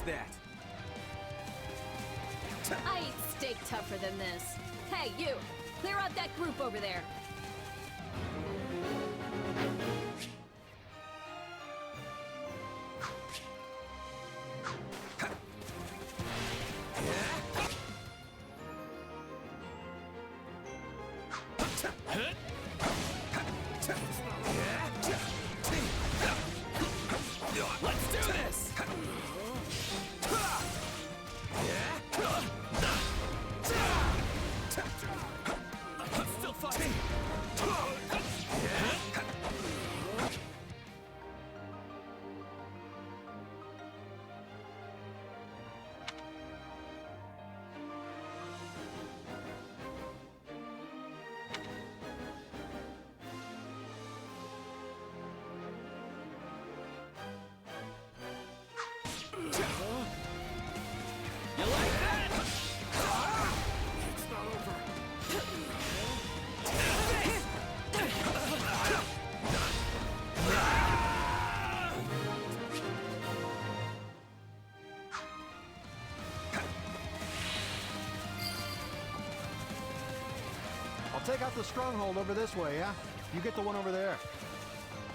that. I eat steak tougher than this. Hey, you! Clear out that group over there! Let's do this! I'm still fighting! You like that? It's not over. I'll take out the stronghold over this way, yeah? You get the one over there.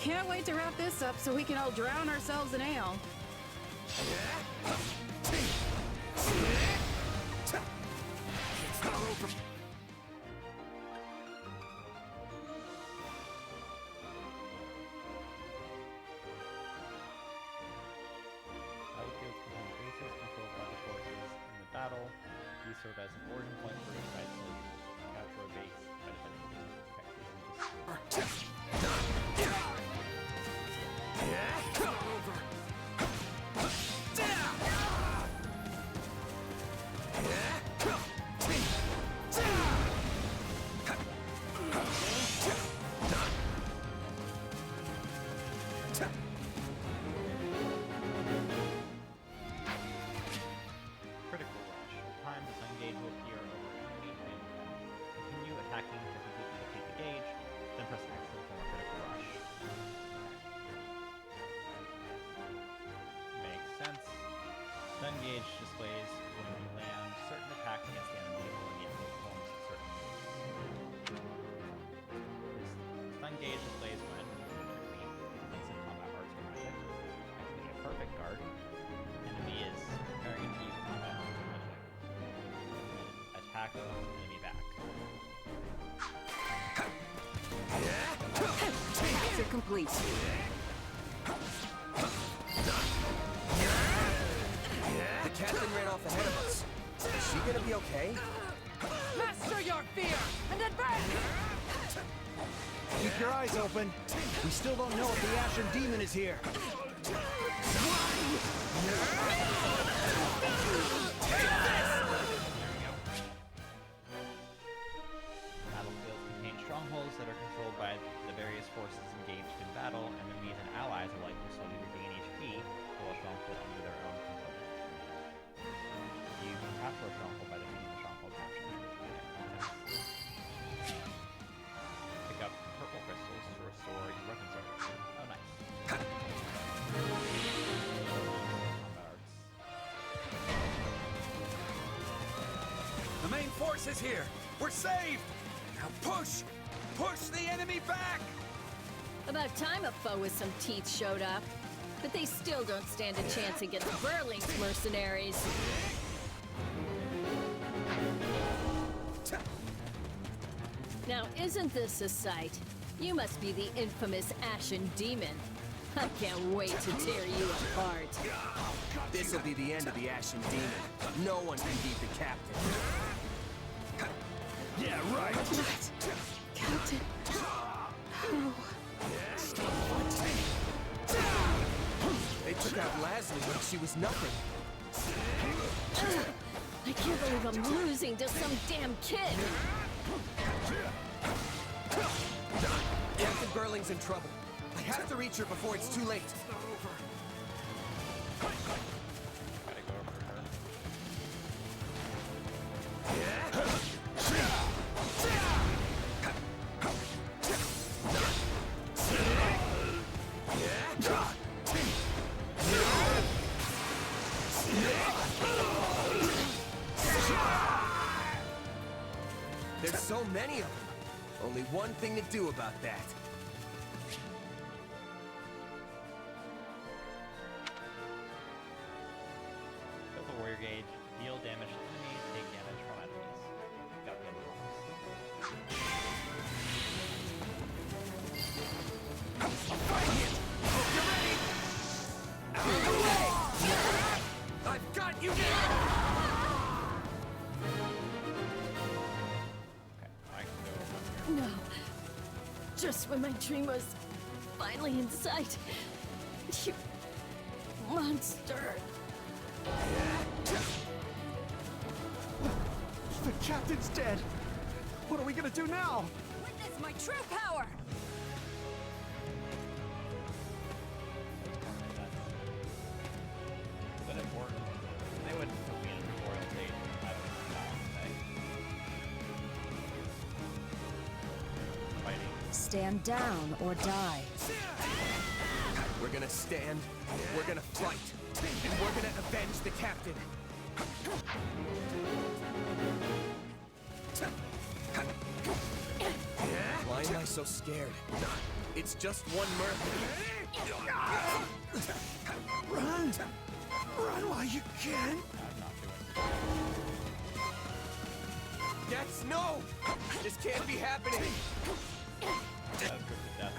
Can't wait to wrap this up so we can all drown ourselves in ale. It's not over. Battlefields contain bases controlled by the forces in the battle. These serve as an origin point for each side to capture a base by defending the base. Critical Rush. Time the sun gauge will appear over enemy and continue attacking to completely defeat the gauge, then press X to perform a critical rush. Makes sense. Stun gauge displays when you land certain attack against the enemy or the enemy performs certain moves. Stun gauge displays when enemy defensive combat arts or magic, activating a perfect guard. Enemy is preparing to use combat arts or magic. Attack the enemy back. Capture complete. The captain ran off ahead of us. Is she gonna be okay? Master your fear and advance! Keep your eyes open. We still don't know if the Ashen Demon is here. Battlefields contain strongholds that are controlled by the various forces engaged in battle. Enemies and allies alike will slowly regain HP while a stronghold under their own control. You can capture a stronghold by defeating the stronghold capture. Pick up purple crystals to restore your weapons armor. Oh, nice. Combat arts. The main force is here! We're saved! Now push! Push the enemy back! About time a foe with some teeth showed up. But they still don't stand a chance against Burling's mercenaries. Now, isn't this a sight? You must be the infamous Ashen Demon. I can't wait to tear you apart. This'll be the end of the Ashen Demon. No one can beat the captain. Yeah, right! Captain. They took out Leslie when she was nothing. I can't believe I'm losing to some damn kid. Captain Burling's in trouble. I have to reach her before it's too late. Gotta go over her. There's so many of them. Only one thing to do about that. Build a warrior gauge. Deal damage to enemies. Take damage from enemies. Got the other ones. Fighting it! Hope you're ready! Out of the way! I've got you now! Okay, I can go over here. No. Just when my dream was finally in sight. You monster. The captain's dead. What are we gonna do now? Witness my true power! But important. They wouldn't put me in a tutorial stage if I don't know Fighting. Stand down or die. We're gonna stand, we're gonna fight, and we're gonna avenge the captain. Why am I so scared? It's just one Merc. Run! Run while you can! I'm not doing it. That's no! This can't be happening! That was good to death.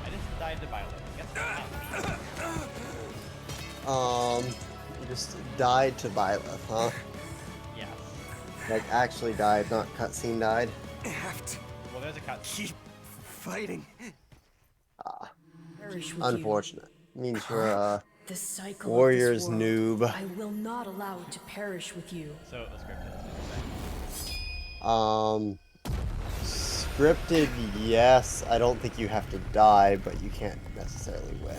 I just died to Violet. Guess what? You just died to Byleth, huh? Yes. Like, actually died, not cutscene died. I have to Well, there's a cut. keep fighting. Perish with Unfortunate. Means you're a you. The cycle warrior's of this world, noob. I will not allow it to perish with you. So the script is Scripted, yes. I don't think you have to die, but you can't necessarily win.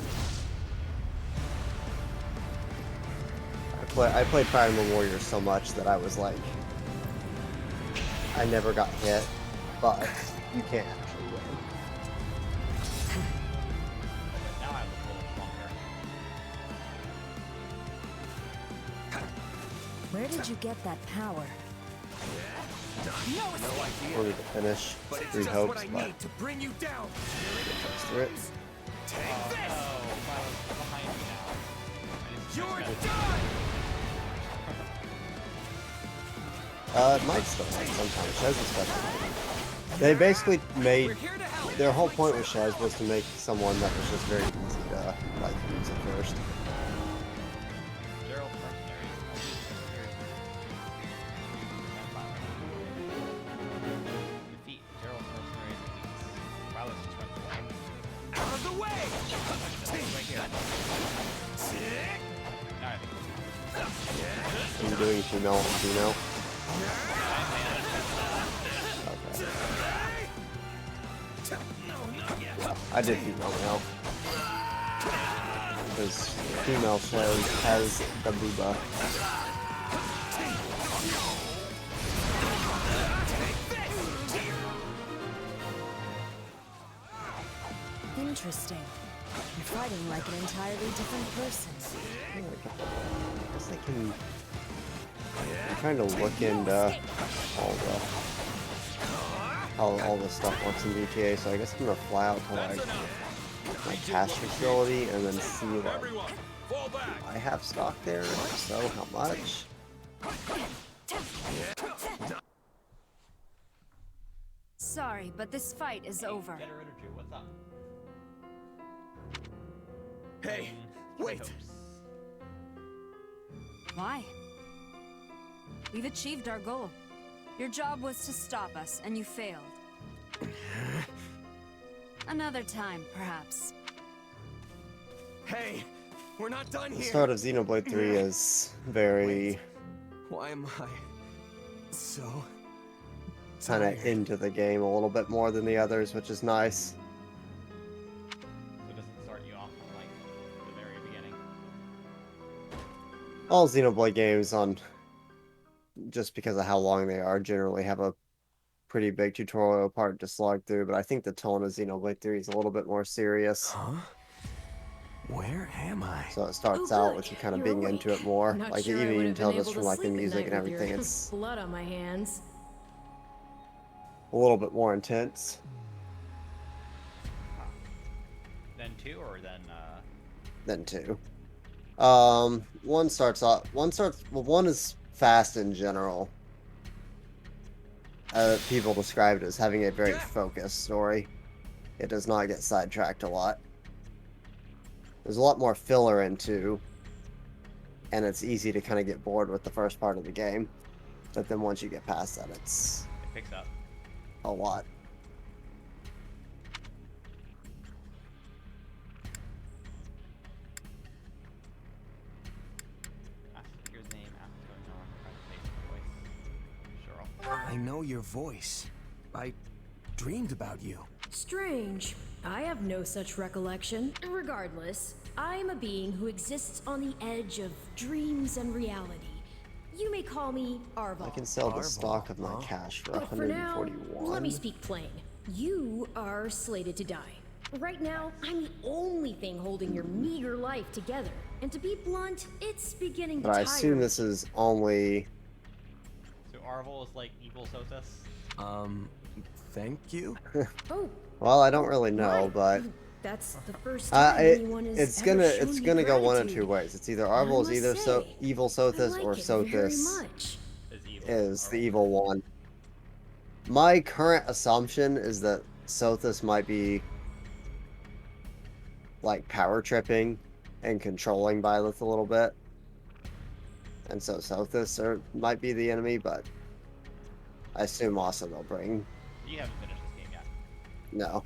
I played Fire Emblem Warriors so much that I was like, I never got hit, but you can't actually win. now I look a little stronger. Where did you get that power? No idea. Only to finish But it's 3 just hopes, what I but need to bring you down. goes through it. Take Oh, this! Violet's behind me now. I didn't You're expect done! It might still have sometimes. Shez especially. They basically made We're here to help. their whole point with Shez was to make someone that was just very easy to like use at first. Gerald mercenary. Defeat Gerald mercenary elites. Violet just runs away. Out of the way! Right here. Now I think I'm doing female and female. Okay. I did female now. Because female Shez has the booba. Interesting. You're fighting like an entirely different person. I guess I can. I'm trying to look into how all the stuff works in GTA, so I guess I'm gonna fly out to like my cash facility and then see like Everyone, fall back! I have stock there. If so, how much? Sorry, but this fight is over. Get rid of Drew. What's up? Hey, wait! Why? We've achieved our goal. Your job was to stop us, and you failed. Another time, perhaps. Hey, we're not done The here! start of Xenoblade 3 is very Why am I so kind of tired? into the game a little bit more than the others, which is nice. So it doesn't start you off from like the very beginning. All Xenoblade games, on just because of how long they are, generally have a pretty big tutorial part to slog through, but I think the tone of Xenoblade 3 is a little bit more serious. Huh? Where am I? So it starts Oh, out good. with you kind of You're being awake. into it more. Not Like sure I even you would can have tell been just able from to like the sleep at music night and with your everything, it's blood on my hands. a little bit more intense. Then 2 or Than 2. One is fast in general. People describe it as having a very focused story. It does not get sidetracked a lot. There's a lot more filler in 2, and it's easy to kind of get bored with the first part of the game. But then once you get past that, it's it picks up? a lot. Ask your name, ask what's going on, try to place your voice. Sure. I know your voice. I dreamed about you. Strange. I have no such recollection. Regardless, I am a being who exists on the edge of dreams and reality. You may call me Arval. I can sell the Arval, stock of my huh? cash for But for now, 141. let me speak plain. You are slated to die. Right now, I'm the only thing holding your meager life together. And to be blunt, it's beginning to But I tire assume me. this is only... So Arvel is like evil Sothis? Thank you? Oh, Well, I don't really know, what? but... That's the first time anyone has it's ever gonna shown me go one of gratitude. two ways. It's either I Arvel is must either say, evil I Sothis like or it very Sothis much. Is evil. is the Arvel. evil one. My current assumption is that Sothis might be like power tripping and controlling Byleth a little bit. And so Sothis might be the enemy, but I assume also they'll bring... You haven't finished this game yet. No.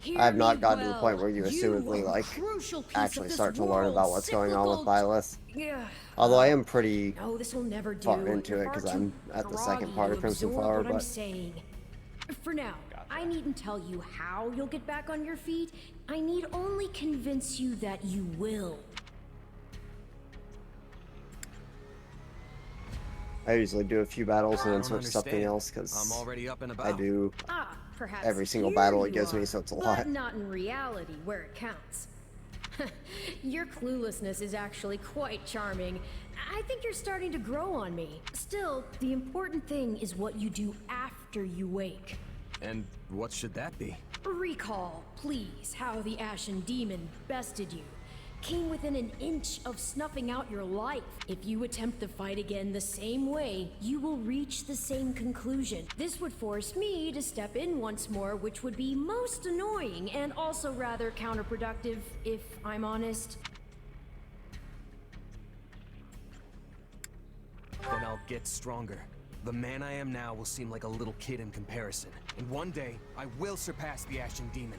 Hear I have not me gotten to the well. point where you assumedly, are a like, crucial piece actually of this start to learn about world's what's going on with cyclical- Byleth. Yeah. Although I am pretty No, this will never do. far into You're it far because too I'm at the second groggy part to of Crimson absorb Flower, what I'm but saying. For now, Gotcha. I needn't tell you how you'll get back on your feet. I need only convince you that you will. I usually do a few battles and I then don't switch to something understand. else because I'm already up and about. I do Ah, perhaps every single here battle it you gives me, are, so it's a but lot. not in reality, where it counts. Your cluelessness is actually quite charming. I think you're starting to grow on me. Still, the important thing is what you do after you wake. And what should that be? Recall, please, how the Ashen Demon bested you. Came within an inch of snuffing out your life. If you attempt the fight again the same way, you will reach the same conclusion. This would force me to step in once more, which would be most annoying and also rather counterproductive, if I'm honest. Then I'll get stronger. The man I am now will seem like a little kid in comparison. And one day, I will surpass the Ashen Demon.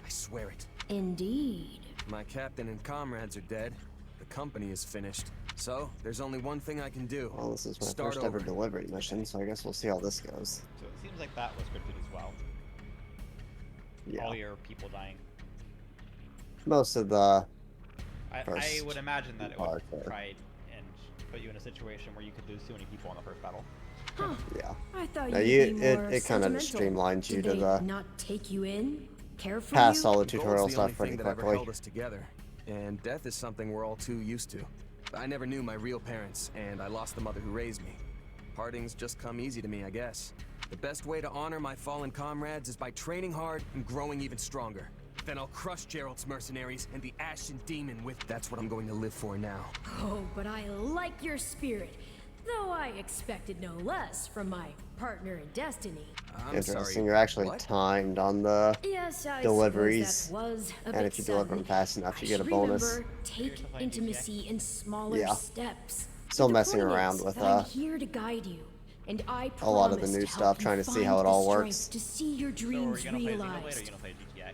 I swear it. Indeed. My captain and comrades are dead. The company is finished. So, there's only one thing I can do. Well, this is my Start first ever over. delivery mission, so I guess we'll see how this goes. So it seems like that was scripted as well. Yeah. All your people dying. Most of the... I First would imagine that it part would there. try and put you in a situation where you could lose too many people in the first battle. Huh. Yeah. I thought No, you'd be more it kind of sentimental. streamlines you Did to they the not take you in? Care for past you? all the Goal's tutorial the stuff only pretty thing that ever quickly. held us together. And death is something we're all too used to. I never knew my real parents, and I lost the mother who raised me. Partings just come easy to me, I guess. The best way to honor my fallen comrades is by training hard and growing even stronger. Then I'll crush Gerald's mercenaries and the Ashen Demon with... That's what I'm going to live for now. Oh, but I like your spirit. Though I expected no less from my partner in destiny. I'm Interesting, sorry. you're actually What? timed on the... Yes, I Deliveries. suppose that was a And bit if you deliver sudden. them fast enough, you I get a should bonus. remember, take You're intimacy in smaller Yeah. steps. Still The messing point around is with, that I'm here to guide you, and I a lot of the promise new to stuff, help you trying to see find how it the all strength works. To see your So are dreams you gonna play Xenoblade or are you realized. gonna play GTA?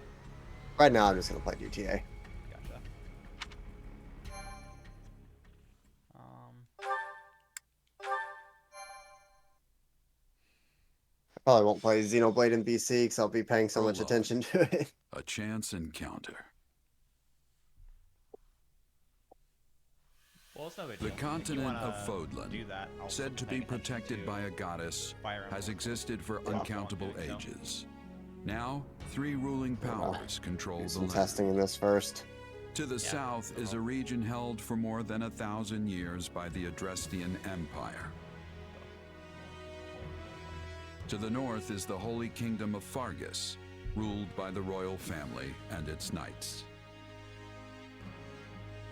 Right now, I'm just going to play GTA. Gotcha. I probably won't play Xenoblade in BC because I'll be paying so much Prologue. attention to it. A chance encounter. Well, it's no big The deal. If you continent wanna of Fodlan, do that, I'll said to pay be attention protected to by a goddess, Fire Emblem. has existed for Yeah. uncountable Doing so. ages. Now, 3 ruling powers control Do the some land. testing in this first. To the south is a region held for more than 1,000 years by the Adrestian Empire. To the north is the Holy Kingdom of Fargus, ruled by the royal family and its knights.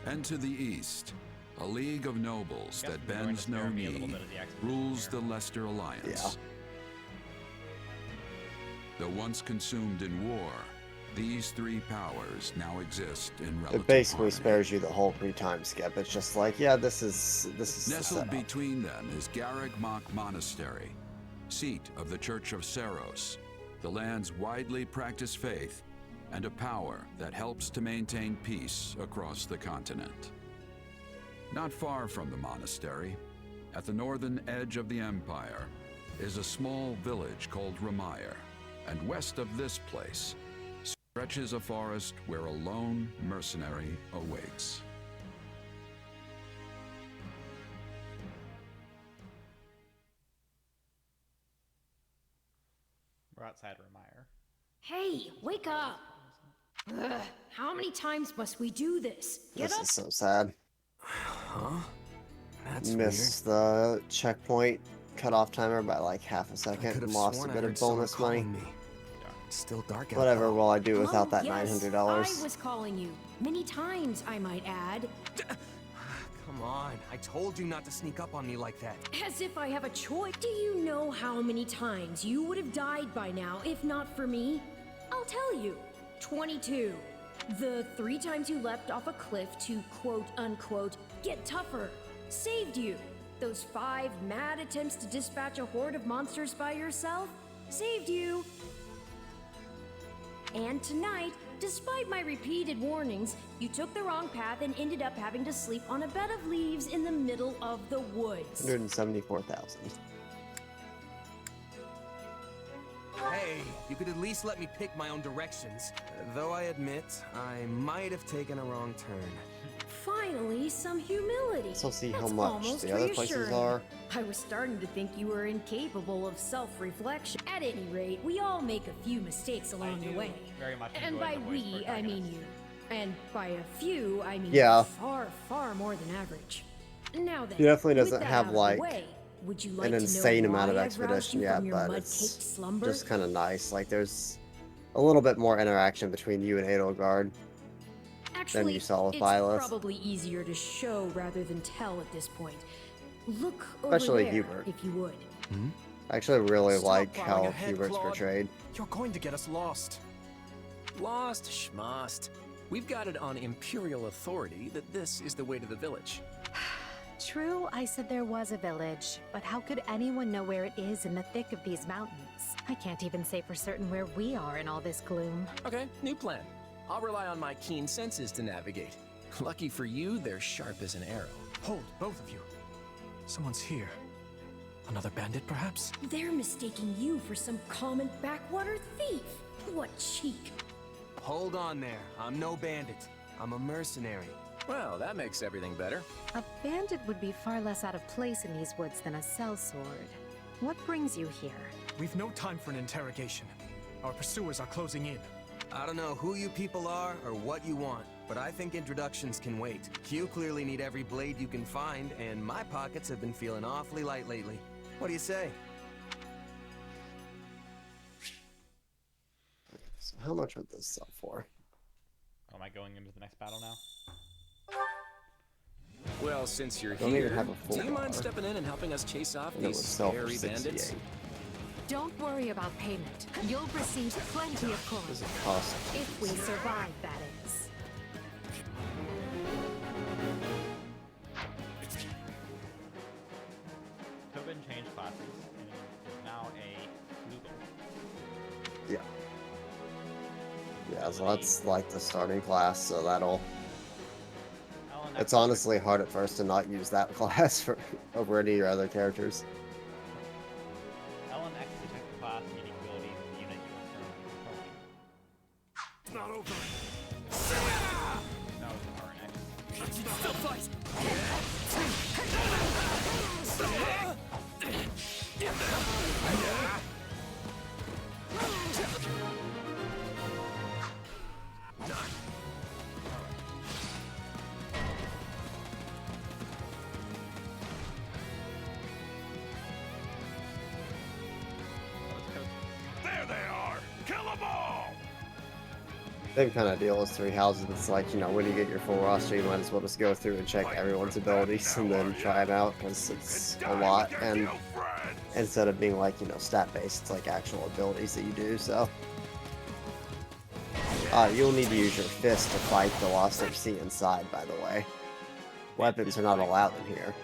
And to the east, a league of nobles Guess that if you're going to bends no spare me a little knee bit of the exposition rules here. the Leicester Alliance. Yeah. Though once consumed in war, these 3 powers now exist in relative It basically harmony. spares you the whole pre-time skip. It's just like, yeah, this is the Nestled setup. between them is Garreg Mach Monastery, seat of the Church of Saros, the land's widely practiced faith, and a power that helps to maintain peace across the continent. Not far from the monastery, at the northern edge of the empire, is a small village called Ramire, and west of this place stretches a forest where a lone mercenary awaits. We're outside Remire. Hey, wake up! Ugh, how many times must we do this? Get This up! is so sad. Huh? That's Missed the checkpoint cutoff timer by like half a weird. I second could and have lost a sworn I bit heard of someone bonus money. calling me. It's still dark out. Whatever though. will I do without Oh, that yes, $900? I was calling you. Many times, I might add. Come on, I told you not to sneak up on me like that. As if I have a choice. Do you know how many times you would have died by now if not for me? I'll tell you. 22. The 3 times you leapt off a cliff to quote unquote get tougher saved you. Those 5 mad attempts to dispatch a horde of monsters by yourself saved you. And tonight, despite my repeated warnings, you took the wrong path and ended up having to sleep on a bed of leaves in the middle of the woods. 174,000. Hey, you could at least let me pick my own directions. Though I admit, I might have taken a wrong turn. Finally, some humility. So see how That's much almost the other places reassuring. are. I was starting to think you were incapable of self-reflection. At any rate, we all make a few mistakes along the do way. very much And enjoy by the voice we, I mean protagonist. you. And by a few, I mean Yeah. far, far more than average. Now then, He definitely with doesn't that have, out of the like, way, would you like An to know insane amount of why I've roused expedition you yet, from your but mud-caked it's slumber? just kind of nice. Like, there's a little bit more interaction between you and Edelgard. Actually, you saw with it's Byleth. probably easier to show rather than tell at this point. Look Especially over there, Hubert. if you would. I actually really Stop like plowing how ahead, Hubert's Claude. portrayed. You're going to get us lost. Lost? Schmost. We've got it on Imperial authority that this is the way to the village. True, I said there was a village, but how could anyone know where it is in the thick of these mountains? I can't even say for certain where we are in all this gloom. Okay, new plan. I'll rely on my keen senses to navigate. Lucky for you, they're sharp as an arrow. Hold, both of you. Someone's here. Another bandit, perhaps? They're mistaking you for some common backwater thief. What cheek. Hold on there. I'm no bandit. I'm a mercenary. Well, that makes everything better. A bandit would be far less out of place in these woods than a sellsword. What brings you here? We've no time for an interrogation. Our pursuers are closing in. I don't know who you people are or what you want, but I think introductions can wait. You clearly need every blade you can find, and my pockets have been feeling awfully light lately. What do you say? So how much would this sell for? Oh, am I going into the next battle now? Well, since you're Don't here, even have a full do you mind bar. stepping in and helping us chase off And it these would sell for scary bandits? 68. Don't worry about payment. You'll receive plenty of coin. Does it cost? If we survive, that is. Tobin changed classes and is now a Lugal. Yeah. Yeah, so that's like the starting class, so that'll... Ellen It's honestly hard at first to not use that class for over any of your other characters. Ellen X detective class unique abilities in the unit you are currently controlling. It's not over. That was an RNX. Still fight. Same kind of deal as Three Houses. It's like, you know, when you get your full roster, you might as well just go through and check everyone's abilities and then try them out, because it's a lot. And instead of being like, you know, stat-based, it's like actual abilities that you do, so. You'll need to use your fist to fight the Lost MC inside, by the way. Weapons are not allowed in here.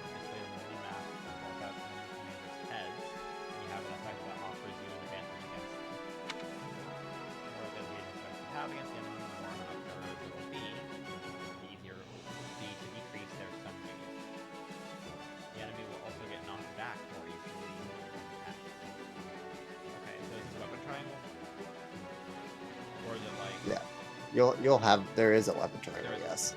You'll have, there is a weapon triangle, yes.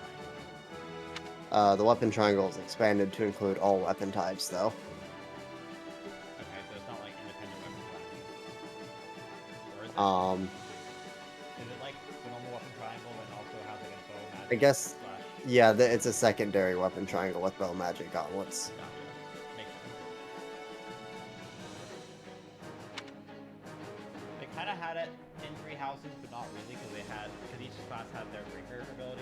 The weapon triangle is expanded to include all weapon types, though. Okay, so it's not like independent weapon triangle. Or is it? Is it like the normal weapon triangle and also has like a bow magic? I guess, yeah, it's a secondary weapon triangle with bow magic gauntlets. Gotcha. Makes sense. They kind of had it in Three Houses, but not really, because each class had their breaker ability.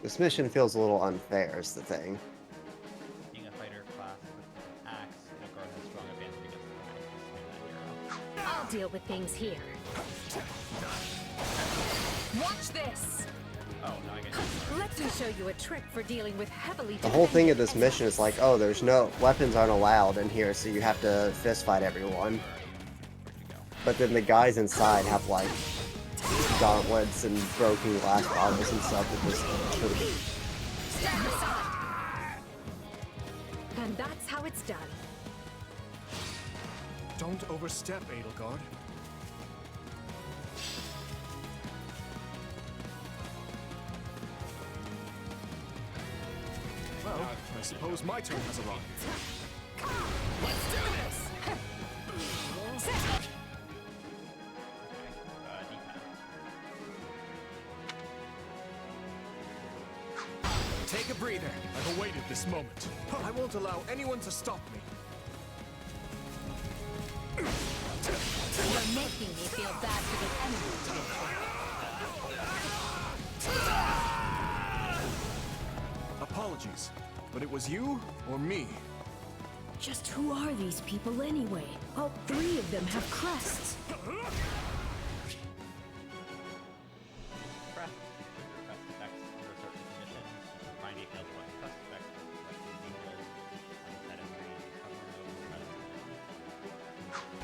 This mission feels a little unfair, is the thing. Being a fighter class with an axe, Edelgard has strong advantage against the hero. I'll deal with things here. Watch this! Oh, now I get you. Let me show you a trick for dealing with heavily. The whole thing of this mission is like, oh, there's no weapons aren't allowed in here, so you have to fist fight everyone. But then the guys inside have like gauntlets and broken glass bottles and stuff that just Stand aside. And that's how it's done. Don't overstep, Edelgard. Well, I suppose my turn has arrived. Let's do this! Take a breather. I've awaited this moment. I won't allow anyone to stop me. You're making me feel bad for the enemy. Apologies, but it was you or me. Just who are these people anyway? All three of them have crests.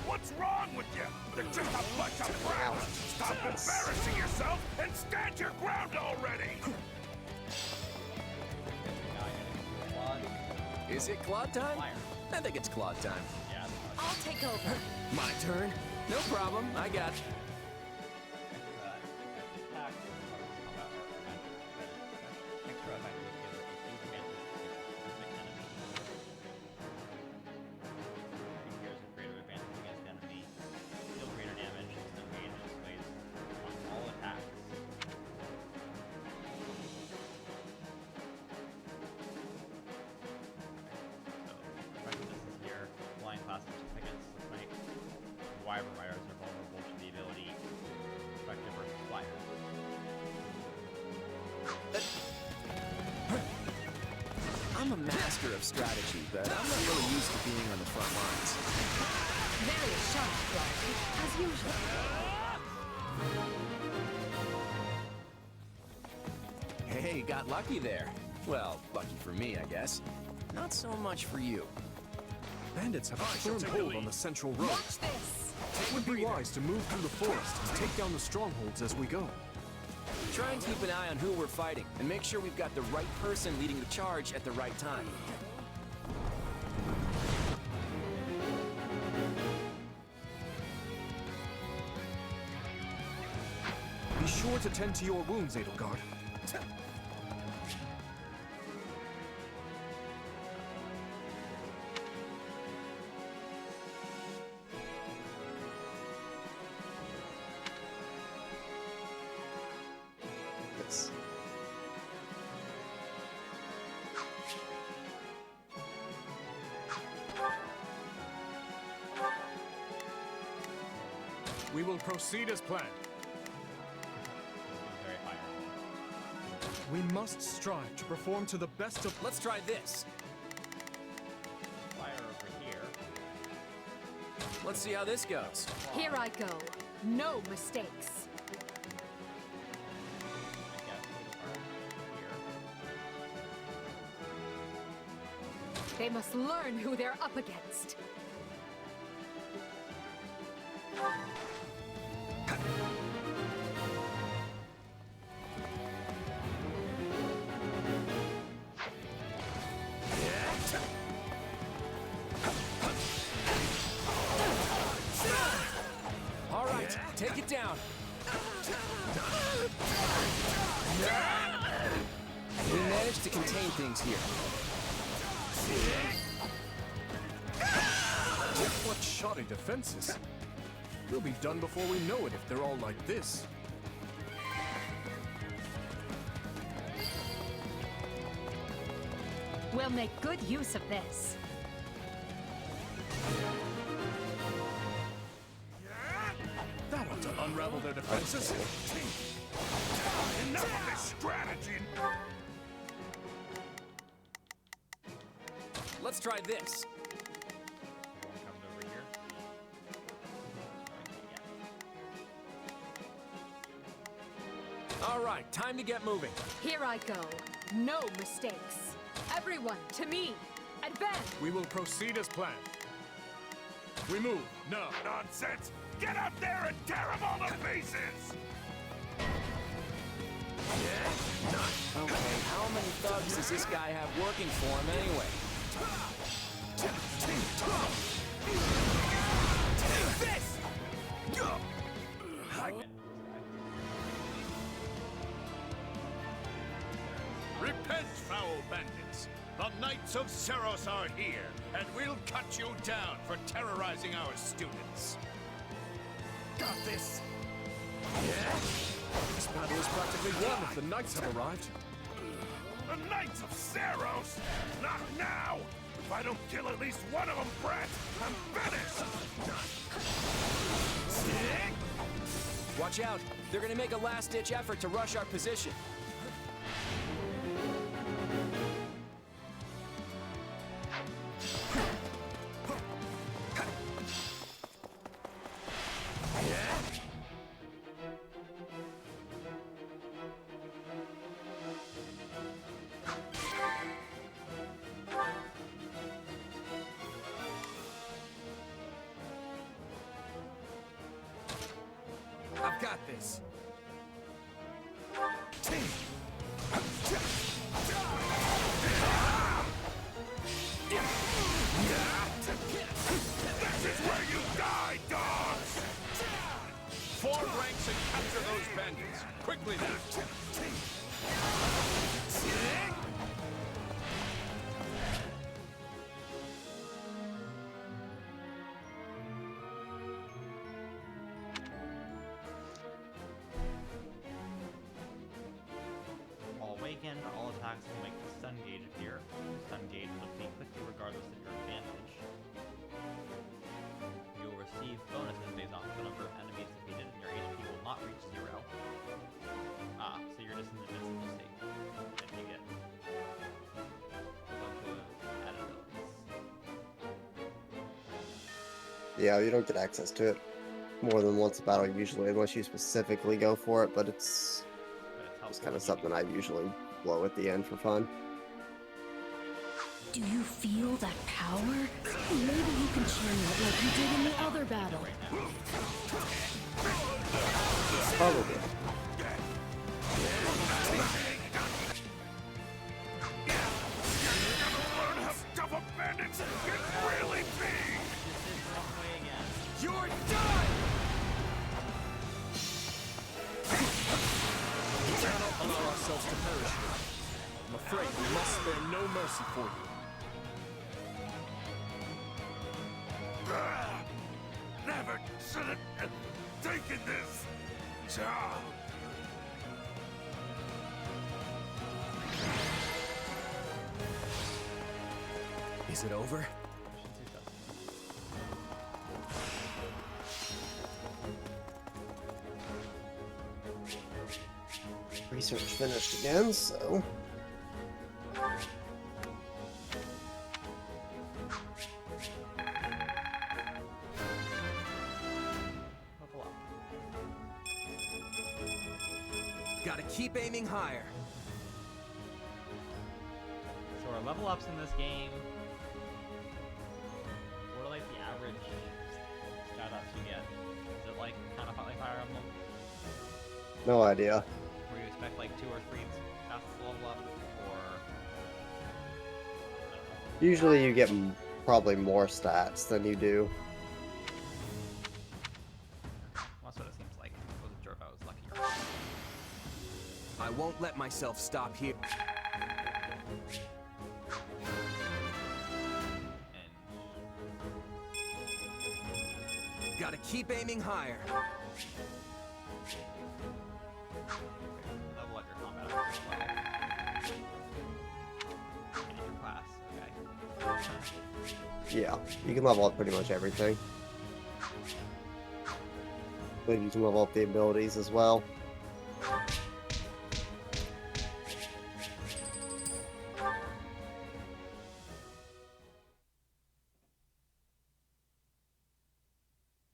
What's wrong with you? They're just a bunch of browns. Stop embarrassing yourself and stand your ground already! Is it Claude time? I think it's Claude time. Yeah. I'll take over. My turn? No problem, I got you. Wyvern Riders are vulnerable to the ability Spectre versus Flyer. I'm a master of strategy, but I'm not really used to being on the front lines. Very sharp, Clark, as usual. Hey, got lucky there. Well, lucky for me, I guess. Not so much for you. Bandits have a firm hold on the central road. Watch this! It would be wise to move through the forest and take down the strongholds as we go. Try and keep an eye on who we're fighting, and make sure we've got the right person leading the charge at the right time. Be sure to tend to your wounds, Edelgard. We will proceed as planned. Very high. We must strive to perform to the best of... Let's try this. Fire over here. Let's see how this goes. Here I go. No mistakes. They must learn who they're up against. All right, take it down. We managed to contain things here. What shoddy defenses. We'll be done before we know it if they're all like this. We'll make good use of this. That ought to unravel their defenses. Enough of this strategy! Let's try this. Comes over here. All right, time to get moving. Here I go. No mistakes. Everyone, to me. Advance! We will proceed as planned. We move, now. Nonsense! Get out there and tear them all to pieces! Okay, how many thugs does this guy have working for him anyway? Take this! Repent, foul bandits! The Knights of Seros are here, and we'll cut you down for terrorizing our students. Got this! This battle is practically won if the knights have arrived. The Knights of Seros? Not now! If I don't kill at least one of them, Brett, I'm finished! Watch out! They're gonna make a last-ditch effort to rush our position. I've got this. This is where you die, dogs! Form ranks and capture those bandits. Quickly now! While awakened, all attacks will make the stun gauge appear. The stun gauge will deplete quickly regardless of your advantage. You will receive bonuses based on the number of enemies defeated, and your HP will not reach 0. Ah, so you're just in the invincible state. Then you get a bunch of added abilities. Yeah, you don't get access to it more than once a battle usually, unless you specifically go for it, but it's kind of something I usually blow at the end for fun. Do you feel that power? Maybe you can channel it like you did in the other battle. Probably. Learn how tough a bandits can really be! You're done! We cannot allow ourselves to perish here. I'm afraid we must spare no mercy for you. Never should have taken this job. Is it over? research finished again, so... Level up. Gotta keep aiming higher. So our level ups in this game. What are like the average stat ups you get? Is it like kind of like Fire Emblem? No idea. Where you expect like 2 or 3 fast level up, or Usually you get probably more stats than you do. that's what it seems like. I wasn't sure if I was lucky. I won't let myself stop here. Gotta keep aiming higher. Level up your combat as well. And your class, okay. Yeah, you can level up pretty much everything. But you can level up the abilities as well.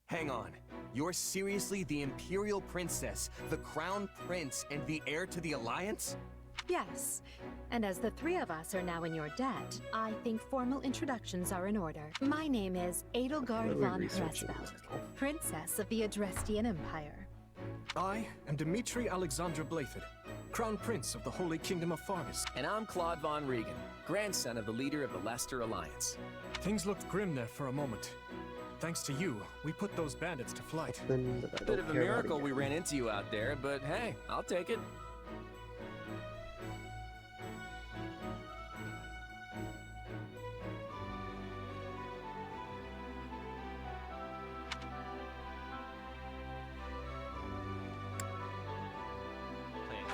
Hang on. You're seriously the Imperial Princess, the Crown Prince, and the heir to the Alliance? Yes. And as the three of us are now in your debt, I think formal introductions are in order. My name is Edelgard Really von researching Hresfeld, this. Princess of the Adrestian Empire. I am Dimitri Alexandra Blaiddyd, Crown Prince of the Holy Kingdom of Fargus. And I'm Claude von Regan, grandson of the leader of the Leicester Alliance. Things looked grim there for a moment. Thanks to you, we put those bandits to flight. Then I Bit don't of a care about miracle again. we ran into you out there, but hey, I'll take it.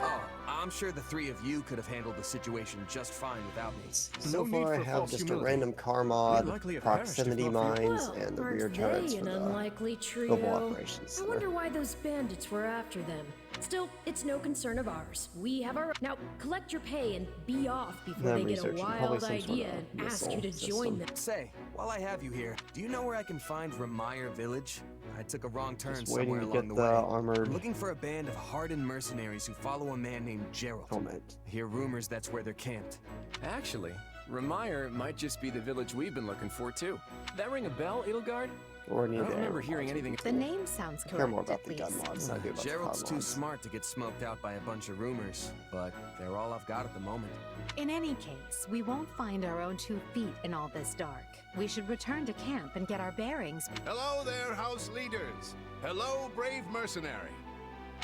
Oh, I'm sure the three of you could have handled the situation just fine without me. So No need far I for have false just humility. a random car We'd mod, likely have perished if proximity not for you. mines, Well, and the rear aren't turrets they for an the unlikely global trio? operations I center. wonder why those bandits were after them. Still, it's no concern of ours. We have our... Now, collect your pay and be off before I'm they get a researching probably wild some sort idea of and ask missile you to join system. them. Say, while I have you here, do you know where I can find Ramire Village? I took a wrong turn Just waiting somewhere to along get the the way. armored I'm looking for a band of hardened mercenaries who follow a man named Gerald. helmet. I hear rumors that's where they're camped. Actually, Ramire might just be the village we've been looking for too. That ring a bell, Edelgard? Or I need don't the remember air hearing mods. anything. The name sounds I care more correct, about at the gun least. mods than I do about Gerald's the car too mods. smart to get smoked out by a bunch of rumors, but they're all I've got at the moment. In any case, we won't find our own 2 feet in all this dark. We should return to camp and get our bearings. Hello there, house leaders. Hello, brave mercenary.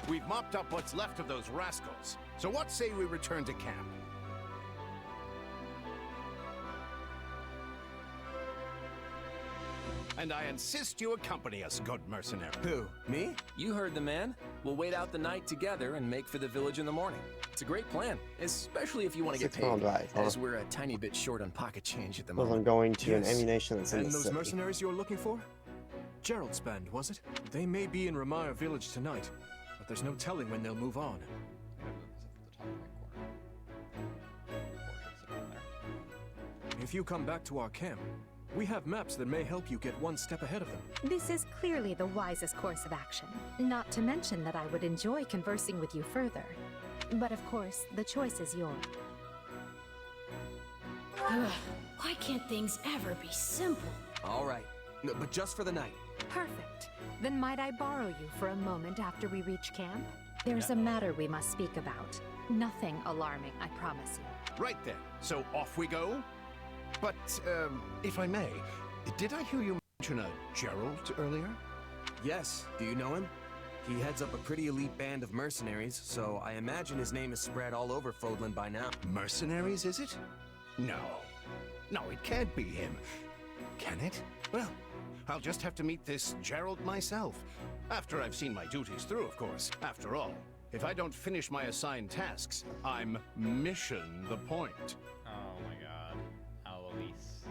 We've mopped up what's left of those rascals. So what say we return to camp? And I insist you accompany us, good mercenary. Who? Me? You heard the man. We'll wait out the night together and make for the village in the morning. It's a great plan, especially if you want to get 6 round paid, drive, huh? as we're a tiny bit short on pocket change at the Well, moment. I'm going to an Yes. ammunition that's in And the those city. mercenaries you're looking for? Gerald's band, was it? They may be in Ramire Village tonight, but there's no telling when they'll move on. If you come back to our camp, we have maps that may help you get one step ahead of them. This is clearly the wisest course of action. Not to mention that I would enjoy conversing with you further. But of course, the choice is yours. Ugh, why can't things ever be simple? All right. No, but just for the night. Perfect. Then might I borrow you for a moment after we reach camp? There's a matter we must speak about. Nothing alarming, I promise you. Right then. So off we go? But, if I may, did I hear you mention a Gerald earlier? Yes. Do you know him? He heads up a pretty elite band of mercenaries, so I imagine his name is spread all over Fodlan by now. Mercenaries, is it? No. No, it can't be him. Can it? Well, I'll just have to meet this Gerald myself. After I've seen my duties through, of course. After all, if I don't finish my assigned tasks, I'm mission the point. Oh my god. Alois.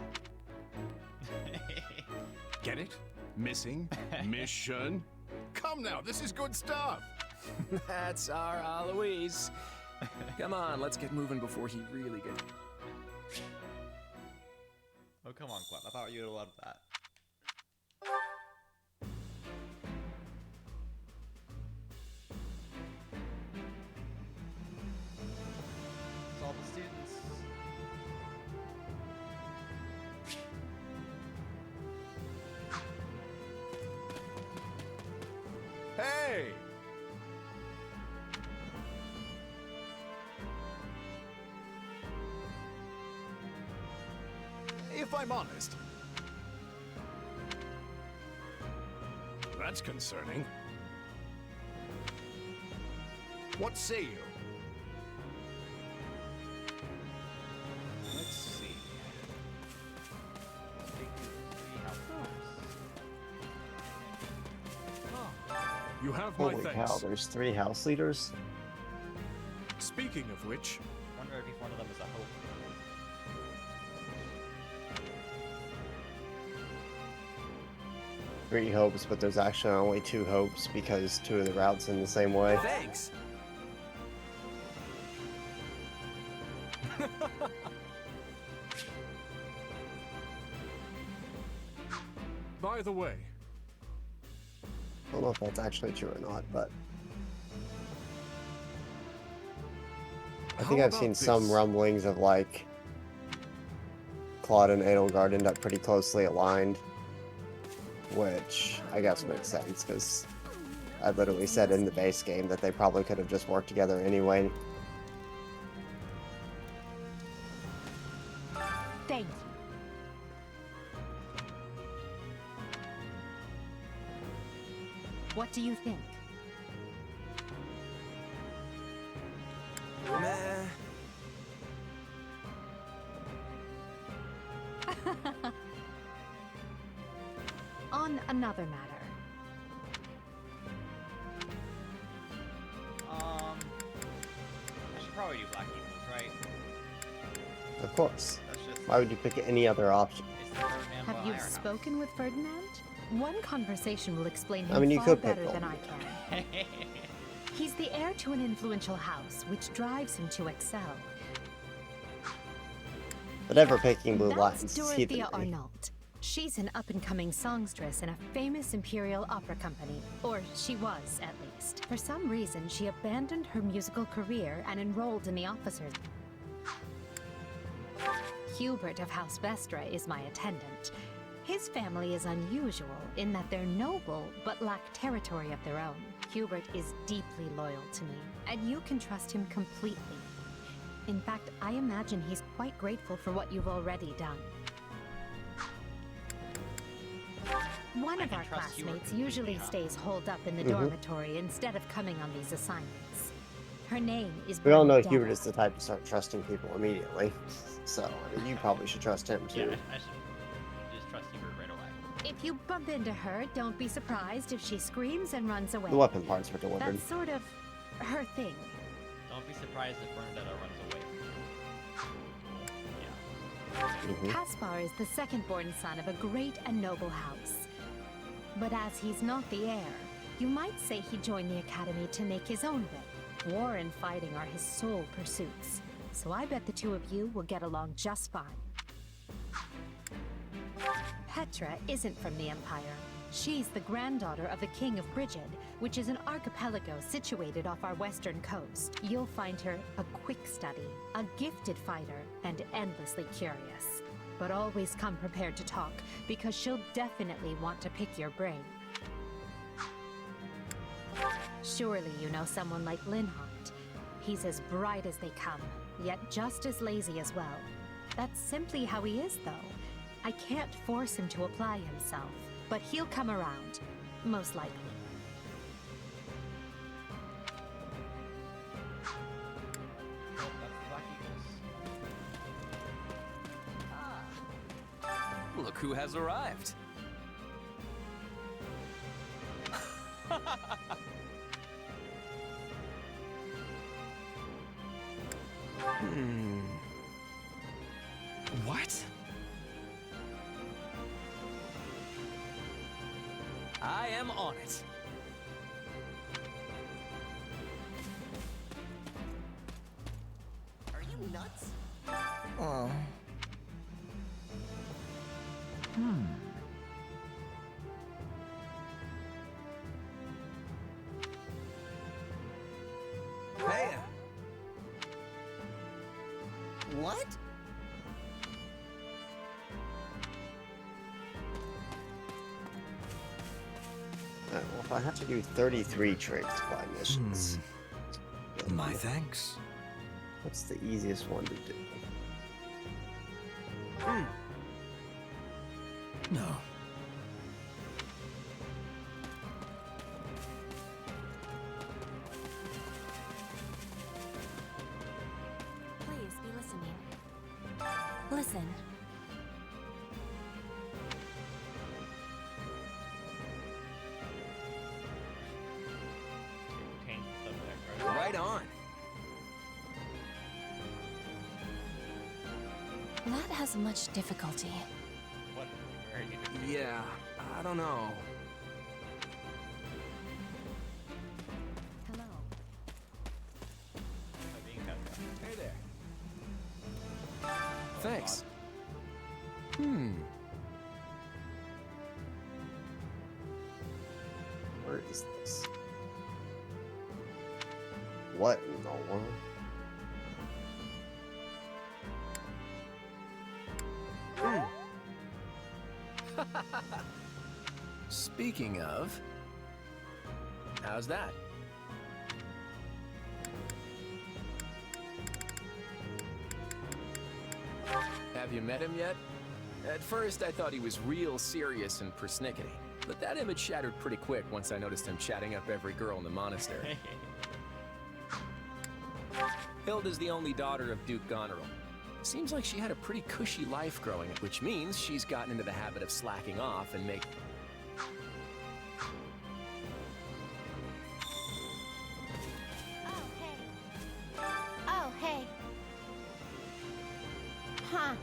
Get it? Missing? Mission? Come now, this is good stuff. That's our Alois. Come on, let's get moving before he really gets... Oh, come on, Clem. I thought you would have loved that. It's all the students. Hey! If I'm honest, that's concerning. What say you? Let's see. Speak to the three households. You have my Holy thanks. cow, there's 3 house leaders? Speaking of which, Wonder if one of them is a hope. 3 hopes, but there's actually only 2 hopes because 2 of the routes in the same way. Thanks! by the way, I don't know if that's actually true or not, but I think how I've seen about some this? rumblings of like Claude and Edelgard end up pretty closely aligned, which I guess makes sense because I literally said in the base game that they probably could have just worked together anyway. Thank you. What do you think? Meh. On another matter. I should probably do Black Eagles, right? Of course. That's just. Why would you pick any other option? It's the Ferdinand Have von you Iron House. spoken with Ferdinand? One conversation will explain him I mean, you far could pick better than I Voldemort. can. He's the heir to an influential house, which drives him to excel. But ever picking Blue That's Lions is Dorothea heathenry. Arnault. She's an up-and-coming songstress in a famous imperial opera company. Or she was, at least. For some reason, she abandoned her musical career and enrolled in the officers. Hubert of House Vestra is my attendant. His family is unusual in that they're noble but lack territory of their own. Hubert is deeply loyal to me, and you can trust him completely. In fact, I imagine he's quite grateful for what you've already done. One of can our trust Hubert classmates completely, usually huh? stays holed up in the dormitory instead of coming on these assignments. Her name is We all know Bernadetta. Hubert is the type to start trusting people immediately. So, I mean, you probably should trust him Yeah, too. I should just trust Hubert right away. If you bump into her, don't be surprised if she screams and runs away. The weapon parts were delivered. That's sort of her thing. Don't be surprised if Bernadetta runs away from you. Yeah. Caspar is the second-born son of a great and noble house. But as he's not the heir, you might say he joined the academy to make his own way. War and fighting are his sole pursuits, so I bet the two of you will get along just fine. Petra isn't from the Empire. She's the granddaughter of the King of Brigid, which is an archipelago situated off our western coast. You'll find her a quick study, a gifted fighter, and endlessly curious. But always come prepared to talk, because she'll definitely want to pick your brain. Surely you know someone like Linhardt. He's as bright as they come, yet just as lazy as well. That's simply how he is, though. I can't force him to apply himself, but he'll come around, most likely. Oh, that's the Black Eagles. look who has arrived. What? I am on it. nuts? Oh. Hey! What? Alright, well, if I have to do 33 trade supply missions, My thanks. what's the easiest one to do? No. Please be listening. Listen. Change the subject, right? Right on. That has much difficulty. What? Where are you? Yeah, I don't know. Hello. Hey there. Thanks. Where is this? What in the world? Speaking of, how's that? Have you met him yet? At first, I thought he was real serious and persnickety, but that image shattered pretty quick once I noticed him chatting up every girl in the monastery. Hilda's the only daughter of Duke Goneril. Seems like she had a pretty cushy life growing up, which means she's gotten into the habit of slacking off and make... Oh, hey. Huh.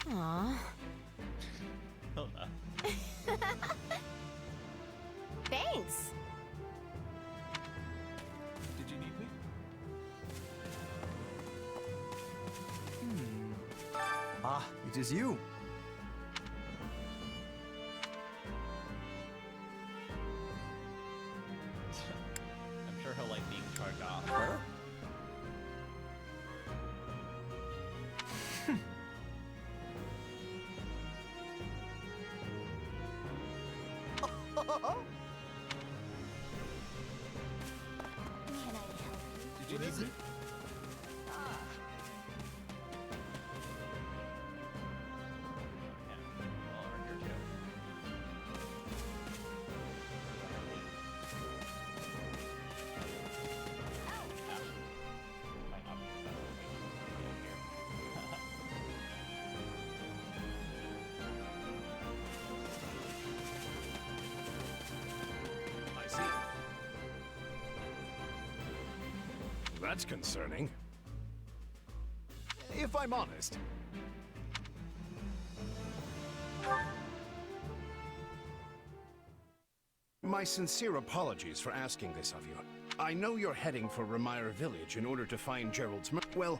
Aw. Hilda. Thanks. Did you need me? Ah, it is you. I'm sure he'll like being charged off. Huh? Can I help you? Did you need me? Yeah. Well, over here too. Might not be the best location to be up here. I see. That's concerning. If I'm honest. My sincere apologies for asking this of you. I know you're heading for Ramire Village in order to find Gerald's well,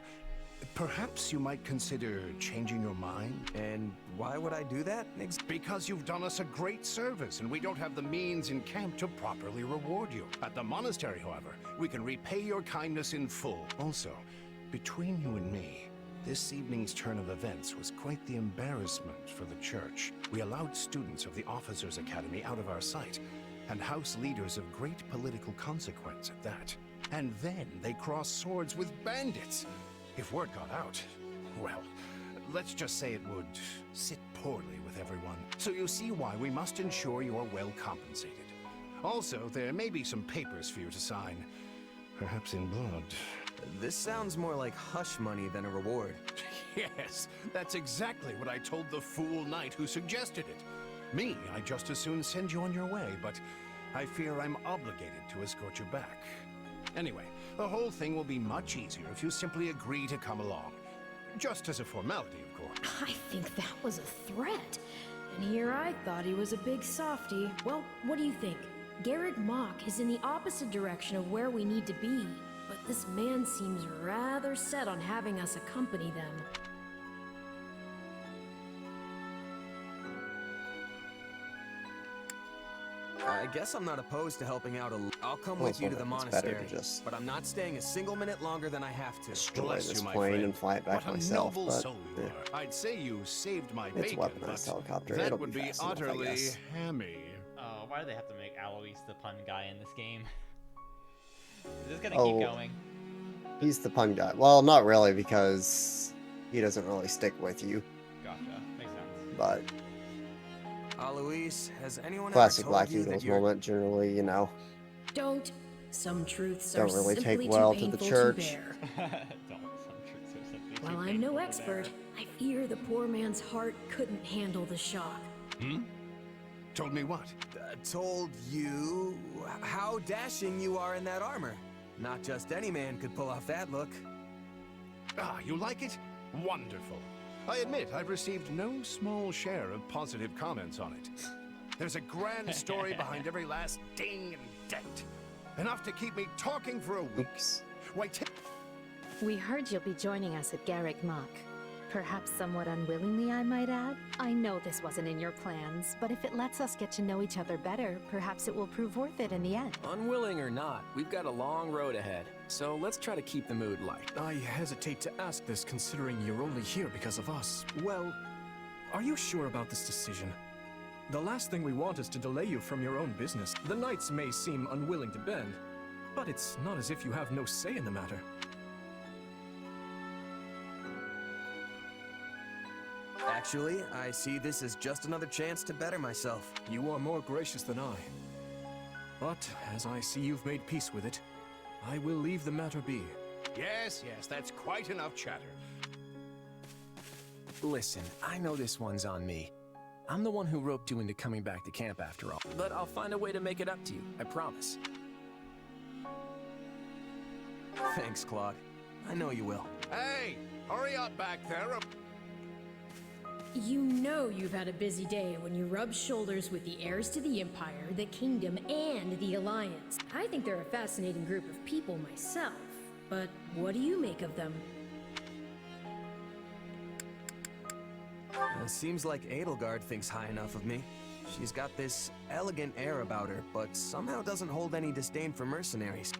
perhaps you might consider changing your mind? And why would I do that? Because you've done us a great service, and we don't have the means in camp to properly reward you. At the monastery, however, we can repay your kindness in full. Also, between you and me, this evening's turn of events was quite the embarrassment for the church. We allowed students of the Officers' Academy out of our sight, and house leaders of great political consequence at that. And then they crossed swords with bandits. If word got out, well, let's just say it would sit poorly with everyone. So you see why we must ensure you're well compensated. Also, there may be some papers for you to sign, perhaps in blood. This sounds more like hush money than a reward. Yes, that's exactly what I told the fool knight who suggested it. Me, I'd just as soon send you on your way, but I fear I'm obligated to escort you back. Anyway, the whole thing will be much easier if you simply agree to come along. Just as a formality, of course. I think that was a threat. And here I thought he was a big softy. Well, what do you think? Garreg Mach is in the opposite direction of where we need to be, but this man seems rather set on having us accompany them. I guess I'm not opposed to helping out I'll come Well, with you to the it's better to monastery, just but I'm not staying a single minute longer than I have to. destroy Bless this you, my plane friend. and fly it back What a myself, noble but soul you are. I'd say you saved my it's a bacon, weaponized but helicopter. that It'll would be be fast enough, I utterly guess. hammy. Oh, why do they have to make Alois the pun guy in this game? Is this gonna Oh. keep going? He's the pun guy. Well, not really, because he doesn't really stick with you, Gotcha. Makes sense. but Alois, has anyone classic ever Black told you that Eagles you're... moment, generally, you know. Don't. Some truths Don't are really simply take well too to the painful church. to bear. Don't. Some truths are simply too While I'm painful no to expert, bear. I fear the poor man's heart couldn't handle the shock. Hmm? Told me what? told you how dashing you are in that armor. Not just any man could pull off that look. Ah, you like it? Wonderful. I admit I've received no small share of positive comments on it. There's a grand story behind every last ding and dent. Enough to keep me talking for a week. Why, We heard you'll be joining us at Garreg Mach. Perhaps somewhat unwillingly, I might add. I know this wasn't in your plans, but if it lets us get to know each other better, perhaps it will prove worth it in the end. Unwilling or not, we've got a long road ahead. So let's try to keep the mood light. I hesitate to ask this considering you're only here because of us. Well, are you sure about this decision? The last thing we want is to delay you from your own business. The Knights may seem unwilling to bend, but it's not as if you have no say in the matter. Actually, I see this as just another chance to better myself. You are more gracious than I. But as I see you've made peace with it, I will leave the matter be. Yes, that's quite enough chatter. Listen, I know this one's on me. I'm the one who roped you into coming back to camp after all. But I'll find a way to make it up to you, I promise. Thanks, Claude. I know you will. Hey, hurry up back there. You know you've had a busy day when you rub shoulders with the heirs to the Empire, the Kingdom, and the Alliance. I think they're a fascinating group of people myself, but what do you make of them? Seems like Edelgard thinks high enough of me. She's got this elegant air about her, but somehow doesn't hold any disdain for mercenaries.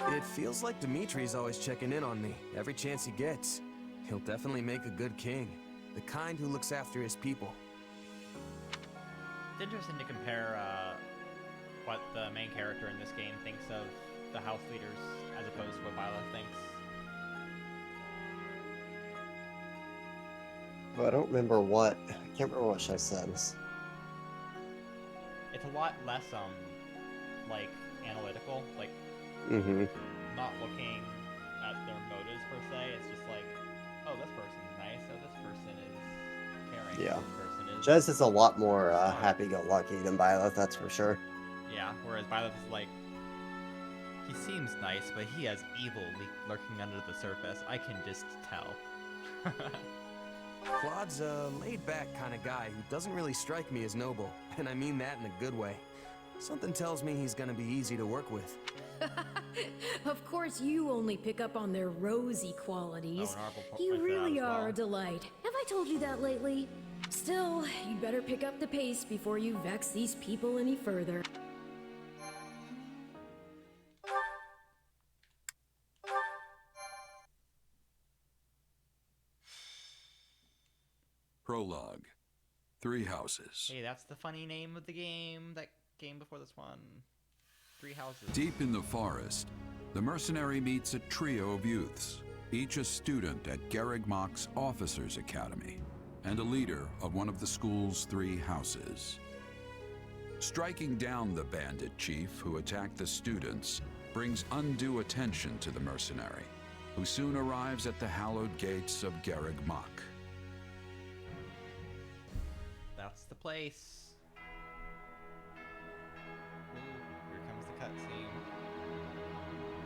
It feels like Dimitri's always checking in on me, every chance he gets. He'll definitely make a good king. The kind who looks after his people. It's interesting to compare what the main character in this game thinks of the house leaders as opposed to what Viola thinks. But I don't remember what. I can't remember what she said. It's a lot less like analytical, like not looking at their motives per se. It's just like, oh, this person's nice. Oh, this person is caring. Yeah. This person is. Jez is a lot more happy-go-lucky than Violet, that's for sure. Yeah, whereas Violet is like, he seems nice, but he has evil lurking under the surface. I can just tell. Claude's a laid-back kind of guy who doesn't really strike me as noble, and I mean that in a good way. Something tells me he's gonna be easy to work with. Of course, you only pick up on their rosy qualities. You really are a delight. Have I told you that lately? Still, you'd better pick up the pace before you vex these people any further. Prologue. 3 Houses. Hey, that's the funny name of the game. That game before this one. 3 Houses. Deep in the forest, the mercenary meets a trio of youths, each a student at Garreg Mach's Officers Academy, and a leader of one of the school's 3 houses. Striking down the bandit chief who attacked the students brings undue attention to the mercenary, who soon arrives at the hallowed gates of Garreg Mach. That's the place. Ooh, here comes the cutscene.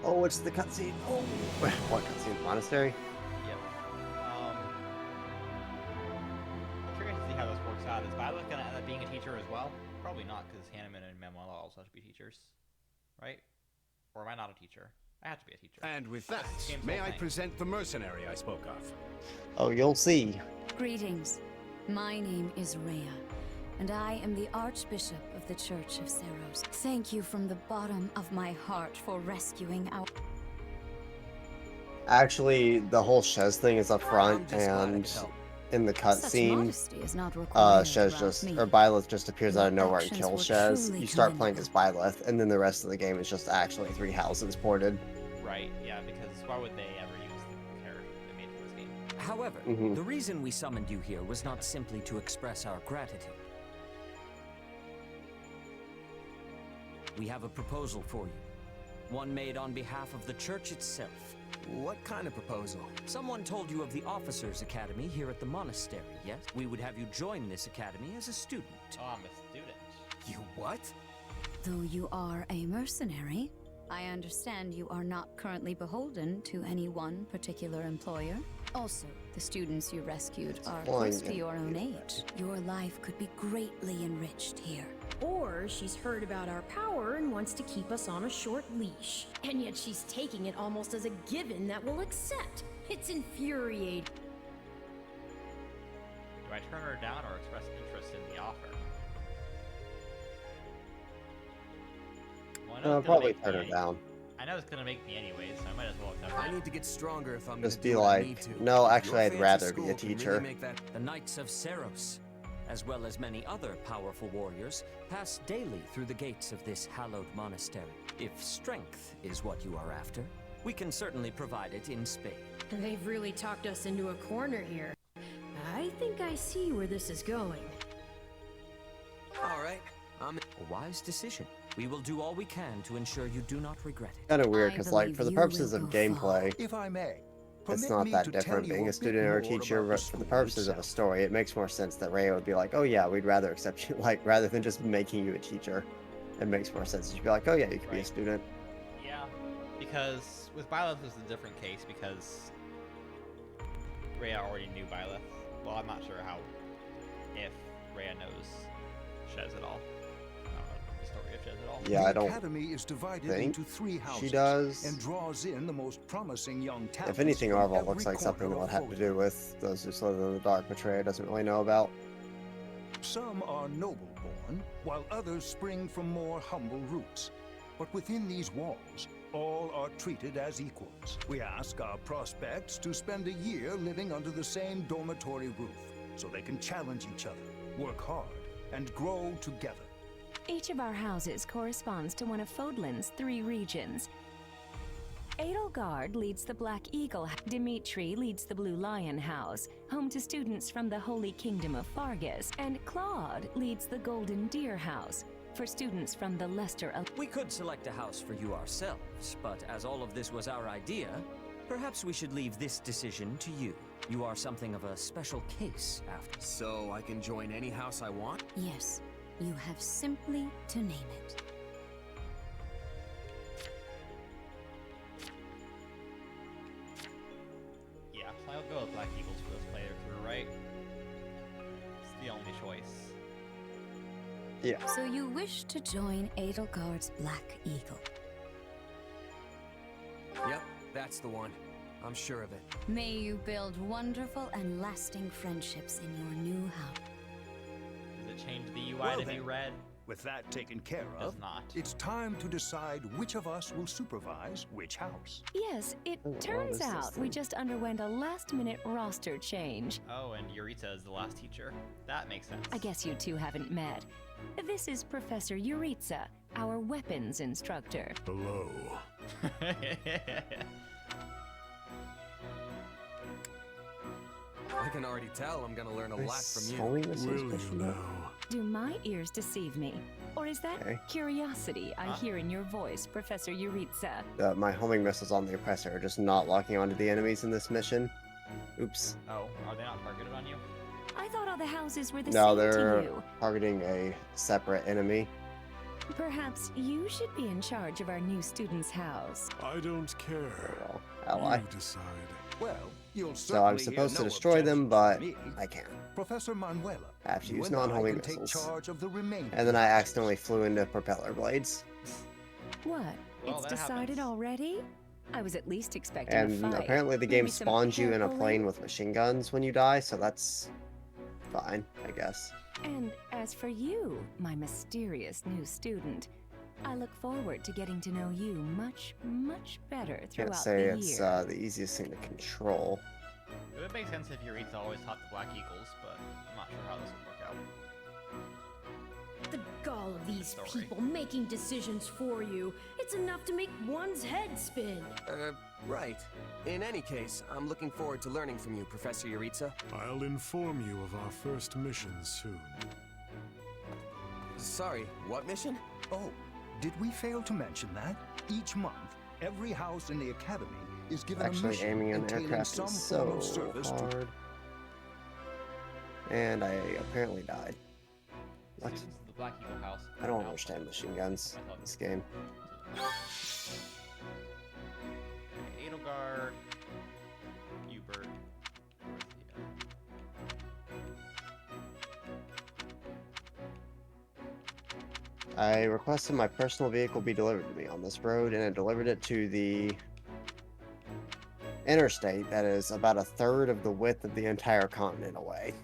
Oh, it's the cutscene. Oh, what cutscene? Monastery? Yep. I'm curious to see how this works out Is Byleth gonna end up being a teacher as well? Probably not, because Hanneman and Manuela also have to be teachers, right? Or am I not a teacher? I have to be a teacher. And with that, Game's may whole I thing. present the mercenary I spoke of? Oh, you'll see. Greetings. My name is Rhea, and I am the Archbishop of the Church of Seros. Thank you from the bottom of my heart for rescuing our... Actually, the whole Shez thing is up front, just glad I and could help. in the Such cutscene, modesty is not required Shez throughout just, me. or Byleth just appears Your out of nowhere and actions kills were Shez. truly You start playing commendable. as Byleth, and then the rest of the game is just actually 3 houses ported. Right, yeah, because why would they ever use the character they made for this game? However, Mhm. the reason we summoned you here was not simply to express our gratitude. We have a proposal for you. One made on behalf of the church itself. What kind of proposal? Someone told you of the Officers' Academy here at the monastery, yes? We would have you join this academy as a student. Oh, I'm a student. You what? Though you are a mercenary, I understand you are not currently beholden to any one particular employer. Also, the students you rescued are close to your own age. Your life could be greatly enriched here. Or she's heard about our power and wants to keep us on a short leash. And yet she's taking it almost as a given that we'll accept. It's infuriating. Do I turn her down or express interest in the offer? Well, I know it's gonna Probably make turn me her any- down. I know it's gonna make me anyways, so I might as well accept I it. need to get stronger if I'm Just gonna be do what I need like, to. no, Your actually, I'd fancy rather be a school can really teacher. make that The Knights of Seros, as well as many other powerful warriors, pass daily through the gates of this hallowed monastery. If strength is what you are after, we can certainly provide it in spades. They've really talked us into a corner here. I think I see where this is going. All right, I'm A wise decision. We will do all we can to ensure you do not regret it. Kind of weird, I because, like, believe for the you purposes will of go gameplay, If I may, it's permit not me that to tell different you being a bit student or a more teacher, about the but for the school purposes of a itself. story, it makes more sense that Rhea would be like, oh yeah, we'd rather accept you, like, rather than just making you a teacher. It makes more sense. You'd be like, oh yeah, you could be a Right. student. Yeah, because with Byleth it was a different case because Rhea already knew Byleth. Well, I'm not sure how, if Rhea knows Shez at all. I don't know the story of Shez at all. Yeah, the I don't academy is divided think into 3 houses she does. and draws in the most promising young talents. If anything, from Arval every looks like something that corner would of have to Folio. do with those who slither in the dark, which Rhea doesn't really know about. Some are noble born, while others spring from more humble roots. But within these walls, all are treated as equals. We ask our prospects to spend a year living under the same dormitory roof, so they can challenge each other, work hard, and grow together. Each of our houses corresponds to one of Fodlan's 3 regions. Edelgard leads the Black Eagle, Dimitri leads the Blue Lion House, home to students from the Holy Kingdom of Fargus, and Claude leads the Golden Deer House, for students from the Leicester... We could select a house for you ourselves, but as all of this was our idea, perhaps we should leave this decision to you. You are something of a special case after. So I can join any house I want? Yes, you have simply to name it. Yeah, so I'll go with Black Eagles for this playthrough, right? It's the only choice. Yeah. So you wish to join Edelgard's Black Eagle. Yep, that's the one. I'm sure of it. May you build wonderful and lasting friendships in your new house. Does it change the UI Well to be then, red? With that taken care Does of, not. it's time to decide which of us will supervise which house. Yes, it Oh, wow, turns this is out we the- just underwent a last-minute roster change. Oh, and Yuritsa is the last teacher. That makes sense. I guess you two haven't met. This is Professor Yuritsa, our weapons instructor. Hello. I can already tell I'm gonna learn a lot from you. Homing missiles mission though? Do my ears deceive me? Or is that Okay. curiosity I Huh? hear in your voice, Professor Yuritsa? My homing missiles on the oppressor are just not locking onto the enemies in this mission. Oops. Oh, are they not targeted on you? I thought all the houses were the No, same they're to you. targeting a separate enemy. Perhaps you should be in charge of our new student's house. I don't care. Ally. You decide. Well, You'll So I'm certainly hear supposed to no destroy them, but objections from me. I can't. Professor Manuela, I have to you use and I non-homing can take missiles. charge of the remaining And then I houses. accidentally flew into propeller blades. What? Well, It's that decided happens. already? I was at least expecting a And fight. apparently the game Maybe some spawns you in a hair-pulling? plane with machine guns when you die, so that's fine, I guess. And as for you, my mysterious new student, I look forward to getting to know you much, much better throughout Can't say the it's year. the easiest thing to control. It would make sense if Eureka always taught the Black Eagles, but I'm not sure how this would work out. The gall of these Sorry. people making decisions for you. It's enough to make one's head spin. Right. In any case, I'm looking forward to learning from you, Professor Yuritsa. I'll inform you of our first mission soon. Sorry, what mission? Oh, did we fail to mention that? Each month, every house in the academy is given a Actually, mission aiming an entailing aircraft some is form so of service to hard. And I apparently died. What? Students of the Black Eagle House. I don't understand machine guns in this game. Edelgard, Hubert. I requested my personal vehicle be delivered to me on this road, and it delivered it to the interstate that is about a third of the width of the entire continent away.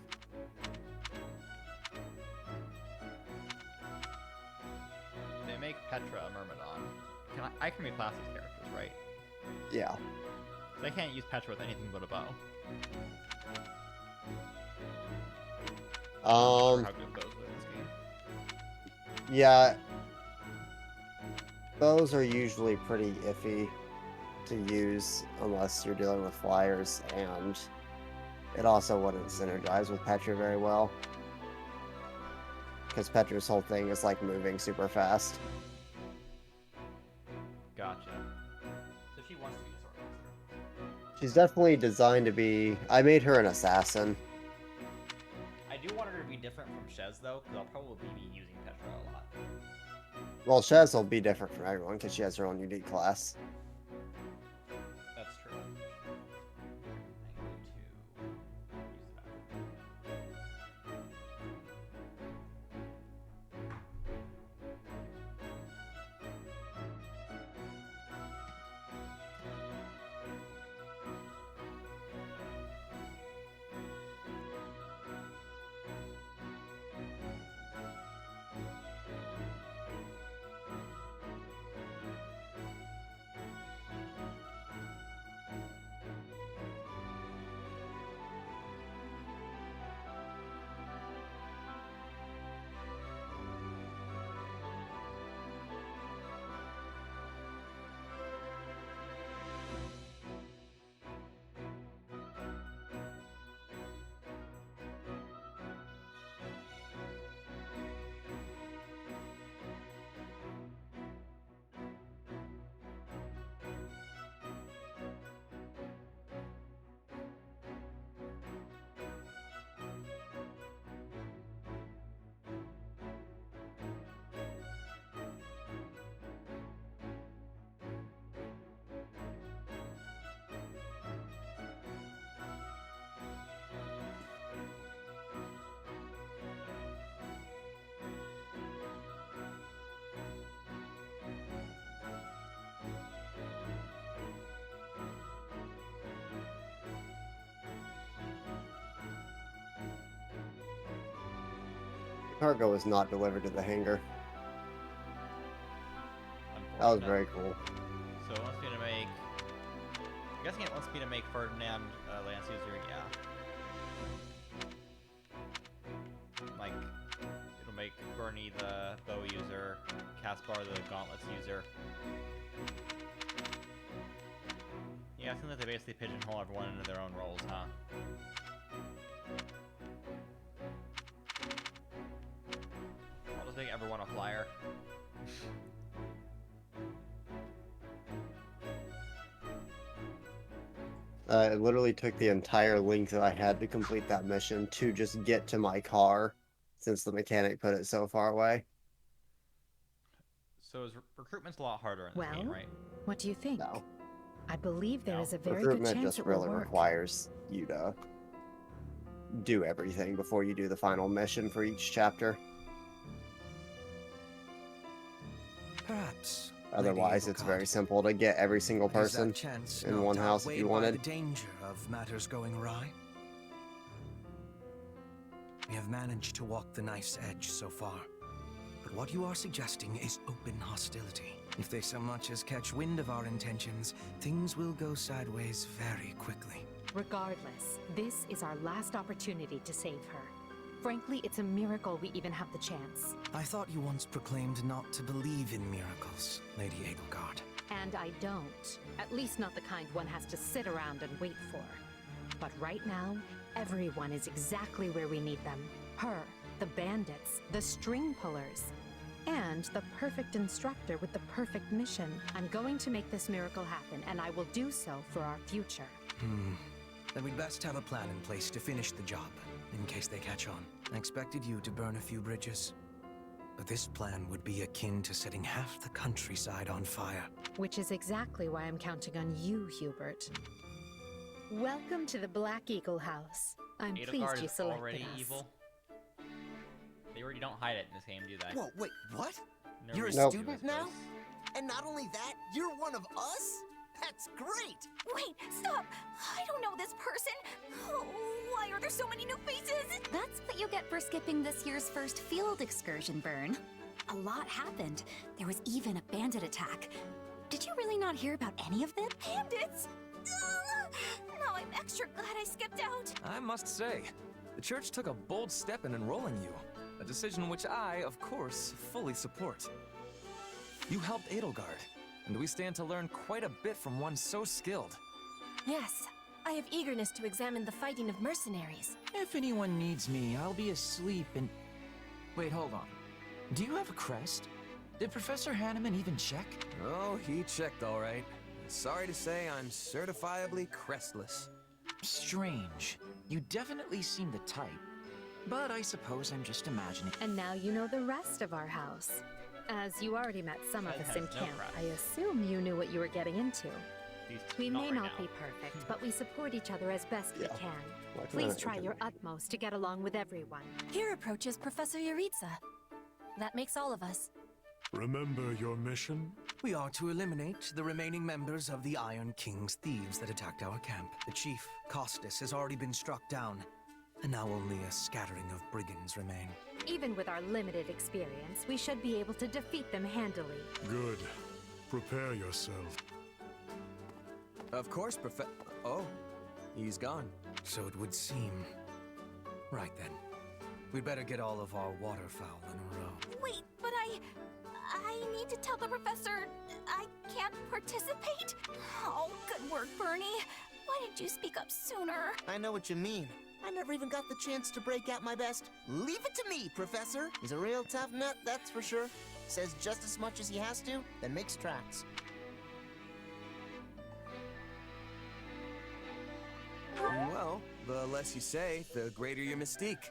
They make Petra a Myrmidon. I can reclass these characters, right? Yeah. So I can't use Petra with anything but a bow. How good bows are in this game. Yeah. Bows are usually pretty iffy to use unless you're dealing with flyers, and it also wouldn't synergize with Petra very well. Because Petra's whole thing is like moving super fast. Gotcha. So she wants to be a sword master. She's definitely designed to be... I made her an assassin. I do want her to be different from Shez though, because I'll probably be using Petra a lot. Well, Shez will be different from everyone because she has her own unique class. That's true. I need to use that. Cargo was not delivered to the hangar. That was very cool. So it wants me to make... I'm guessing it wants me to make Ferdinand Lance user, yeah. Like, it'll make Bernie the bow user, Caspar the gauntlets user. Yeah, I think that they basically pigeonhole everyone into their own roles, huh? I'll just make everyone a flyer. It literally took the entire length that I had to complete that mission to just get to my car, since the mechanic put it so far away. So recruitment's a lot harder in this game, right? What do you think? No. I believe there is a very good Recruitment chance just it will really work. requires you to do everything before you do the final mission for each chapter. Perhaps. Otherwise, it's very simple to get every single Is that person chance in not one house if outweighed you by wanted. the danger of matters going awry? We have managed to walk the knife's edge so far. But what you are suggesting is open hostility. If they so much as catch wind of our intentions, things will go sideways very quickly. Regardless, this is our last opportunity to save her. Frankly, it's a miracle we even have the chance. I thought you once proclaimed not to believe in miracles, Lady Edelgard. And I don't. At least not the kind one has to sit around and wait for. But right now, everyone is exactly where we need them. Her, the bandits, the string pullers, and the perfect instructor with the perfect mission. I'm going to make this miracle happen, and I will do so for our future. Then we'd best have a plan in place to finish the job, in case they catch on. I expected you to burn a few bridges, but this plan would be akin to setting half the countryside on fire. Which is exactly why I'm counting on you, Hubert. Welcome to the Black Eagle House. I'm pleased Edelgard you is selected already us. evil. They already don't hide it in this game, do they? Whoa, wait, what? No You're a reason to student do now? this. And not only that, you're one of us? That's great! Wait, stop! I don't know this person! Oh, why are there so many new faces? That's what you get for skipping this year's first field excursion, Byrne. A lot happened. There was even a bandit attack. Did you really not hear about any of them? Bandits! Ugh. Now I'm extra glad I skipped out. I must say, the church took a bold step in enrolling you. A decision which I, of course, fully support. You helped Edelgard, and we stand to learn quite a bit from one so skilled. Yes, I have eagerness to examine the fighting of mercenaries. If anyone needs me, I'll be asleep and... Wait, hold on. Do you have a crest? Did Professor Hanneman even check? Oh, he checked all right. Sorry to say, I'm certifiably crestless. Strange. You definitely seem the type. But I suppose I'm just imagining. And now you know the rest of our house. As you already met some of It us has in no camp, crest. I assume you knew what you were getting into. We not may right not now. be perfect, but we support each other as best we Yeah. can. Like Please that, try okay. your utmost to get along with everyone. Here approaches Professor Yuritsa. That makes all of us. Remember your mission? We are to eliminate the remaining members of the Iron King's thieves that attacked our camp. The chief, Costas, has already been struck down, and now only a scattering of brigands remain. Even with our limited experience, we should be able to defeat them handily. Good. Prepare yourself. Of course, Oh, he's gone. So it would seem. Right then. We'd better get all of our waterfowl in a row. Wait, but I need to tell the professor I can't participate? Oh, good work, Bernie. Why didn't you speak up sooner? I know what you mean. I never even got the chance to break out my best. Leave it to me, Professor. He's a real tough nut, that's for sure. Says just as much as he has to, then makes tracks. Well, the less you say, the greater your mystique.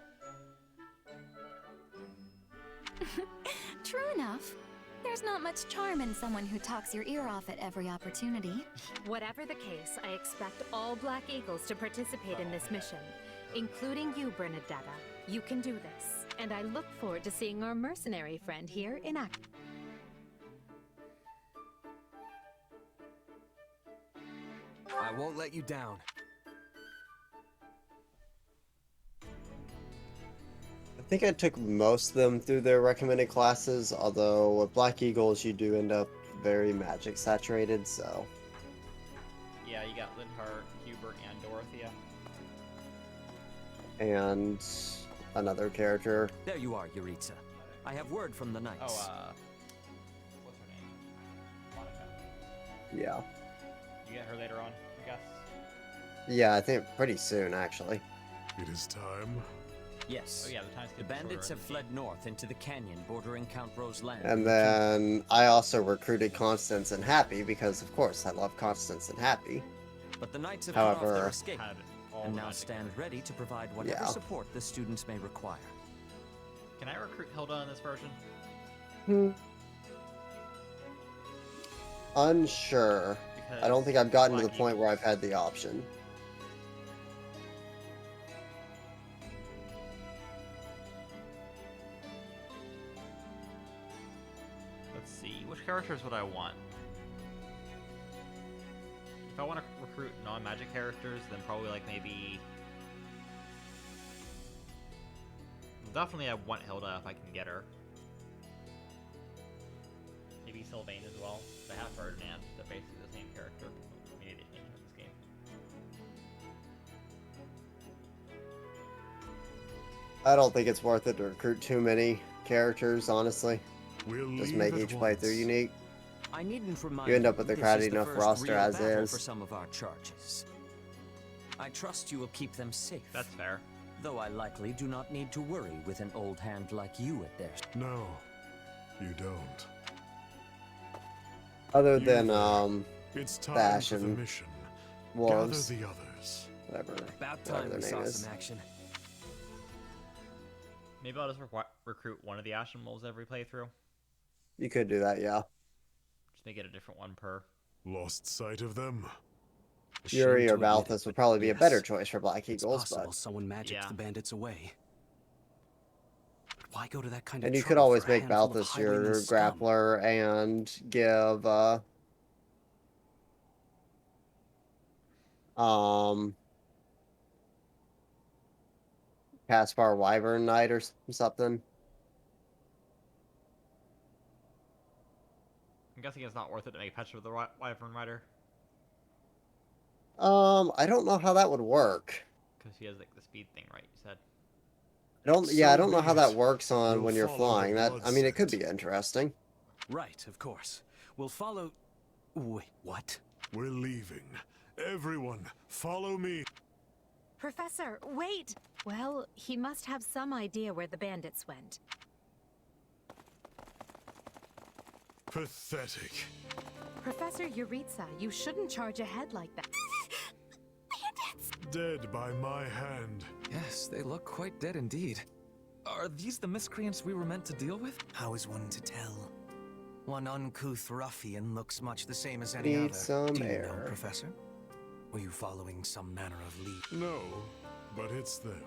True enough. There's not much charm in someone who talks your ear off at every opportunity. Whatever the case, I expect all Black Eagles to participate in this mission, including you, Bernadetta. You can do this, and I look forward to seeing our mercenary friend here in action. I won't let you down. I think I took most of them through their recommended classes, although with Black Eagles you do end up very magic saturated, so... Yeah, you got Linhart, Hubert, and Dorothea. And another character. There you are, Yuritsa. I have word from the knights. Oh, what's her name? Monica. Yeah. You get her later on, I guess. Yeah, I think pretty soon, actually. It is time. Yes. Oh yeah, the time's The bandits have fled north into the canyon bordering Count Ro's land. And then I also recruited Constance and Happy, because of course I love Constance and Happy. But the knights have cut off their However, escape, all and the now magic stand ready to provide whatever Yeah. support the students may require. Can I recruit Hilda in this version? Unsure. I don't think I've gotten to the point where I've had the option. Let's see, which characters would I want? If I want to recruit non-magic characters, then probably like maybe... Definitely I want Hilda if I can get her. Maybe Sylvain as well. They have Ferdinand, they're basically the same character. Maybe they changed in this game. I don't think it's worth it to recruit too many characters, honestly. We'll Just leave make at each once. playthrough unique. I needn't remind You end up with a this crowded is the enough first roster real as battle is. for some of our charges. I trust you will keep them safe. That's fair. Though I likely do not need to worry with an old hand like you at their... No, you don't. Other You than, there. It's time Bash for the and mission. Wolves. Gather the others. Whatever About their time we name saw is. some action. Maybe I'll just recruit one of the Ashen Wolves every playthrough. You could do that, yeah. Just make it a different one per. Lost sight of them. Yuri or Balthus would probably be a better choice for Black Eagles, possible but... someone magicked the bandits away. But why go to that kind of And you could trouble always for a make handful of Balthus your highwaymen scum? grappler and give, Caspar Wyvern Knight or something. I'm guessing it's not worth it to make Petra the Wyvern Rider. I don't know how that would work. Because he has like the speed thing, right? You said. I don't know how be that it. works on We'll when you're follow the flying. That, blood I mean, it could scent. be interesting. Right, of course. We'll follow... Wait, what? We're leaving. Everyone, follow me. Professor, wait! Well, he must have some idea where the bandits went. Pathetic. Professor Yuritsa, you shouldn't charge ahead like that. Dead by my hand. Yes, they look quite dead indeed. Are these the miscreants we were meant to deal with? How is one to tell? One uncouth ruffian looks much the same as any Need other. some Do you know, air. Professor? Were you following some manner of lead? No, but it's them.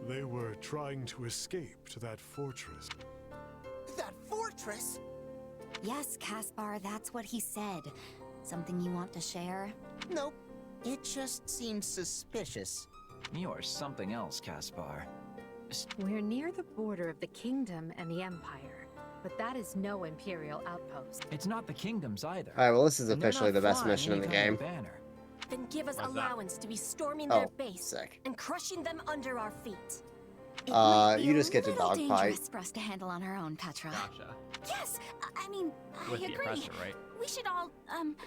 They were trying to escape to that fortress. That fortress? Yes, Caspar, that's what he said. Something you want to share? Nope. It just seems suspicious. You're something else, Caspar. We're near the border of the kingdom and the empire, but that is no imperial outpost. It's not the kingdoms either. Alright, well, this is And they're officially not the best flying mission in the any kind game. of banner. Then give us What's that? allowance to be storming their Oh, base sick. and crushing them under our feet. It might be You a just get to little dogfight. dangerous for us to handle on our own, Petra. Gotcha. Yes, I mean, With I the agree. oppressor, right? We should all,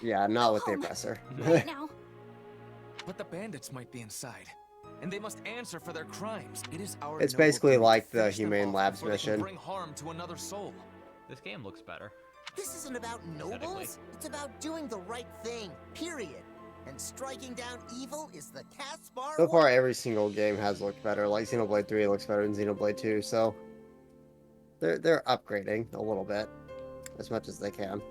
Yeah, not go with the home oppressor. right now. But the bandits might be inside, and they must answer for their crimes. It is our It's noble basically duty to like the finish them Humane off Labs before they can mission. bring harm to another soul. This game looks better. This isn't about nobles. It's about doing the right thing, period. And striking down evil is the Caspar So far, way. every single game has looked better. Like Xenoblade 3 looks better than Xenoblade 2, so they're upgrading a little bit, as much as they can.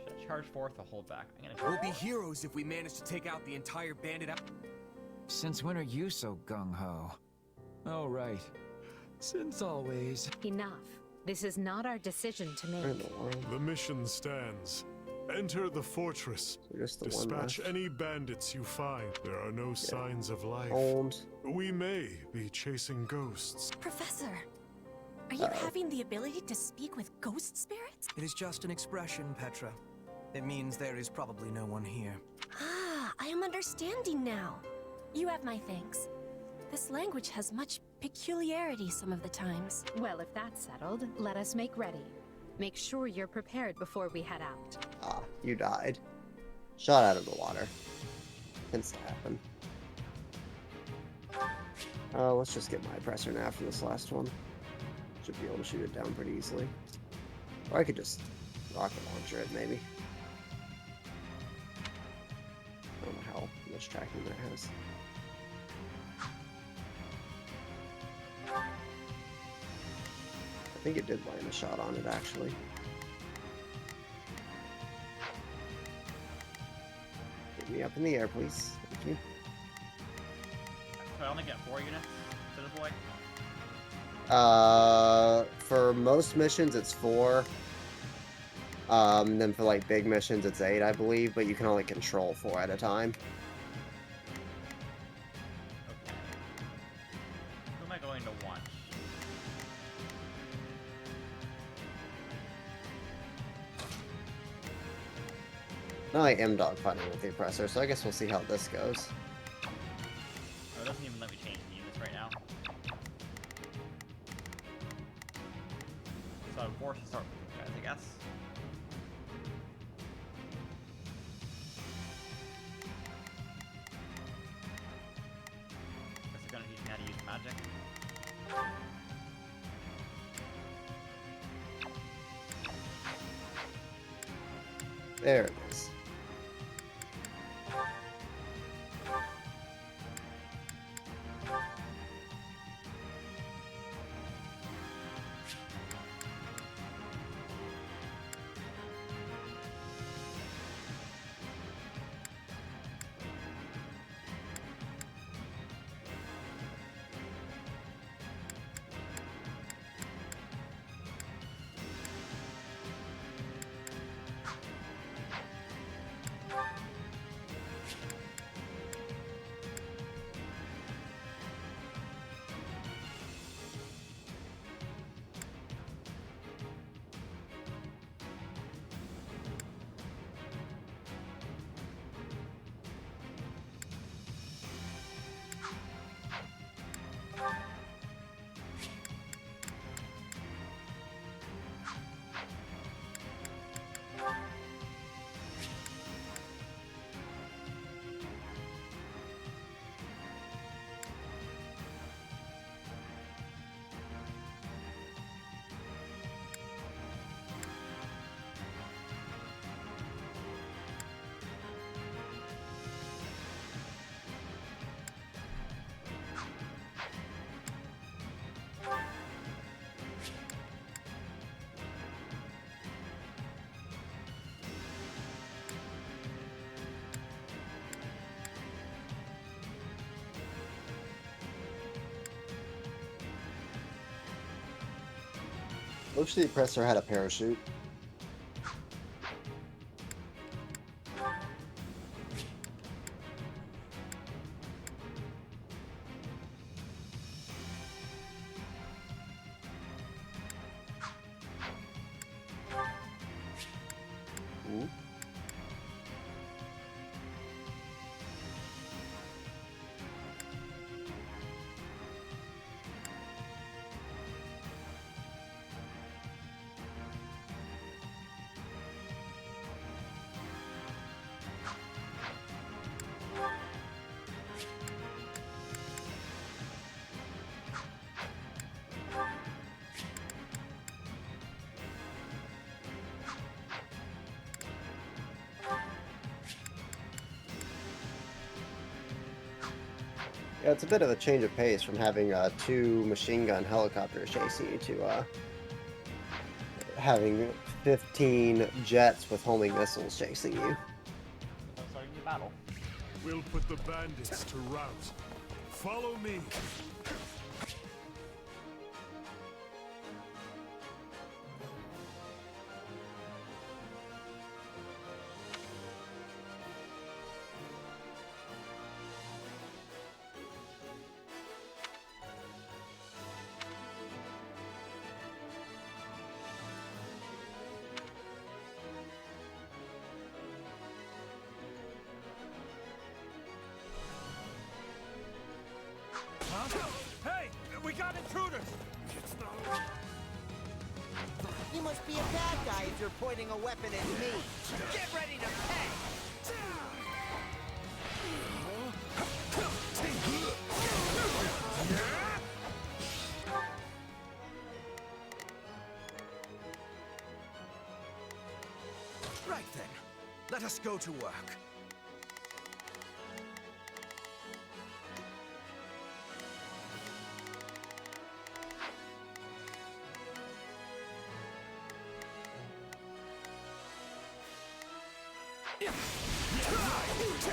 Should I charge forth or hold back? I'm gonna We'll charge. be heroes if we manage to take out the entire bandit out. Since when are you so gung-ho? Oh, right. Since always. Enough. This is not our decision to make. The mission stands. Enter the fortress. Just the one Dispatch left. any bandits you find. There are no signs of life. Old. We may be chasing ghosts. Professor, are you having the ability to speak with ghost spirits? It is just an expression, Petra. It means there is probably no one here. Ah, I am understanding now. You have my thanks. This language has much peculiarity some of the times. Well, if that's settled, let us make ready. Make sure you're prepared before we head out. Ah, you died. Shot out of the water. Tends to happen. Let's just get my oppressor now for this last one. Should be able to shoot it down pretty easily. Or I could just rocket launcher it, maybe. I don't know how much tracking that has. I think it did land a shot on it, actually. me up in the air, please. Thank you. So I only get 4 units to deploy? For most missions, it's 4. Then for like big missions, it's 8, I believe, but you can only control 4 at a time. Okay. Who am I going to want? Now I am dogfighting with the oppressor, so I guess we'll see how this goes. Oh, it doesn't even let me change the units right now. So I'm forced to start with these guys, I guess. Guess they're gonna teach me how to use magic. There it is. Wish the oppressor had a parachute. Ooh. Yeah, it's a bit of a change of pace from having 2 machine gun helicopters chasing you to having 15 jets with homing missiles chasing you. I'm starting the battle. We'll put the bandits to rout. Follow me. Hey! We got intruders! You must be a bad guy if you're pointing a weapon at me. Get ready to pay! Right then, let us go to work. A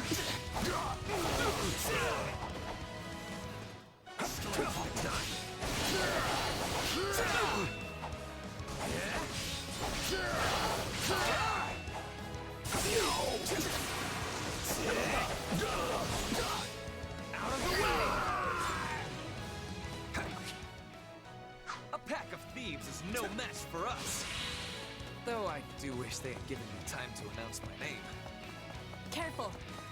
pack of thieves is no match for us. Though I do wish they had given me time to announce my name. Careful.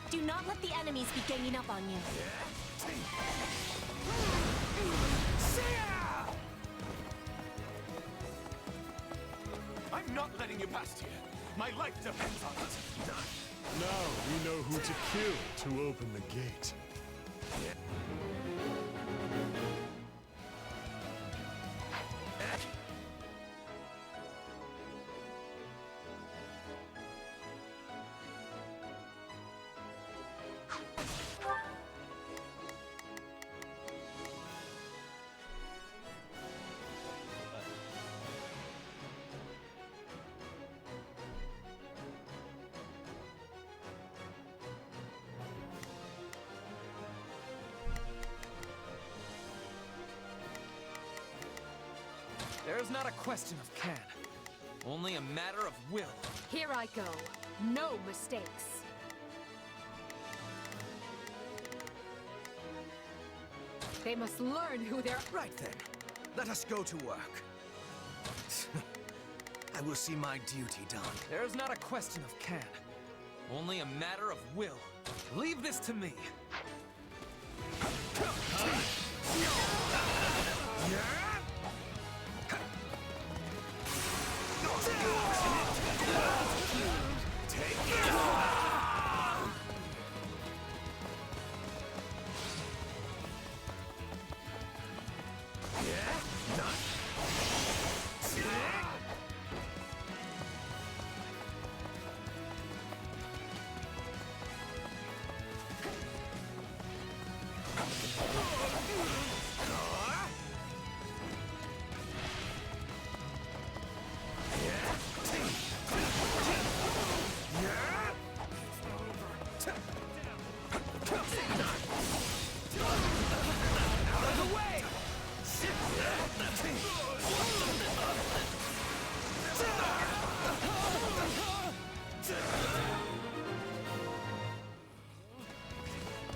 Do not let the enemies be ganging up on you. I'm not letting you past here. My life depends on it. Now we know who to kill to open the gate. There's not a question of can, only a matter of will. Here I go. No mistakes. They must learn who they're... Right then. Let us go to work. I will see my duty done. There's not a question of can, only a matter of will. Leave this to me.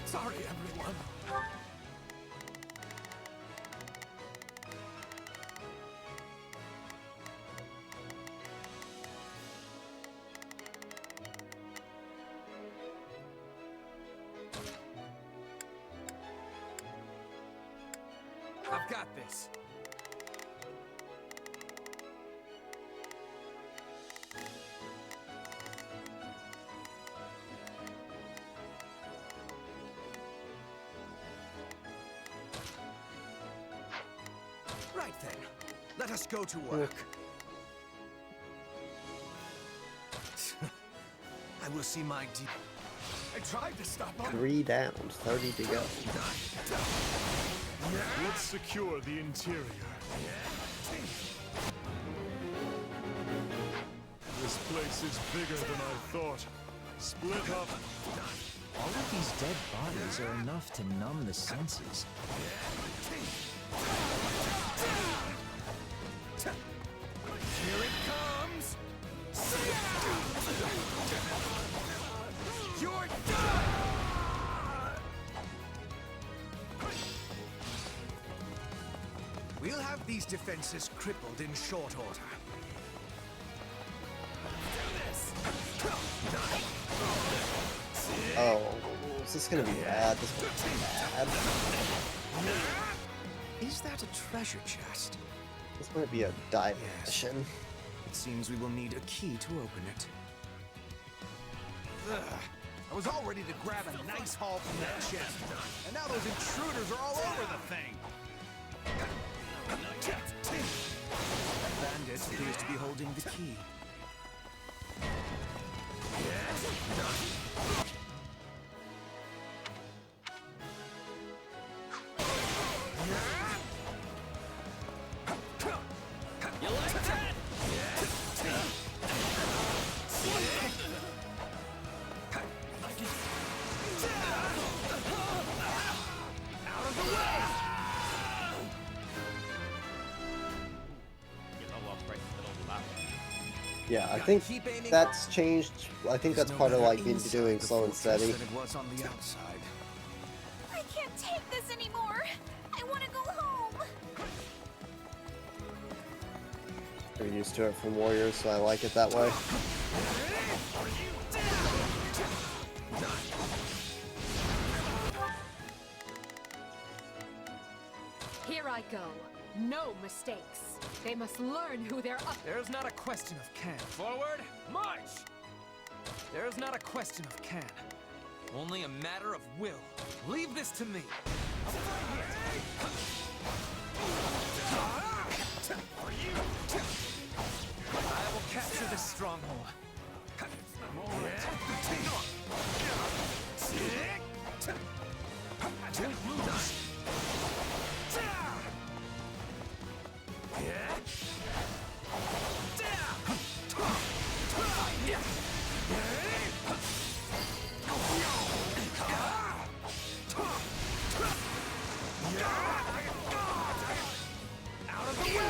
Sorry, everyone. I've got this. Right then. Let us go to work. I will see my duty. I tried to stop him. 3 down, 30 to go. Let's secure the interior. This place is bigger than I thought. Split up. All of these dead bodies are enough to numb the senses. Here it comes! You're done! We'll have these defenses crippled in short order. Oh, is this gonna be bad? This one's bad. Is that a treasure chest? This might be a dive mission. It seems we will need a key to open it. Ugh. I was all ready to grab a nice haul from that chest, and now those intruders are all over the thing. Bandit appears to be holding the key. You like that? Yeah, I think that's changed. I think that's part of like being doing slow and steady. Than it was on the outside. I can't take this anymore. I want to go home. We're used to it from Warriors, so I like it that way. Here I go. No mistakes. They must learn who they're up. There is not a question of can. Forward, march! There is not a question of can. Only a matter of will. Leave this to me. I will capture this stronghold. Out of the way!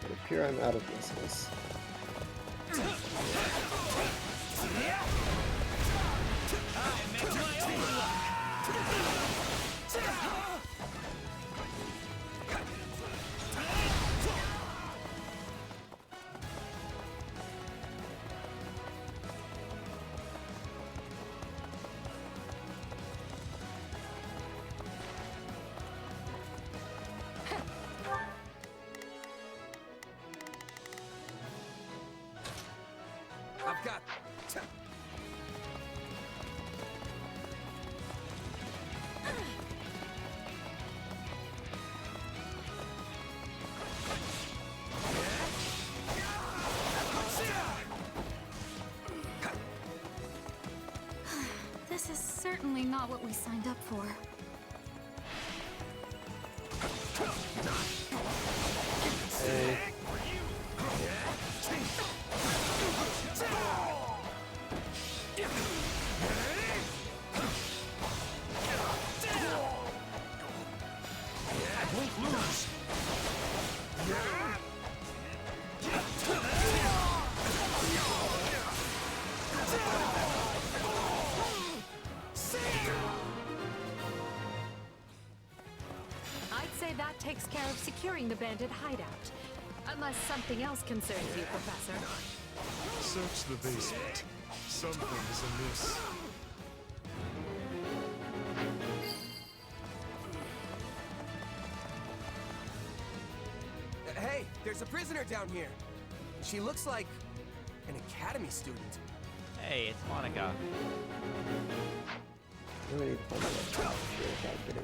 It appears I'm out of business. I've got... This is certainly not what we signed up for. Hey. I'd say that takes care of securing the bandit hideout. Unless something else concerns you, Professor. Search the basement. Something is amiss. Hey, there's a prisoner down here. She looks like an academy student. Hey, it's Monica. We need to find out without getting...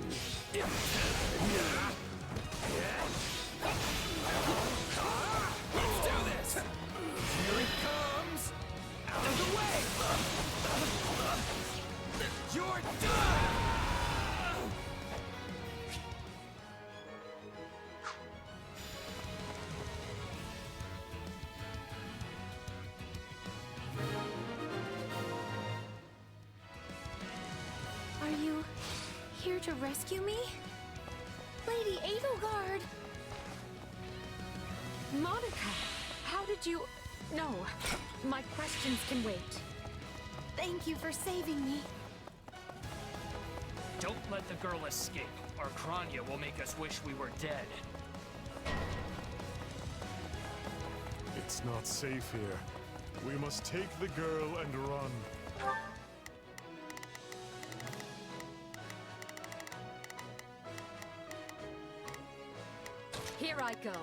Let's do this! Here it comes! Out of the way! You're done! Are you here to rescue me? Lady Edelgard! Monica, how did you... No, my questions can wait. Thank you for saving me. Don't let the girl escape, or Kranya will make us wish we were dead. It's not safe here. We must take the girl and run. Here I go.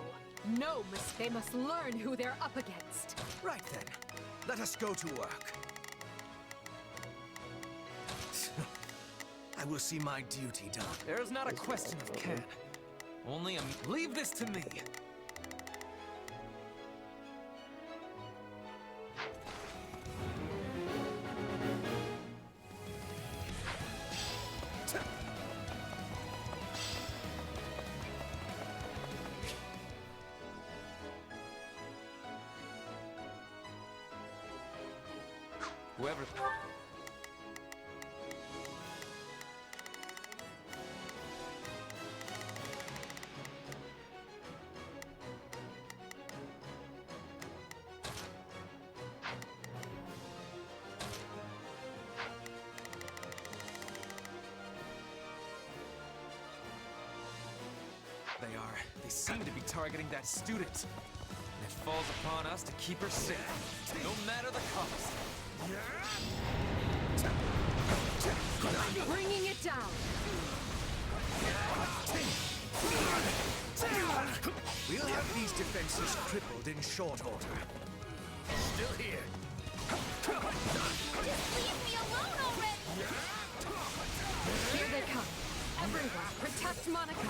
No mistake. They must learn who they're up against. Right then, let us go to work. I will see my duty done. There is not a question of can. Only a... Leave this to me! Whoever... They seem to be targeting that student. And it falls upon us to keep her safe, no matter the cost. Bringing it down. We'll have these defenses crippled in short order. Still here. Just leave me alone already! Here they come. Everyone, protect Monica.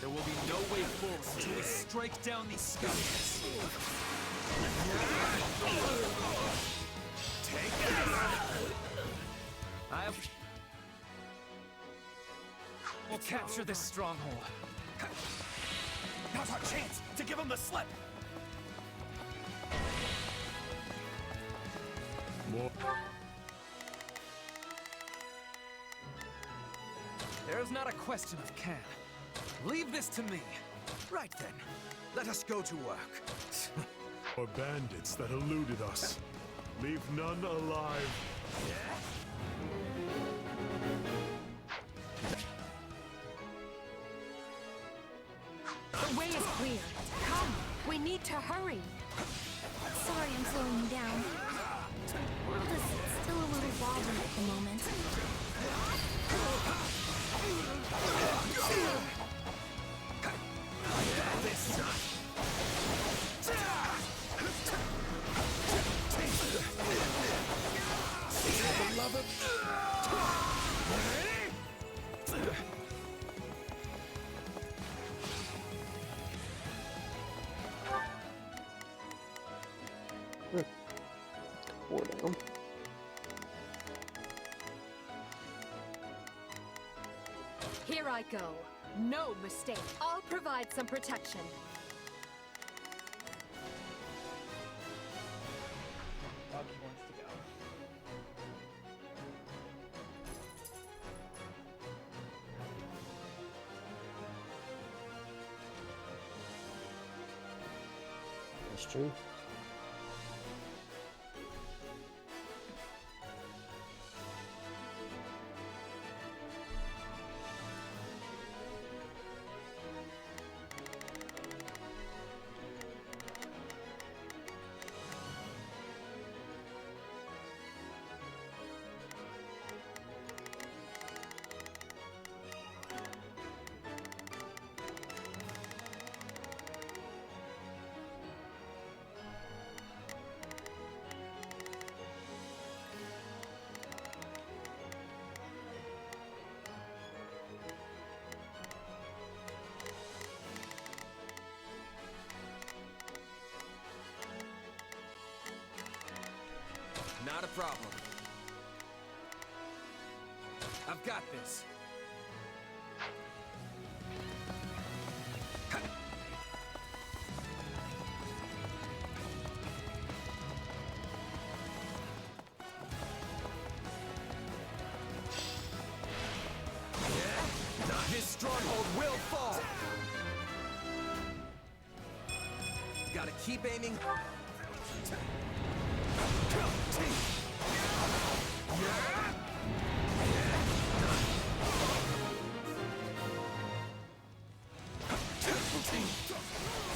There will be no way forward until we strike down these scum. Take that! We'll capture this stronghold. Now's our chance to give them the slip! More. There is not a question of can. Leave this to me. Right then, let us go to work. Or bandits that eluded us. Leave none alive. The way is clear. Come, we need to hurry. Sorry I'm slowing you down. World is still a little wobbly at the moment. Four down. Here I go. No mistake. I'll provide some protection. Bucky wants to go. That's true. Not a problem. I've got this. His stronghold will fall. Gotta keep aiming.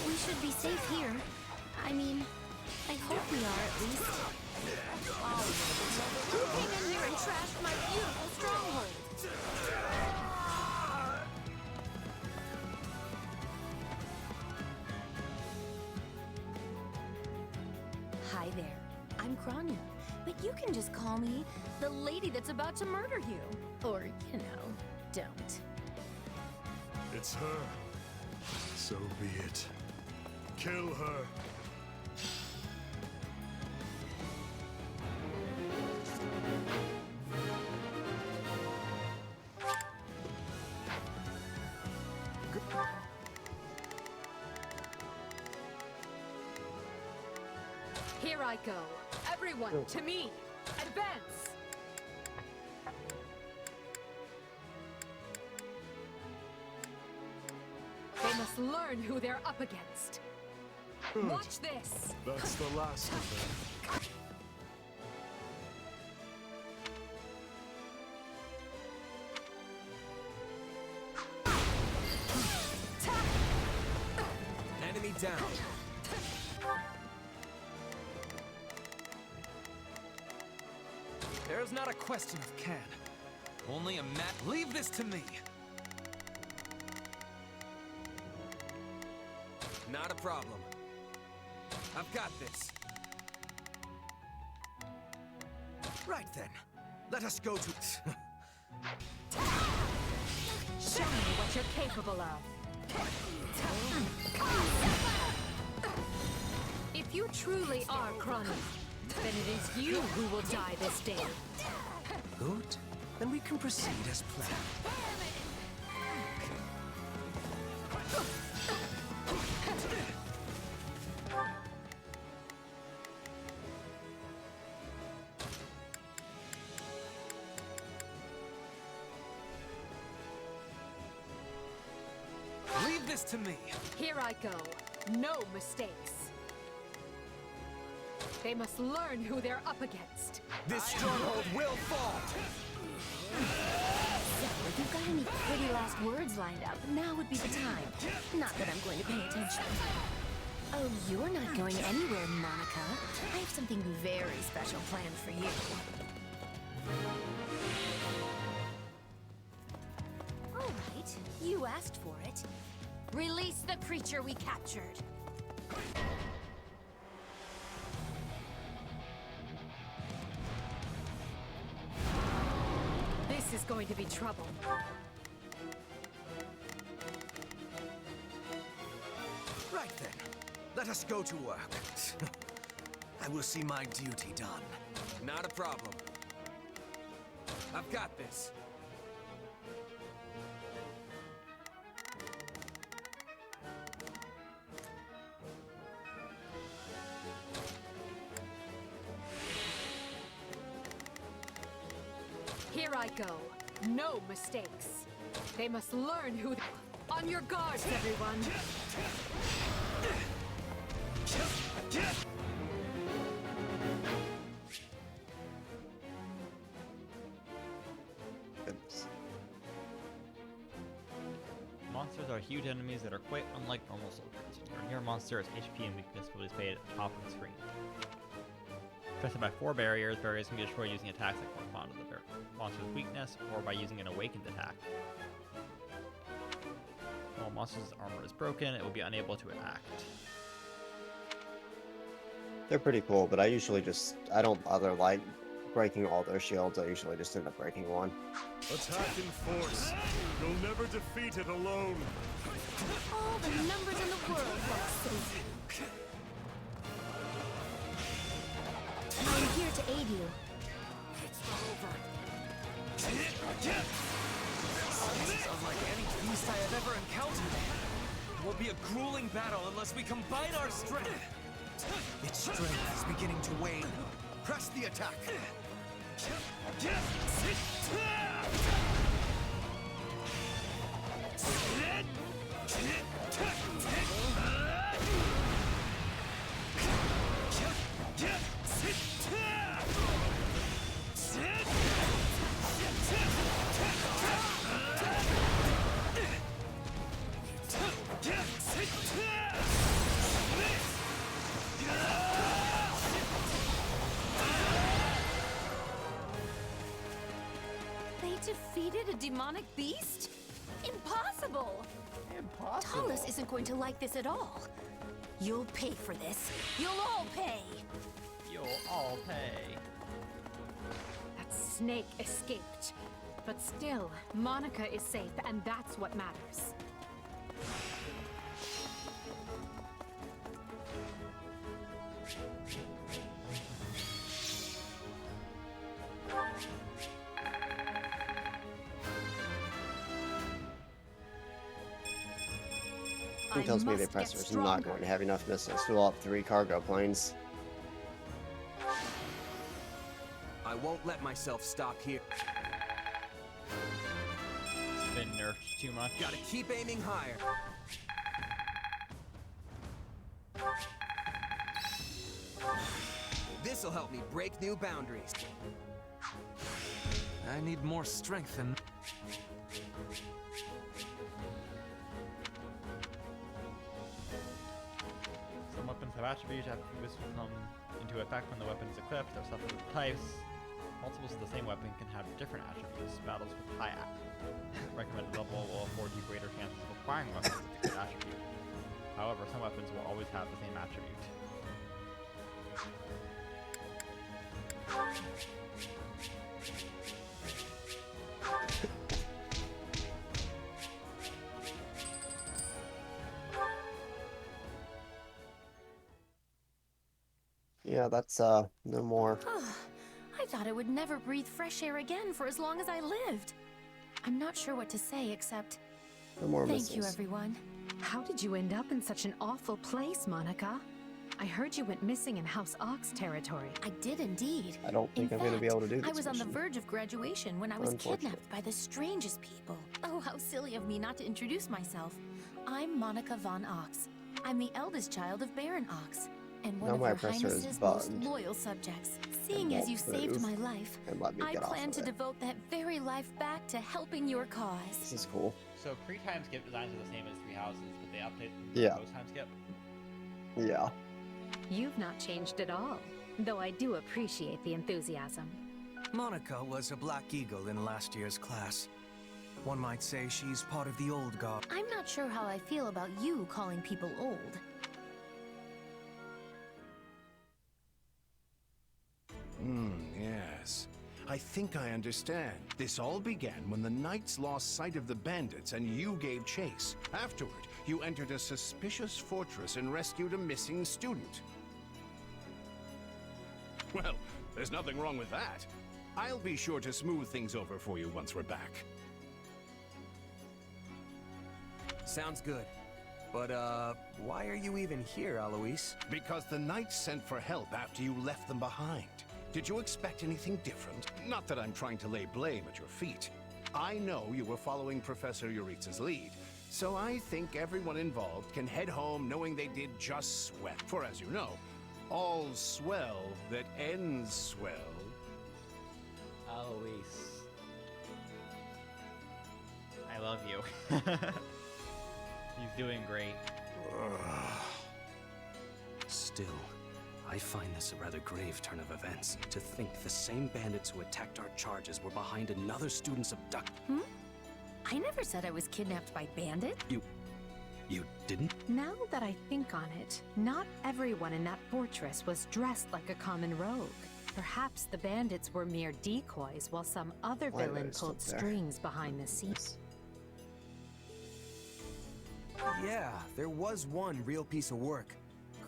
We should be safe here. I mean, I hope we are at least. Who came in here and trashed my beautiful stronghold? Hi there. I'm Kranya, but you can just call me the lady that's about to murder you. Or, you know, don't. It's her. So be it. Kill her. Here I go. Everyone, to me. Advance! They must learn who they're up against. Good. Watch this! That's the last of them. Enemy down. There is not a question of can. Only a mat. Leave this to me. Not a problem. I've got this. Right then. Let us go to... Show me what you're capable of. If you truly are Chrono, then it is you who will die this day. Good. Then we can proceed as planned. Leave this to me. Here I go. No mistakes. They must learn who they're up against. This stronghold will fall! So, if you've got any pretty last words lined up, now would be the time. Not that I'm going to pay attention. Oh, you're not going anywhere, Monica. I have something very special planned for you. All right, you asked for it. Release the creature we captured. This is going to be trouble. Right then. Let us go to work. I will see my duty done. Not a problem. I've got this. Here I go. No mistakes. They must learn who... On your guards, everyone! Monsters are huge enemies that are quite unlike normal soldiers. Your near monster's HP and weakness will be displayed at the top of the screen. Protected by 4 barriers, barriers can be destroyed using attacks that correspond to the monster's weakness, or by using an awakened attack. While a monster's armor is broken, it will be unable to act. They're pretty cool, but I usually just... I don't bother, like, breaking all their shields. I usually just end up breaking one. Attack in force. You'll never defeat it alone. All the numbers in the world won't save you. I'm here to aid you. It's over. This is unlike any beast I have ever encountered. It will be a grueling battle unless we combine our strength. Its strength is beginning to wane. Press the attack. They defeated a demonic beast? Impossible! Impossible? Thomas isn't going to like this at all. You'll pay for this. You'll all pay! You'll all pay. That snake escaped. But still, Monica is safe, and that's what matters. Who tells me the Oppressor's not going to have enough missiles to blow up 3 cargo planes? I won't let myself stop here. It's been nerfed too much. Gotta keep aiming higher. This'll help me break new boundaries. I need more strength and... Some weapons have attributes that come into effect when the weapon is equipped or suffer with types. Multiples of the same weapon can have different attributes. Battles with high recommended level will afford you greater chances of acquiring weapons with a good attribute. However, some weapons will always have the same attribute. Yeah, that's no more. I thought I would never breathe fresh air again for as long as I lived. I'm not sure what to say except No more thank you, missiles. everyone. How did you end up in such an awful place, Monica? I heard you went missing in House Ox territory. I did indeed. I don't think In I'm going to be fact, able to do this I was on the mission. verge of graduation when I was Unfortunate. kidnapped by the strangest people. Oh, how silly of me not to introduce myself. I'm Monica von Ox. I'm the eldest child of Baron Ox, and one Now of my Her oppressor is Highness's most bugged. loyal subjects. Seeing And as you won't saved move my life, and let me I get off plan of to it. devote that very life back to helping your This cause. is cool. So Kree time skip designs are the same as Three Houses, but they update Yeah. post time skip. Yeah. You've not changed at all, though I do appreciate the enthusiasm. Monica was a Black Eagle in last year's class. One might say she's part of the old guard. I'm not sure how I feel about you calling people old. Yes. I think I understand. This all began when the Knights lost sight of the bandits and you gave chase. Afterward, you entered a suspicious fortress and rescued a missing student. Well, there's nothing wrong with that. I'll be sure to smooth things over for you once we're back. Sounds good. But, why are you even here, Alois? Because the Knights sent for help after you left them behind. Did you expect anything different? Not that I'm trying to lay blame at your feet. I know you were following Professor Euritza's lead, so I think everyone involved can head home knowing they did just swell. For as you know, all's swell that ends swell. Alois. I love you. He's doing great. Still, I find this a rather grave turn of events. To think the same bandits who attacked our charges were behind another student's abduction. I never said I was kidnapped by bandits. You didn't? Now that I think on it, not everyone in that fortress was dressed like a common rogue. Perhaps the bandits were mere decoys while some other Why are villain they still pulled there? strings behind the scenes. Yeah, there was one real piece of work.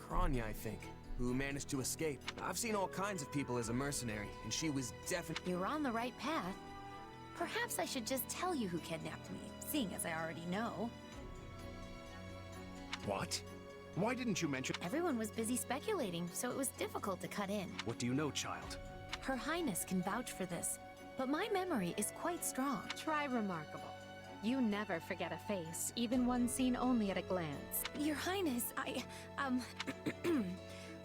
Kranya, I think, who managed to escape. I've seen all kinds of people as a mercenary, and she was definitely... You're on the right path. Perhaps I should just tell you who kidnapped me, seeing as I already know. What? Why didn't you mention... Everyone was busy speculating, so it was difficult to cut in. What do you know, child? Her Highness can vouch for this, but my memory is quite strong. Try remarkable. You never forget a face, even one seen only at a glance. Your Highness,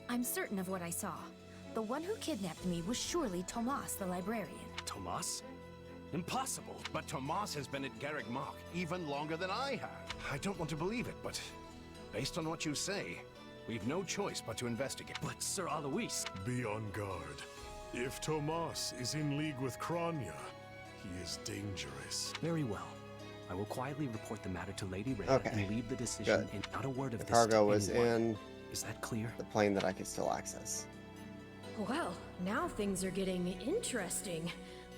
I'm certain of what I saw. The one who kidnapped me was surely Tomas the librarian. Tomas? Impossible! But Tomas has been at Garrick Mach even longer than I have. I don't want to believe it, but based on what you say, we've no choice but to investigate. But Sir Alois... Be on guard. If Tomas is in league with Kranya, he is dangerous. Very well. I will quietly report the matter to Lady Rhea Okay. and leave the decision Good. in not a word of The this cargo to was anyone. in Is that clear? the plane that I could still access. Well, now things are getting interesting.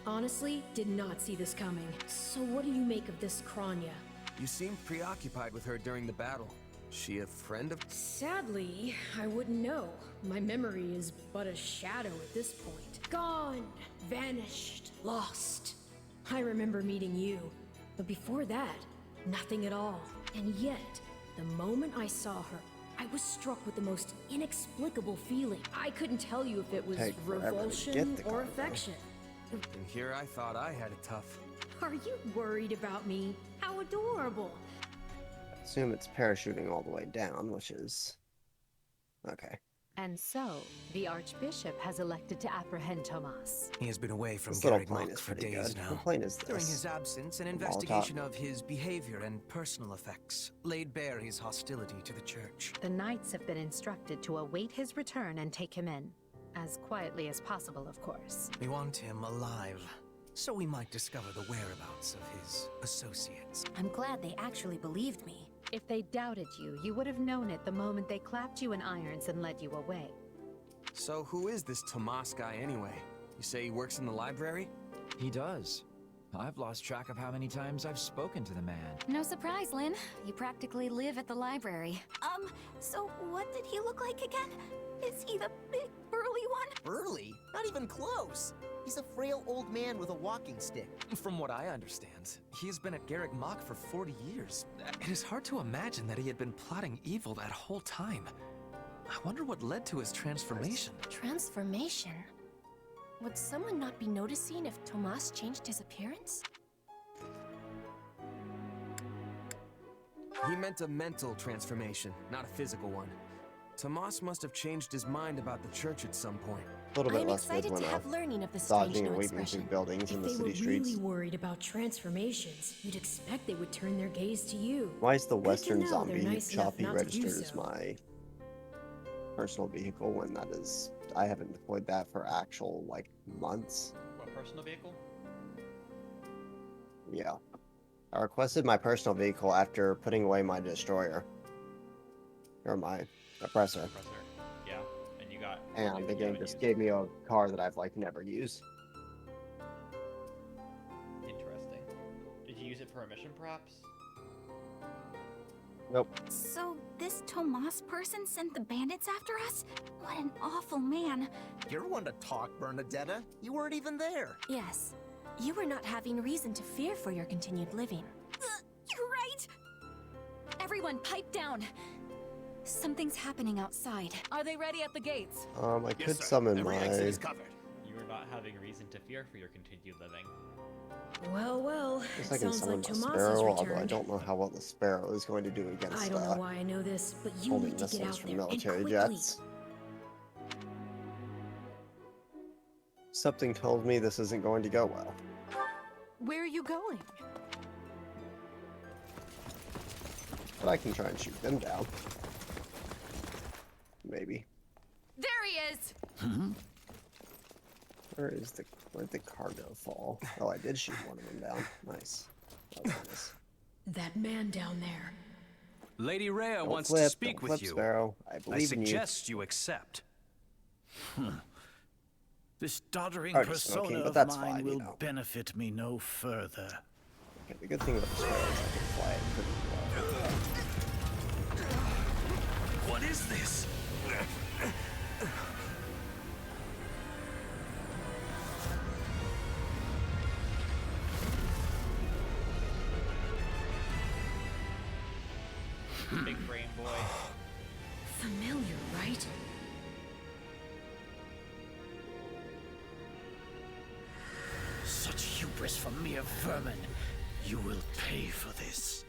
Honestly, did not see this coming. So what do you make of this Kranya? You seemed preoccupied with her during the battle. She a friend of... Sadly, I wouldn't know. My memory is but a shadow at this point. Gone, vanished, lost. I remember meeting you, but before that, nothing at all. And yet, the moment I saw her, I was struck with the most inexplicable feeling. I couldn't tell you if it was Take forever to revulsion get the or cargo. affection. And here I thought I had it tough. Are you worried about me? How adorable. Assume it's parachuting all the way down, which is... Okay. And so, the Archbishop has elected to apprehend Tomas. He has been away from This little Garreg plane Mach is for pretty days good. now. What plane is this? During his absence, an Molotov. investigation of his behavior and personal effects laid bare his hostility to the church. The knights have been instructed to await his return and take him in. As quietly as possible, of course. We want him alive, so we might discover the whereabouts of his associates. I'm glad they actually believed me. If they doubted you, you would have known it the moment they clapped you in irons and led you away. So who is this Tomas guy anyway? You say he works in the library? He does. I've lost track of how many times I've spoken to the man. No surprise, Lynn. You practically live at the library. So what did he look like again? Is he the big, burly one? Burly? Not even close. He's a frail old man with a walking stick. From what I understand, he's been at Garreg Mach for 40 years. It is hard to imagine that he had been plotting evil that whole time. I wonder what led to his transformation. Transformation? Would someone not be noticing if Tomas changed his appearance? He meant a mental transformation, not a physical one. Tomas must have changed his mind about the church at some point. A little bit I'm less good excited when to have learning of this dodging strange and new weaving through expression. buildings in If the they were city streets. really worried about transformations, you'd expect they would turn their gaze to you. Why is the Good to Western know they're Zombie nice enough choppy not to do registered as so. my personal vehicle when that is... I haven't deployed that for actual, like, months. What, personal vehicle? Yeah. I requested my personal vehicle after putting away my destroyer. Or my oppressor. Yeah, and you got... And the game just gave me a car that I've, like, never used. Interesting. Did you use it for a mission, perhaps? Nope. So this Tomas person sent the bandits after us? What an awful man. You're one to talk, Bernadetta. You weren't even there. Yes. You were not having reason to fear for your continued living. You're right. Everyone, pipe down. Something's happening outside. Are they ready at the gates? I could summon my... You were not having reason to fear for your continued living. Well, well, I guess it I can sounds summon like my Tomas Sparrow, has although I returned. don't know how well the Sparrow is going to do against I don't know why I know this, but you holding need to get missiles out from there, military and quickly. jets. Something tells me this isn't going to go well. Where are you going? But I can try and shoot them down. Maybe. There he is! Where'd the cargo fall? Oh, I did shoot one of them down. Nice. That was nice. That man down there. Lady Rhea Don't wants flip, to speak don't with flip, you. Sparrow. I believe in you. suggest you accept. This doddering Already persona smoking, but of that's mine fine, will you know. benefit me no further. Okay, the good thing about the Sparrow is I can fly it pretty well. What is this? Big brain boy. Familiar, right? Such hubris from mere vermin. You will pay for this.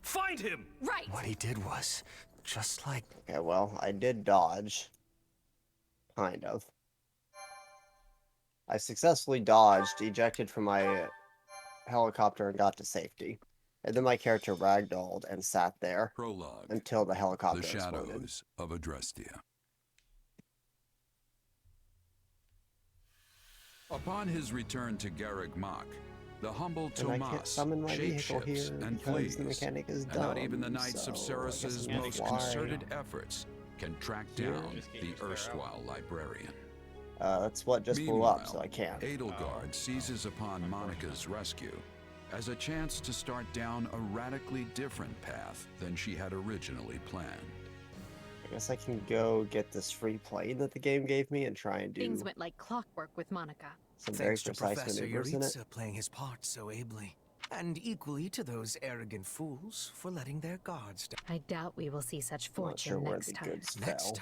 Find him! Right! What he did was just like... Okay, well, I did dodge. Kind of. I successfully dodged, ejected from my helicopter, and got to safety. And then my character ragdolled and sat there Prologue. until the helicopter The exploded. Shadows of Adrestia. Upon his return to Garreg Mach, the humble And I can't Tomas summon my vehicle shapeshifts here and because flees, the mechanic is and not dumb, even the Knights so of I guess Ceros's I'm most flying. concerted efforts can track Here. down the erstwhile librarian. That's what just blew up, so I can't. Edelgard seizes upon Monica's rescue as a chance to start down a radically different path than she had originally planned. I guess I can go get this free plane that the game gave me and try and do Things went like clockwork with Monica. some very Thanks to precise Professor maneuvers in it. Yuritsa playing his part so ably. And equally to those arrogant fools for letting their guards down. I doubt we will see such I'm not fortune sure where next the time. goods Next fell.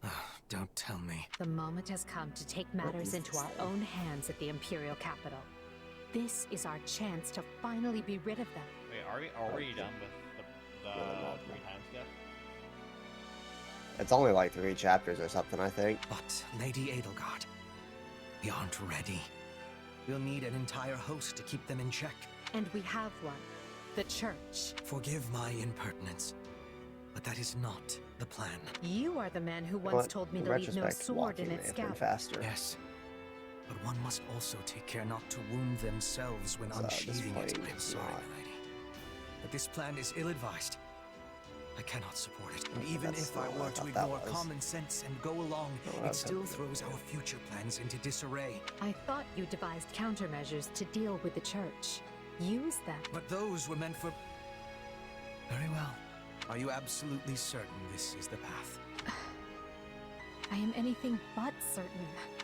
time. Don't tell me. The moment has come to take What matters is into this our thing? own hands at the Imperial capital. This is our chance to finally be rid of them. Wait, are we already done with the 3 time skip? It's only like 3 chapters or something, I think. But, Lady Edelgard, we aren't ready. We'll need an entire host to keep them in check. And we have one. The Church. Forgive my impertinence, but that is not the plan. You are the man who once told me to leave no sword in its scabbard. Faster. Yes, but one must also take care not to wound themselves when unsheathing it. I'm sorry, my lady. But this plan is ill-advised. I cannot support it. And even if I were to ignore common sense and go along, it still throws our future plans into disarray. I thought you devised countermeasures to deal with the Church. Use them. But those were meant for... Very well. Are you absolutely certain this is the path? I am anything but certain.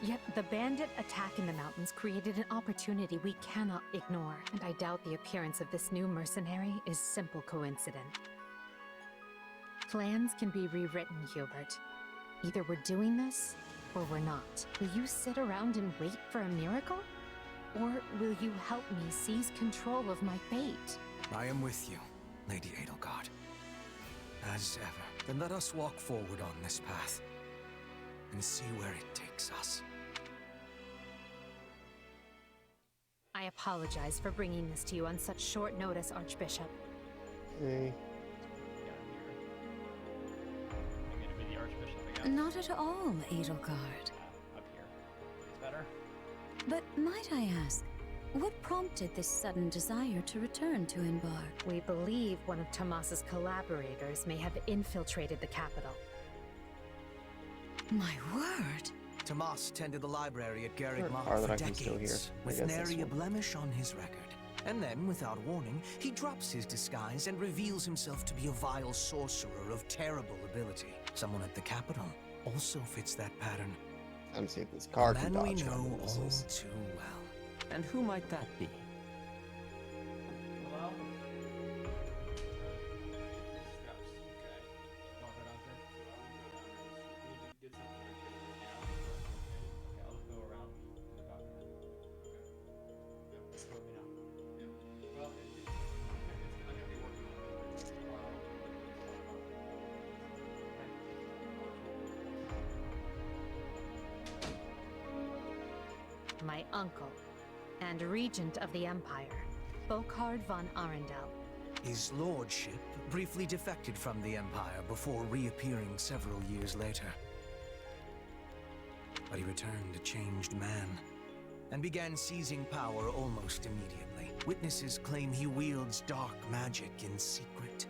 Yet the bandit attack in the mountains created an opportunity we cannot ignore. And I doubt the appearance of this new mercenary is simple coincidence. Plans can be rewritten, Hubert. Either we're doing this, or we're not. Will you sit around and wait for a miracle? Or will you help me seize control of my fate? I am with you, Lady Edelgard. As ever. Then let us walk forward on this path and see where it takes us. I apologize for bringing this to you on such short notice, Archbishop. Hey. Not at all, Edelgard. Up here. It's better? But might I ask, what prompted this sudden desire to return to Inbar? We believe one of Tomas's collaborators may have infiltrated the capital. My word! Tomas tended the library at Garreg Mach Or that for I can still hear. decades, I with guess this nary a one. blemish on his record. And then, without warning, he drops his disguise and reveals himself to be a vile sorcerer of terrible ability. Someone at the capital also fits that pattern. I'm seeing this card A can man we dodge know my all missiles. too well. And who might that be? My uncle, and regent of the Empire, Volkard von Arundel. His lordship briefly defected from the Empire before reappearing several years later. But he returned a changed man, and began seizing power almost immediately. Witnesses claim he wields dark magic in secret,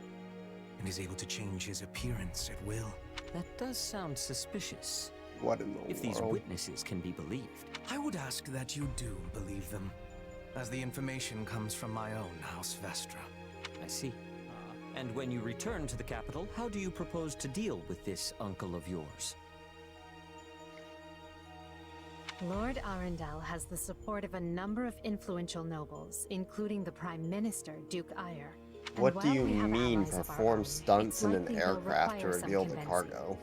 and is able to change his appearance at will. That does sound suspicious. What in the If these world? witnesses can be believed. I would ask that you do believe them, as the information comes from my own House Vestra. I see. And when you return to the capital, how do you propose to deal with this uncle of yours? Lord Arundel has the support of a number of influential nobles, including the Prime Minister, Duke Ayer. And What do while you we have mean allies of our perform own, stunts it's in an likely they'll aircraft to require some reveal the convincing. cargo?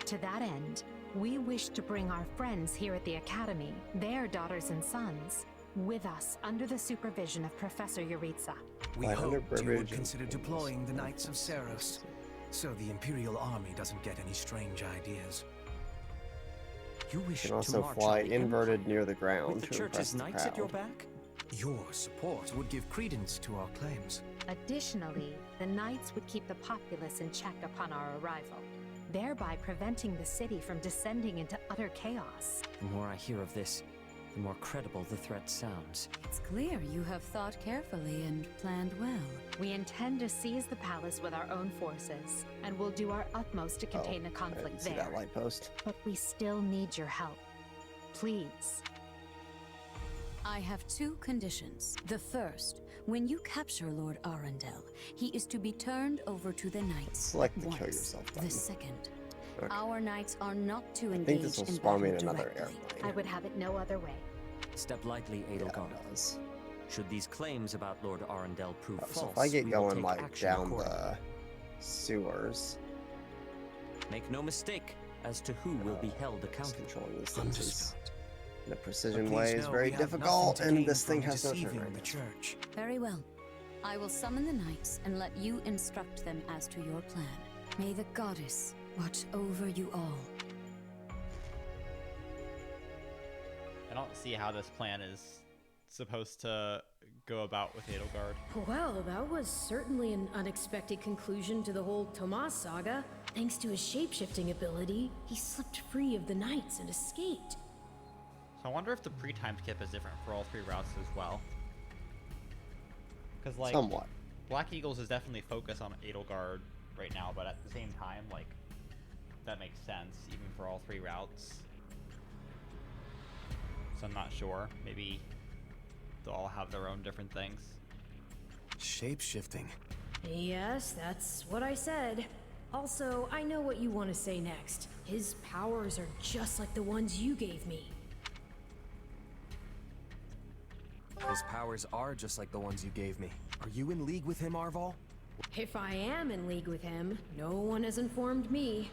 To that end, we wish to bring our friends here at the Academy, their daughters and sons, with us under the supervision of Professor Yuritsa. We 500 hoped you would Burbage consider and- deploying the Knights of Saros, so the Imperial Army doesn't get any strange ideas. You wish You can to also march fly on the inverted Empire near the ground with the to church's impress the knights at your crowd. back? Your support would give credence to our claims. Additionally, the Knights would keep the populace in check upon our arrival, thereby preventing the city from descending into utter chaos. The more I hear of this, the more credible the threat sounds. It's clear you have thought carefully and planned well. We intend to seize the palace with our own forces, and will do our utmost to contain the I conflict didn't see there. that light post. But we still need your help. Please. I have 2 conditions. The first, when you capture Lord Arundel, he is to be turned over to the Knights. Select the at kill once. yourself The button. second, Okay. our Knights are not to I engage think this will in spawn me in battle another directly. airplane. I would have it no other way. Step lightly, Yeah, Edelgard. it does. Should these claims about Lord Arundel prove So false, if I get we will going take like action down accordingly. the sewers, Make no mistake as to who will be held accountable. controlling these things is, in a precision But way please is know very we have nothing difficult, to and gain this thing from has no deceiving turn the radius. church. Very well. I will summon the knights and let you instruct them as to your plan. May the goddess watch over you all. I don't see how this plan is supposed to go about with Edelgard. Well, that was certainly an unexpected conclusion to the whole Tomas saga. Thanks to his shapeshifting ability, he slipped free of the knights and escaped. So I wonder if the pre-time skip is different for all 3 routes as well. Because, like, Somewhat. Black Eagles is definitely focused on Edelgard right now, but at the same time, like, that makes sense, even for all 3 routes. So I'm not sure. Maybe they'll all have their own different things. Shape-shifting. Yes, that's what I said. Also, I know what you want to say next. His powers are just like the ones you gave me. His powers are just like the ones you gave me. Are you in league with him, Arval? If I am in league with him, no one has informed me.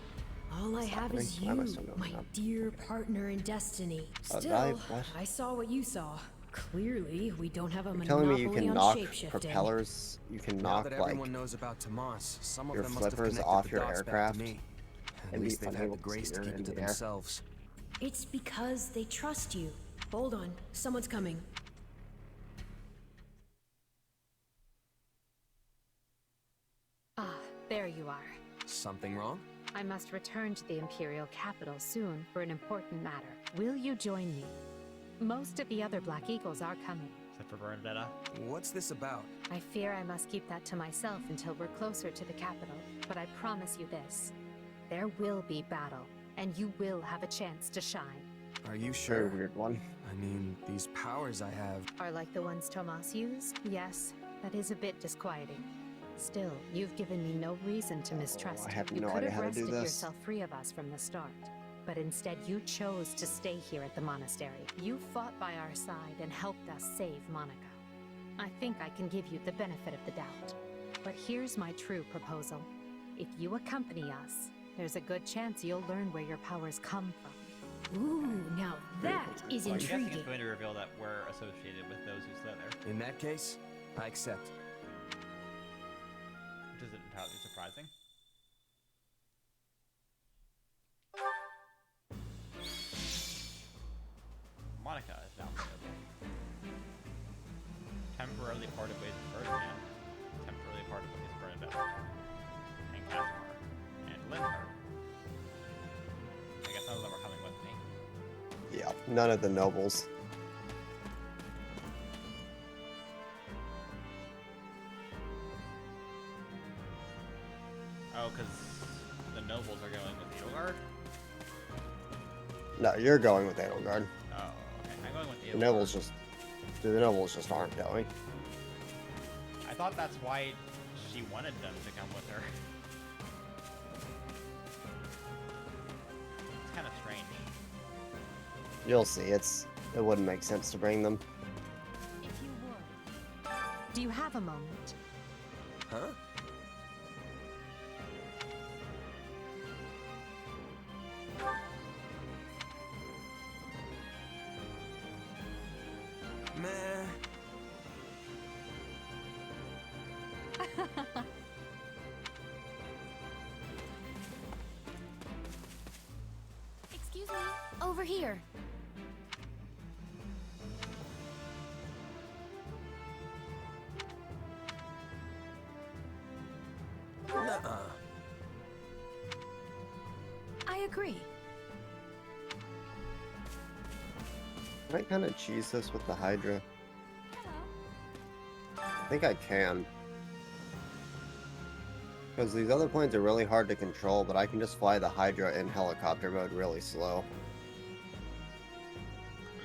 All I have is happening? Why am I you, so my dumb? dear partner in destiny. Still, dive? What? I saw what you saw. Clearly, we don't have a You're telling monopoly me you can on knock shapeshifting. propellers? You can Now knock that like everyone knows about Tomas, some of your them must have flippers connected off the your dots back to aircraft? me. At It'd be least they've funny had the to grace to steer keep in it to the air. themselves. It's because they trust you. Hold on, someone's coming. Ah, there you are. Something wrong? I must return to the Imperial capital soon for an important matter. Will you join me? Most of the other Black Eagles are coming. Except for Bernadetta. What's this about? I fear I must keep that to myself until we're closer to the capital, but I promise you this. There will be battle, and you will have a chance to shine. Are you very sure? weird one. I mean, these powers I have. Are like the ones Tomas used? Yes, that is a bit disquieting. Still, you've given me no reason to mistrust I have you. no You could idea have how to do wrested this. yourself free of us from the start. But instead, you chose to stay here at the monastery. You fought by our side and helped us save Monica. I think I can give you the benefit of the doubt. But here's my true proposal. If you accompany us, there's a good chance you'll learn where your powers come from. Ooh, now that is I'm guessing intriguing. it's going to reveal that we're associated with those who slither, In that case, I accept. which isn't entirely surprising. Monica is now playable. Temporarily parted ways with Ferdinand, temporarily parted ways with Bernadette, and Casimir, and Linhart. I guess none of them are coming with me. Yeah, none of the nobles. Oh, because the nobles are going with Edelgard? No, you're going with Edelgard. Oh, okay. I'm going with The Edelgard. nobles just aren't going. I thought that's why she wanted them to come with her. It's kind of strange. You'll see. It wouldn't make sense to bring them. If you would. Do you have a moment? Huh? Meh. Excuse me, over here. Nuh-uh. I agree. Can I kind of cheese this with the Hydra? I think I can. Because these other planes are really hard to control, but I can just fly the Hydra in helicopter mode really slow.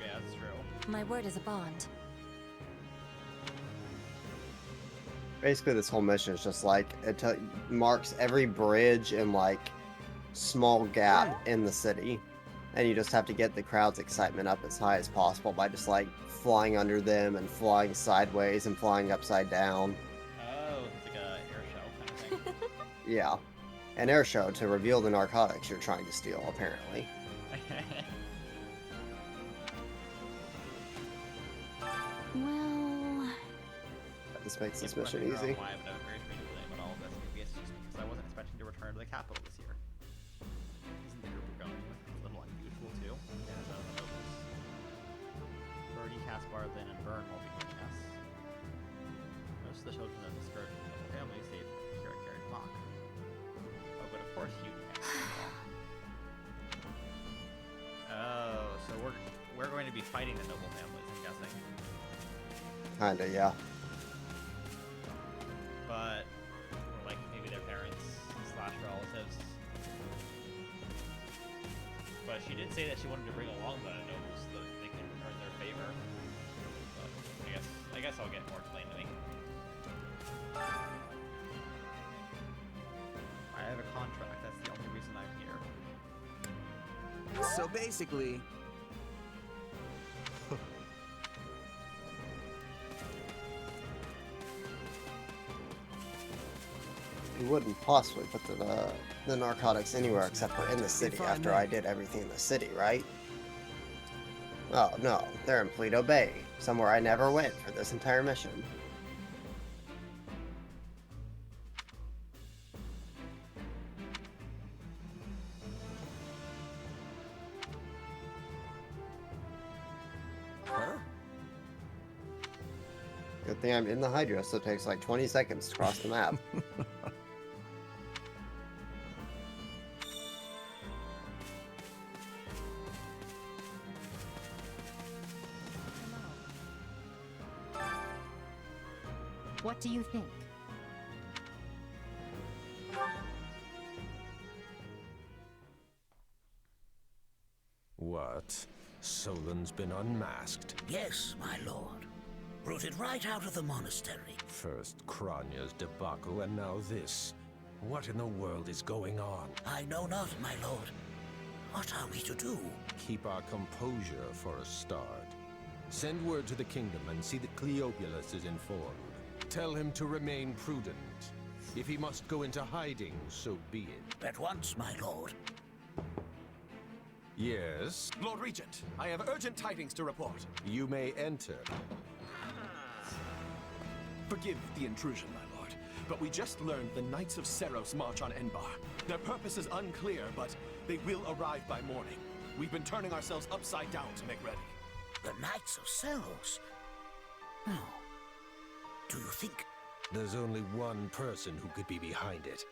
Yeah, that's true. My word is a bond. Basically, this whole mission is just like, it marks every bridge and like small gap in the city. And you just have to get the crowd's excitement up as high as possible by just like flying under them and flying sideways and flying upside down. Oh, it's like a air show kind of thing. Yeah. An air show to reveal the narcotics you're trying to steal, apparently. Well... This makes this Keep mission wondering easy. why I've no encouragement to blame on all of this. Maybe it's just because I wasn't expecting to return to the capital this year. Isn't the group we're going with a little unusual too? Yeah, the nobles. Birdie, Caspar, Lynn, and Vern will be joining us. Most of the children of the Scourge noble family stayed here at Garrick Mach. Oh, but of course you can't. Oh, so we're going to be fighting the noble families, I'm guessing. Kinda, yeah. But like maybe their parents / relatives. But she did say that she wanted to bring along the nobles so that they can earn their favor. But I guess I'll get more explained to me. I have a contract. That's the only reason I'm here. So basically, You wouldn't possibly put the narcotics anywhere except for in the city after I did everything in the city, right? Oh, no. They're in Pleato Bay, somewhere I never went for this entire mission. huh? Good thing I'm in the Hydra, so it takes like 20 seconds to cross the map. What do you think? What? Solon's been unmasked? Yes, my lord. Rooted right out of the monastery. First Kronya's debacle, and now this. What in the world is going on? I know not, my lord. What are we to do? Keep our composure for a start. Send word to the kingdom and see that Cleobulus is informed. Tell him to remain prudent. If he must go into hiding, so be it. At once, my lord. Yes? Lord Regent, I have urgent tidings to report. You may enter. Forgive the intrusion, my lord, but we just learned the Knights of Seros march on Enbar. Their purpose is unclear, but they will arrive by morning. We've been turning ourselves upside down to make ready. The Knights of Seros? No. Do you think? There's only one person who could be behind it.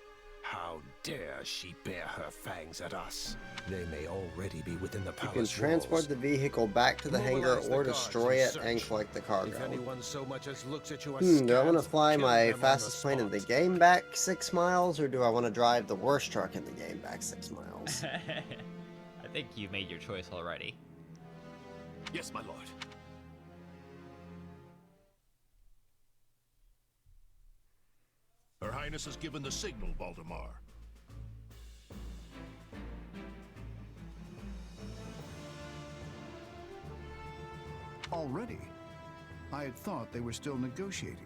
How dare she bare her fangs at us? They may already be within the You palace can transport walls. the vehicle back to the hangar Mobilize the or guards destroy and it and search. collect the cargo. If anyone so much as looks at you Do I want to askance, fly kill my them on fastest the plane in the spot. game back 6 miles, or do I want to drive the worst truck in the game back 6 miles? I think you made your choice already. Yes, my lord. Her Highness has given the signal, Baldemar. Already? I had thought they were still negotiating.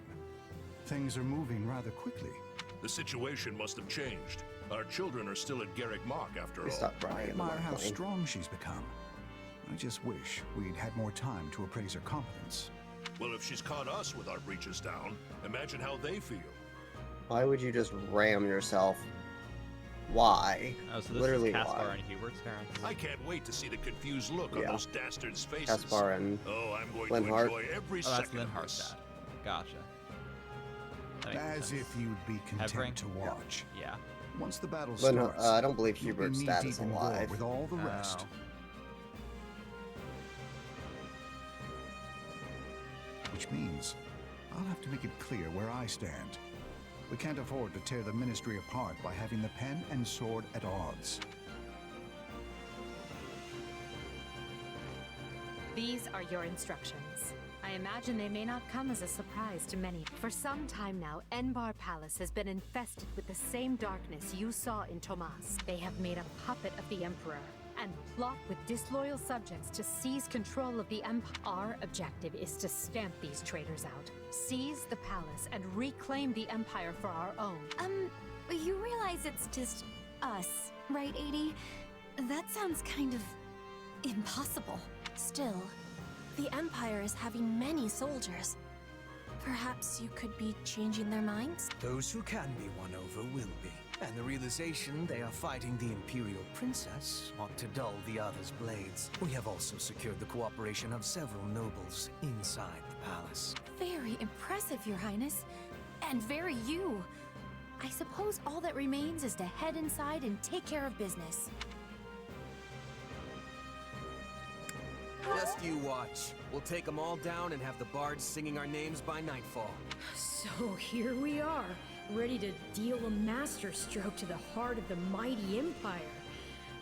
Things are moving rather quickly. The situation must have changed. Our children are still at Garrick Mach, after all. Stop I bragging admire about how playing. strong she's become. I just wish we'd had more time to appraise her competence. Well, if she's caught us with our breeches down, imagine how they feel. Why would you just ram yourself? Why? Oh, so this Literally is Caspar why? and Hubert's parents. I can't wait to see the confused look on Yeah. those dastards' faces. Caspar and Oh, I'm going Linhart. to enjoy every Oh, that's second of Linhart's this. dad. Gotcha. That makes As sense. if you'd be content Evering? to watch. Yeah. Once the battle Linhart, starts, I don't believe you'll be Hubert's dad is knee-deep in war alive. with all the rest. Oh. Which means I'll have to make it clear where I stand. We can't afford to tear the Ministry apart by having the pen and sword at odds. These are your instructions. I imagine they may not come as a surprise to many. For some time now, Enbar Palace has been infested with the same darkness you saw in Tomas. They have made a puppet of the Emperor, and plot with disloyal subjects to seize control of the Empire. Our objective is to stamp these traitors out, seize the palace, and reclaim the Empire for our own. You realize it's just us, right, Edie? That sounds kind of impossible. Still, the Empire is having many soldiers. Perhaps you could be changing their minds? Those who can be won over will be. And the realization they are fighting the Imperial Princess ought to dull the others' blades. We have also secured the cooperation of several nobles inside the palace. Very impressive, Your Highness. And very you. I suppose all that remains is to head inside and take care of business. Just you watch. We'll take them all down and have the bards singing our names by nightfall. So here we are, ready to deal a masterstroke to the heart of the mighty Empire.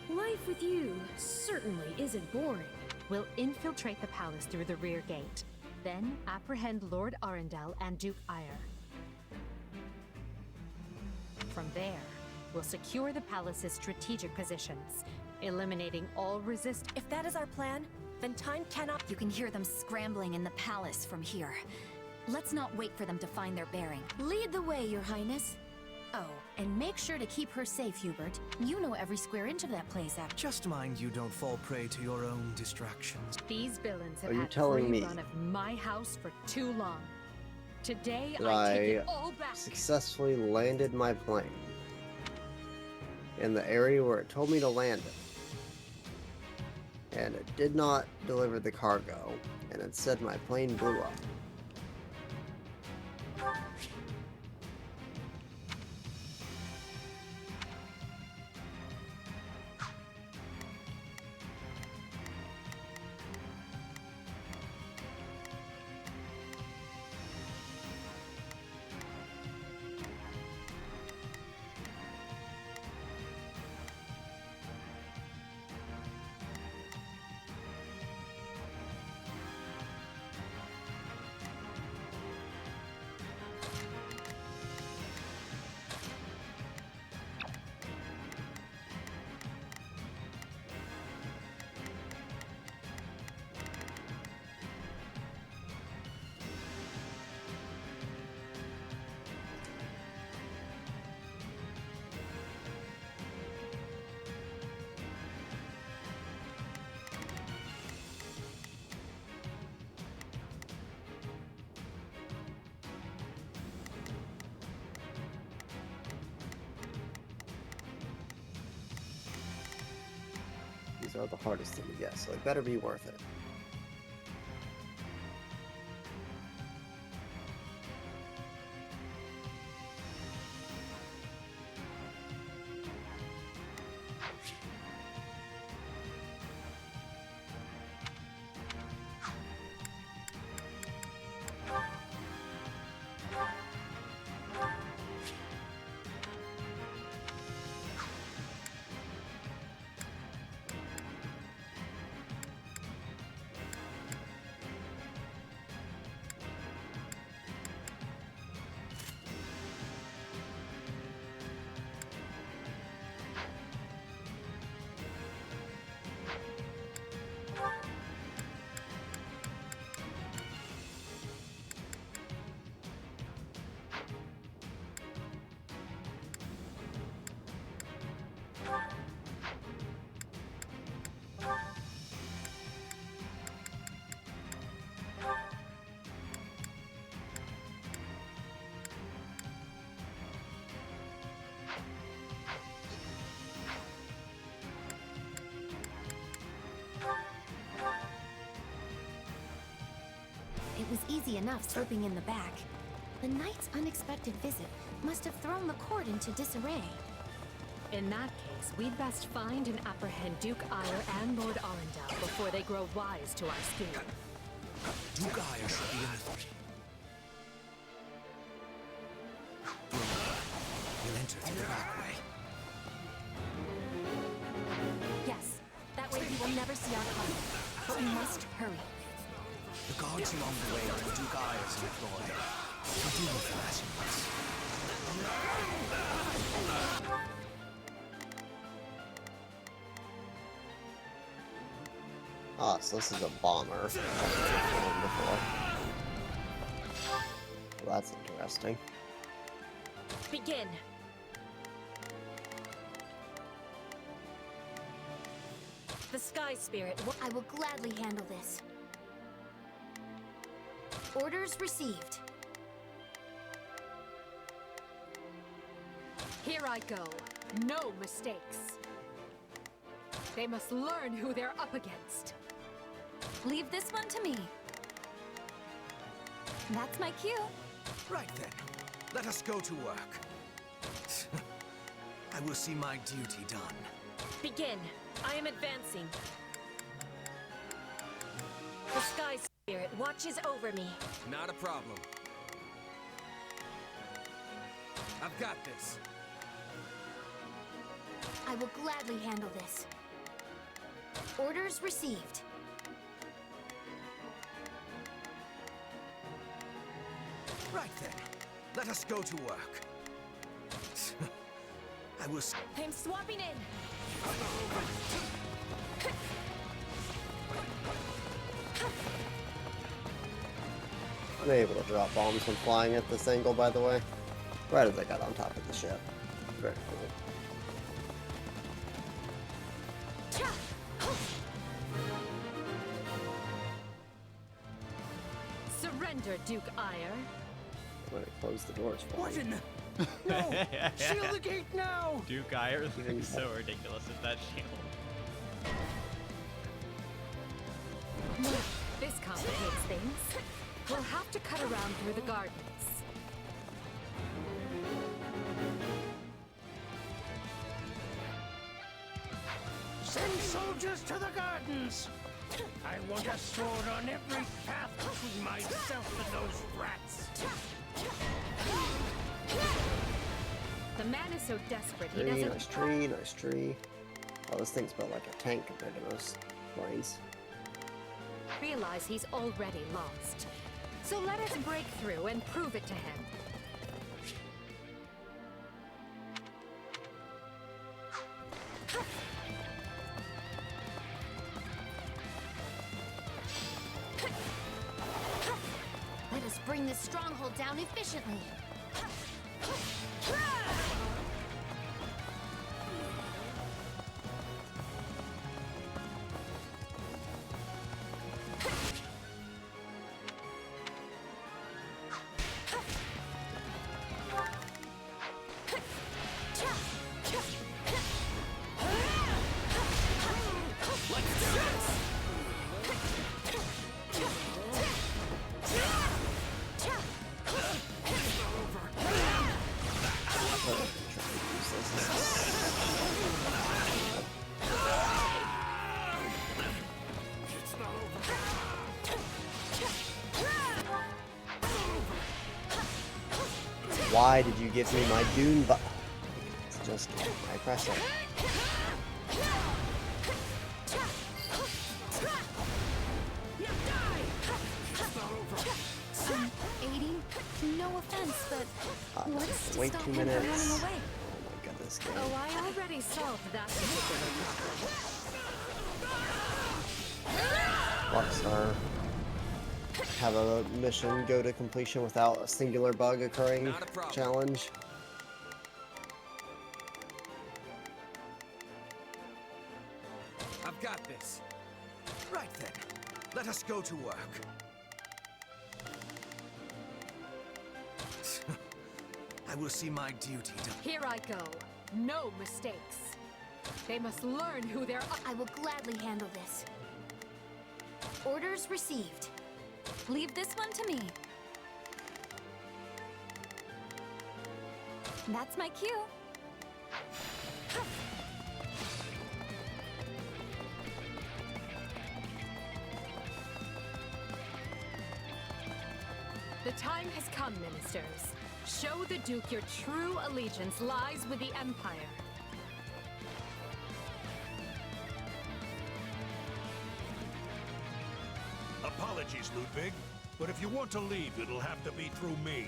Life with you certainly isn't boring. We'll infiltrate the palace through the rear gate, then apprehend Lord Arundel and Duke Ire. From there, we'll secure the palace's strategic positions, eliminating all resistance. If that is our plan, then time cannot— You can hear them scrambling in the palace from here. Let's not wait for them to find their bearing. Lead the way, Your Highness. Oh, and make sure to keep her safe, Hubert. You know every square inch of that place after. Just mind you don't fall prey to your own distractions. These villains have Are you had telling free me run of my house for too long. Today, that I take I it all back. successfully landed my plane in the area where it told me to land it? And it did not deliver the cargo, and instead my plane blew up. These are the hardest thing to get, so it better be worth it. It was easy enough slipping in the back. The knight's unexpected visit must have thrown the court into disarray. In that case, we'd best find and apprehend Duke Ire and Lord Arundel before they grow wise to our scheme. Duke Ire should be in the... We'll enter through the back way. Yes, that way he will never see our cargo. But we must hurry. The guards along the way are in Duke Ire's employ. We'll deal with them as you must. Ah, so this is a bomber. I've seen one before. Well, that's interesting. Begin. The Sky Spirit. I will gladly handle this. Orders received. Here I go. No mistakes. They must learn who they're up against. Leave this one to me. That's my cue. Right then. Let us go to work. I will see my duty done. Begin. I am advancing. The Sky Spirit watches over me. Not a problem. I've got this. I will gladly handle this. Orders received. Right then. Let us go to work. I will... I'm swapping in. I'm able to drop bombs when flying at this angle, by the way. Right as I got on top of the ship. Very cool. Surrender, Duke Ire. I'm gonna close the doors for What me. in the... No! Shield the gate now! Duke Ire looks so ridiculous with that shield. This complicates things. We'll have to cut around through the gardens. Send soldiers to the gardens! I want a sword on every path between myself and those rats! The man is so desperate he Tree, doesn't... nice tree, nice tree. Oh, this thing's built like a tank compared to most planes. realize he's already lost. So let us break through and prove it to him. Let us bring this stronghold down efficiently. Why did you give me my Dune button? It's just I press it. Aiding? No offense, but what's to wait stop 2 him from minutes. running away? Oh my goodness, game. Oh, I already solved that particular problem. Rockstar. Have a mission go to completion without a singular bug occurring challenge. I've got this. Right then, let us go to work. I will see my duty done. Here I go. No mistakes. They must learn who they're up. I will gladly handle this. Orders received. Leave this one to me. That's my cue. The time has come, ministers. Show the Duke your true allegiance lies with the Empire. Apologies, Ludwig, but if you want to leave, it'll have to be through me.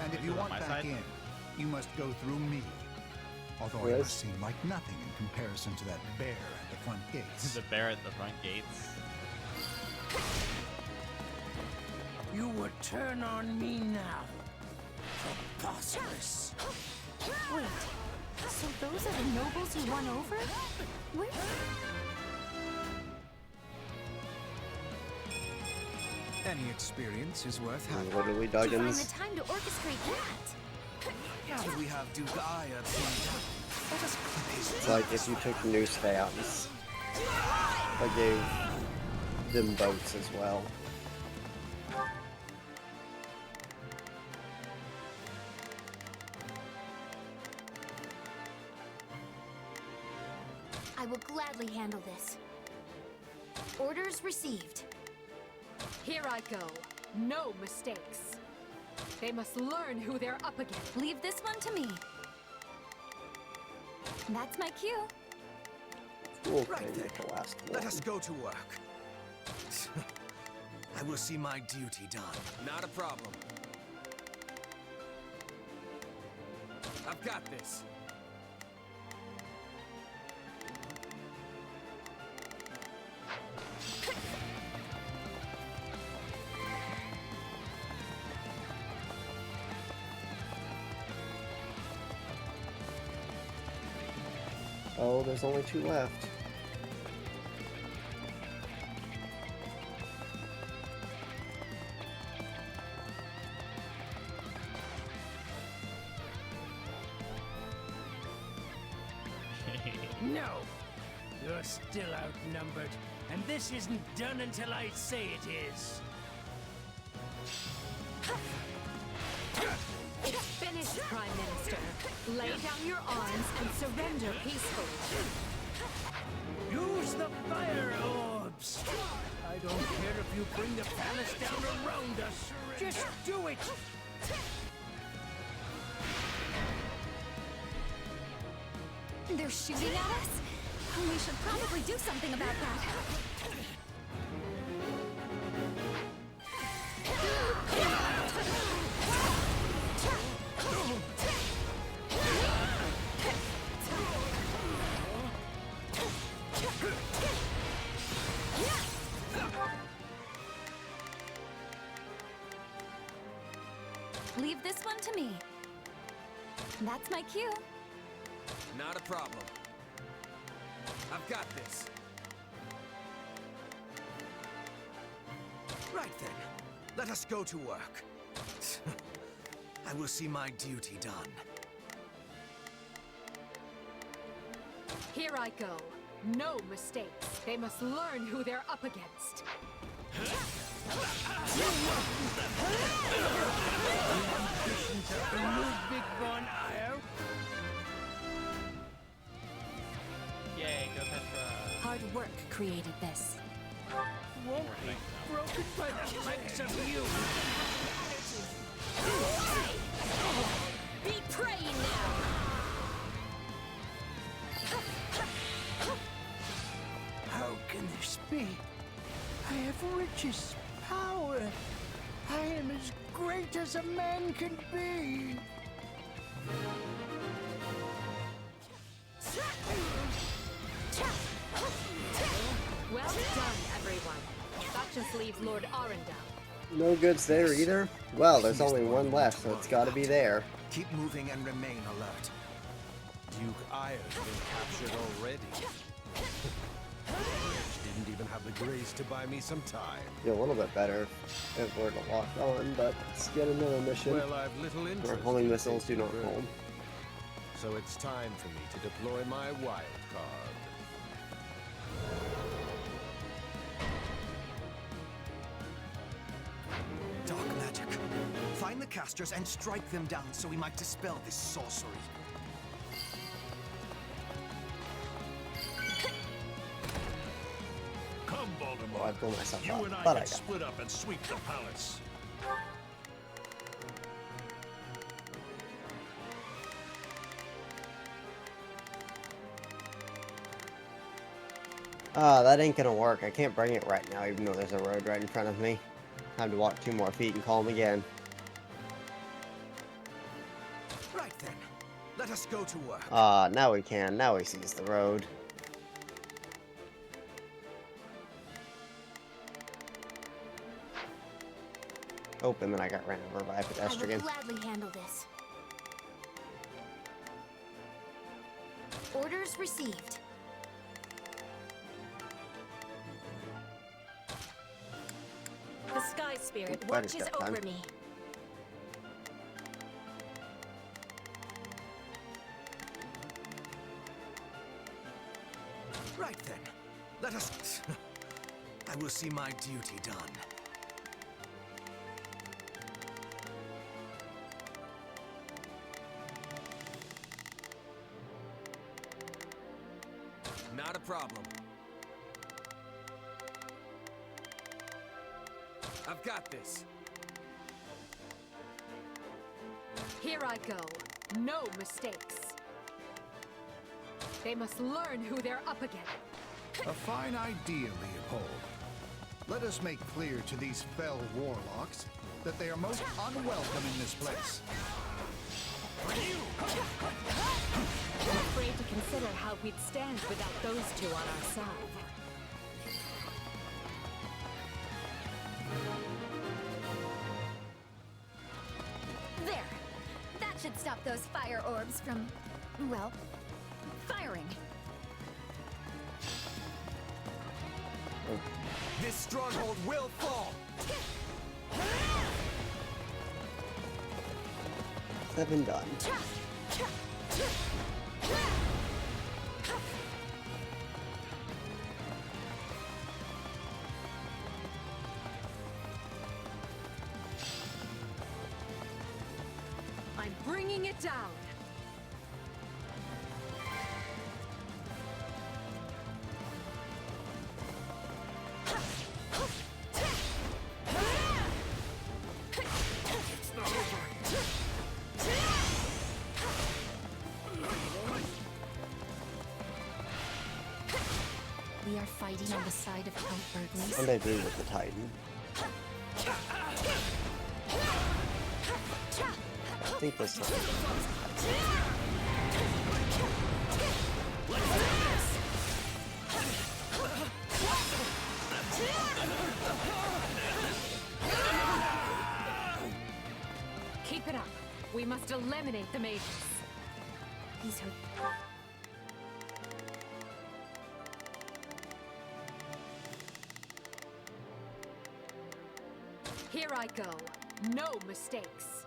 And if you want back in, you must go through me. although it must seem like nothing in comparison to that bear at the front gates. The bear at the front gates. You would turn on me now. Preposterous. Wait, so those are the nobles you won over? Where? Any experience is worth having. Literally To find the Duggins. time to orchestrate that. Till we have Dugaya pinned down. Let us place It's like if you took new stamps, but gave them boats as well. I will gladly handle this. Orders received. Here I go. No mistakes. They must learn who they're up against. Leave this one to me. That's my cue. Okay, Right then. the last one. Let us go to work. I will see my duty done. Not a problem. I've got this. Oh, there's only 2 left. No! You're still outnumbered, and this isn't done until I say it is. It's finished, Prime Minister. Lay down your arms and surrender peacefully. Use the fire orbs! I don't care if you bring the palace down around us. Just do it! They're shooting at us? We should probably do something about that. Leave this one to me. That's my cue. Not a problem. I've got this. Right then. Let us go to work. I will see my duty done. Here I go. No mistakes. They must learn who they're up against. Ludwig von Eyre. Yay, go Petra. Hard work created this. Won't be broken by the likes of you. Be praying now! How can this be? I have riches, power. I am as great as a man can be. Well done, everyone. That just leaves Lord Arundel. No goods there either? Well, there's only one left, so it's gotta be there. Keep moving and remain alert. Duke Ayer's been captured already. Didn't even have the grace to buy me some time. Be a little bit better if it were to lock on, but let's get another mission. Well, I've little interest Where homing in missiles do taking not the home. So it's time for me to deploy my wild card. Dark magic. Find the casters and strike them down so we might dispel this sorcery. Come, Voldemort. Oh, I blew myself You up, and I but I can got split up and sweep the palace. Ah, that ain't gonna work. I can't bring it right now, even though there's a road right in front of me. Time to walk 2 more feet and call him again. Right then. Let us go to work. Now we can. Now he sees the road. Oh, and then I got ran over by a pedestrian. I will gladly handle this. Orders received. The Sky Spirit Ooh, watches that over time. me. Right then. Let us... I will see my duty done. Not a problem. I've got this. Here I go. No mistakes. They must learn who they're up against. A fine idea, Leopold. Let us make clear to these fell warlocks that they are most unwelcome in this place. I'm afraid to consider how we'd stand without those two on our side. There. That should stop those fire orbs from, well, firing. This stronghold will fall. 7 done. I'm bringing it down. We are fighting on the side of Count Burgley. And I agree with the Titan. I think this one. Keep it up. We must eliminate the mages. These are... Here I go. No mistakes.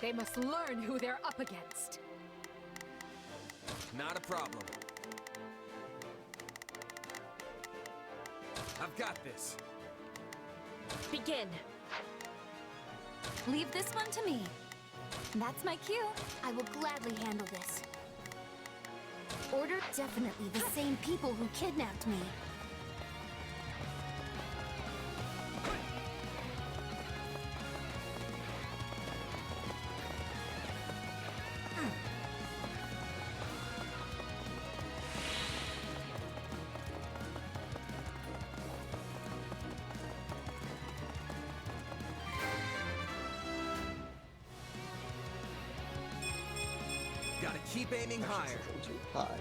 They must learn who they're up against. Not a problem. I've got this. Begin. Leave this one to me. That's my cue. I will gladly handle this. Order definitely the same people who kidnapped me. Gotta keep aiming higher. Too high.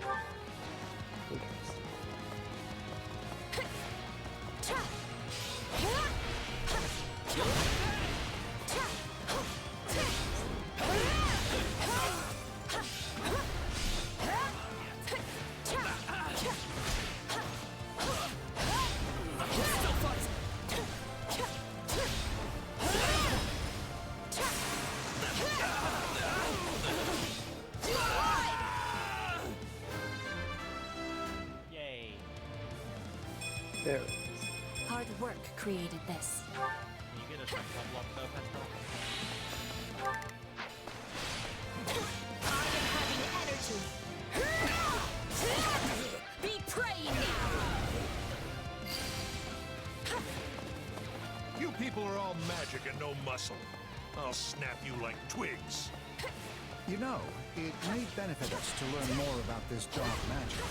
Yay. There it is. Hard work created this. Can you get a strength level up though, Petrol? I am having energy. Be praying now. You people are all magic and no muscle. I'll snap you like twigs. You know, it may benefit us to learn more about this dark magic.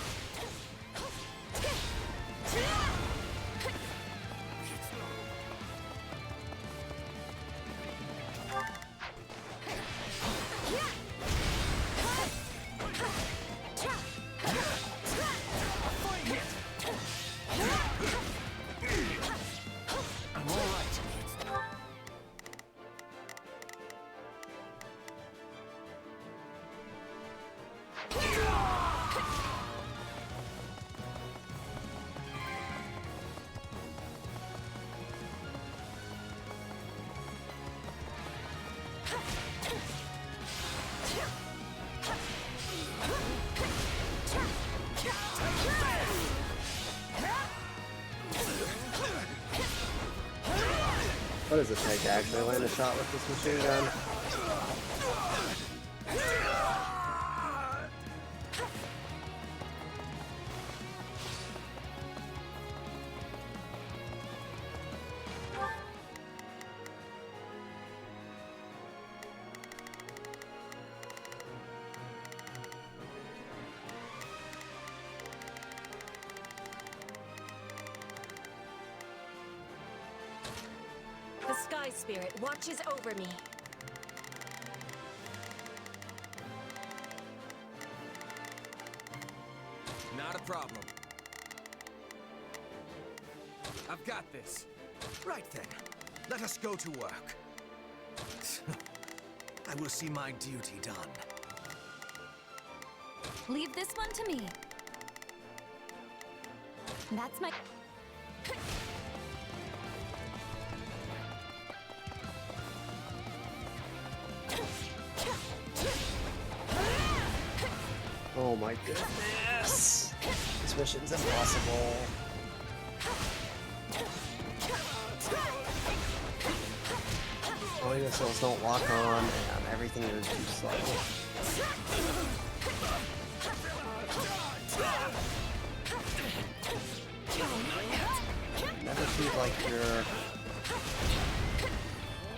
What does it take to actually land a shot with this machine gun? The Sky Spirit watches over me. Not a problem. I've got this. Right then, let us go to work. I will see my duty done. Leave this one to me. That's my... Oh my goodness. This mission's impossible. Only missiles don't lock on, and everything is too slow. Never feel like you're...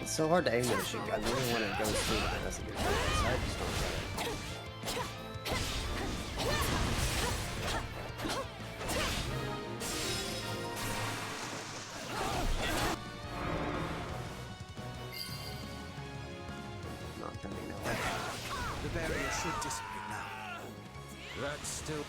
It's so hard to aim with a machine gun, even when it goes through it doesn't do damage. I just don't get it. Not gonna know. The barrier should dissipate now. That's still...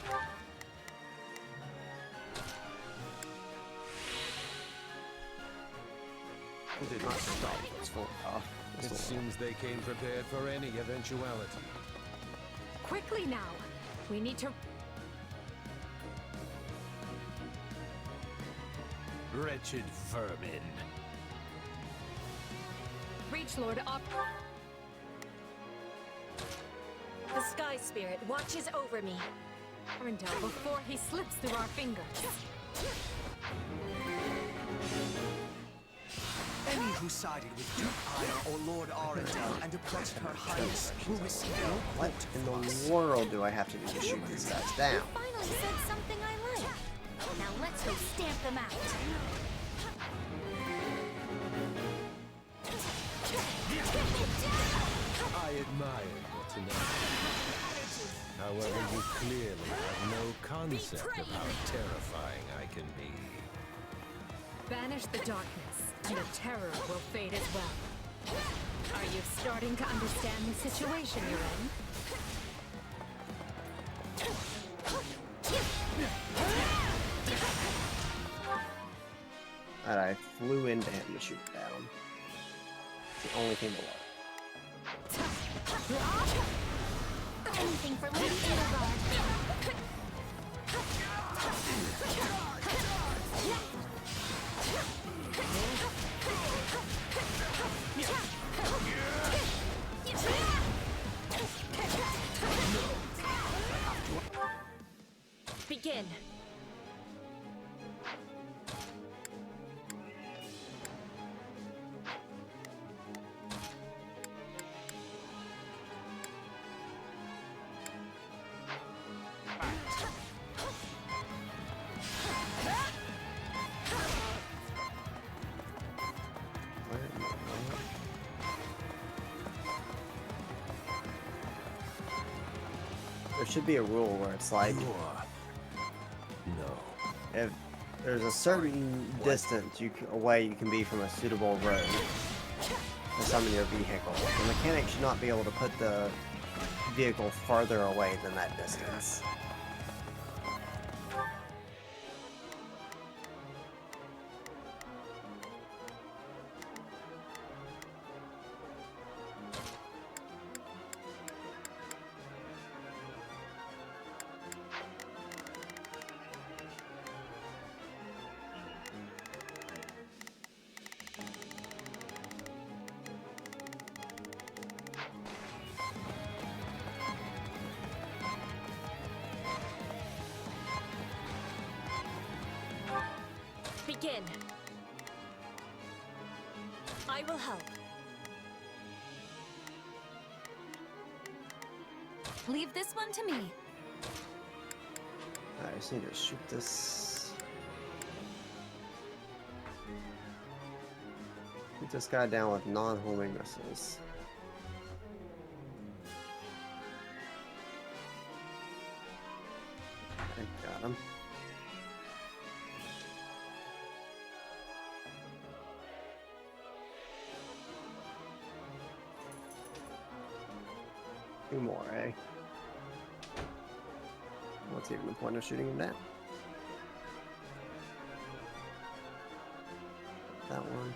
It did not stop. It's full off. It seems they came prepared for any eventuality. Quickly now! We need to... Wretched vermin. Reach Lord up. The Sky Spirit watches over me. Arendelle before he slips through our fingers. Any who sided with Duke Aya or Lord Arendelle and oppressed her highness will receive no What in the world do I have to do to shoot these guys down? Finally said something I like. Now let's go stamp them out. I admire your tenacity. However, you clearly have no concept of how terrifying I can be. Banish the darkness, and the terror will fade as well. Are you starting to understand the situation you're in? And I flew into him to shoot down. It's the only thing below. Anything for Lady Edelgard. Begin. There should be a rule where it's like, No. if there's a certain distance away you can be from a suitable road to summon your vehicle, the mechanic should not be able to put the vehicle farther away than that distance. Begin. I will help. Leave this one to me. I just need to shoot this. Shoot this guy down with non-homing missiles. I got him. Two more, eh? What's even the point of shooting him down? That one.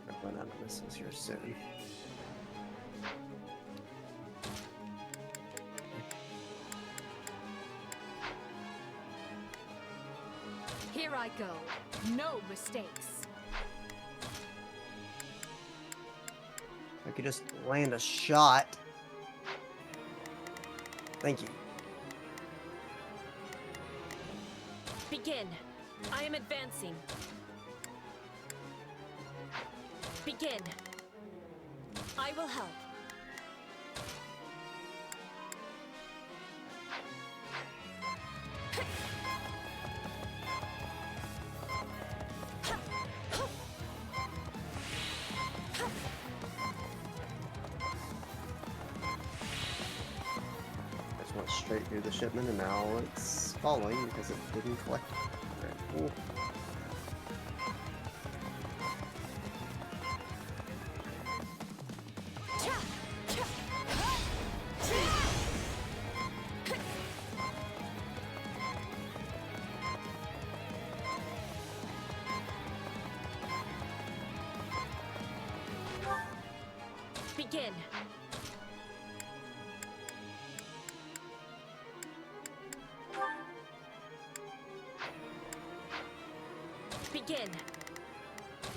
I'll run out of missiles here soon. Here I go. No mistakes. I could just land a shot. Thank you. Begin. I am advancing. Begin. I will help. Straight through the shipment, and now it's falling because it didn't collect. Okay, cool. Begin. Begin.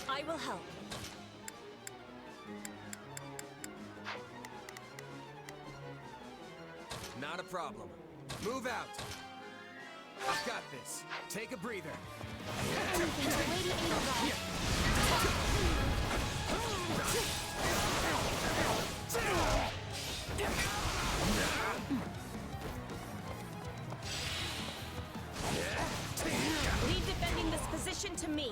I will help. Not a problem. Move out. I've got this. Take a breather. Leave defending this position to me.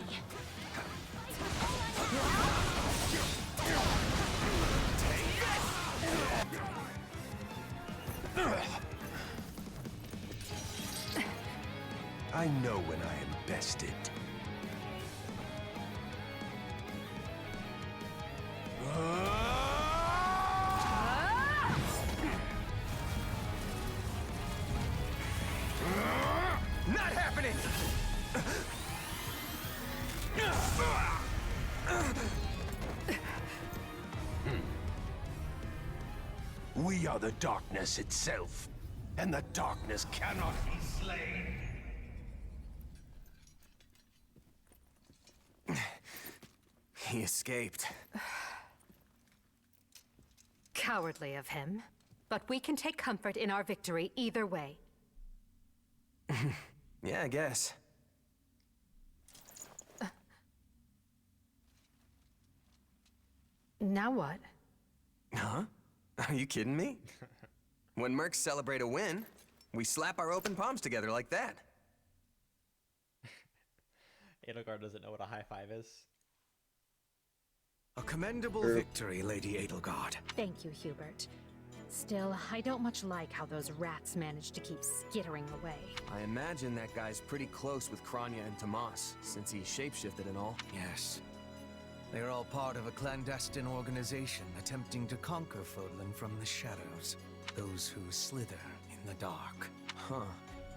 I know when I am bested. Not happening! We are the darkness itself, and the darkness cannot be slain. He escaped. Cowardly of him. But we can take comfort in our victory either way. Yeah, I guess. Now what? Huh? Are you kidding me? When mercs celebrate a win, we slap our open palms together like that. Edelgard doesn't know what a high five is. A commendable victory, Lady Edelgard. Thank you, Hubert. Still, I don't much like how those rats managed to keep skittering away. I imagine that guy's pretty close with Kranya and Tomas, since he shapeshifted and all. Yes. They're all part of a clandestine organization attempting to conquer Fodlan from the shadows. Those who slither in the dark. Huh.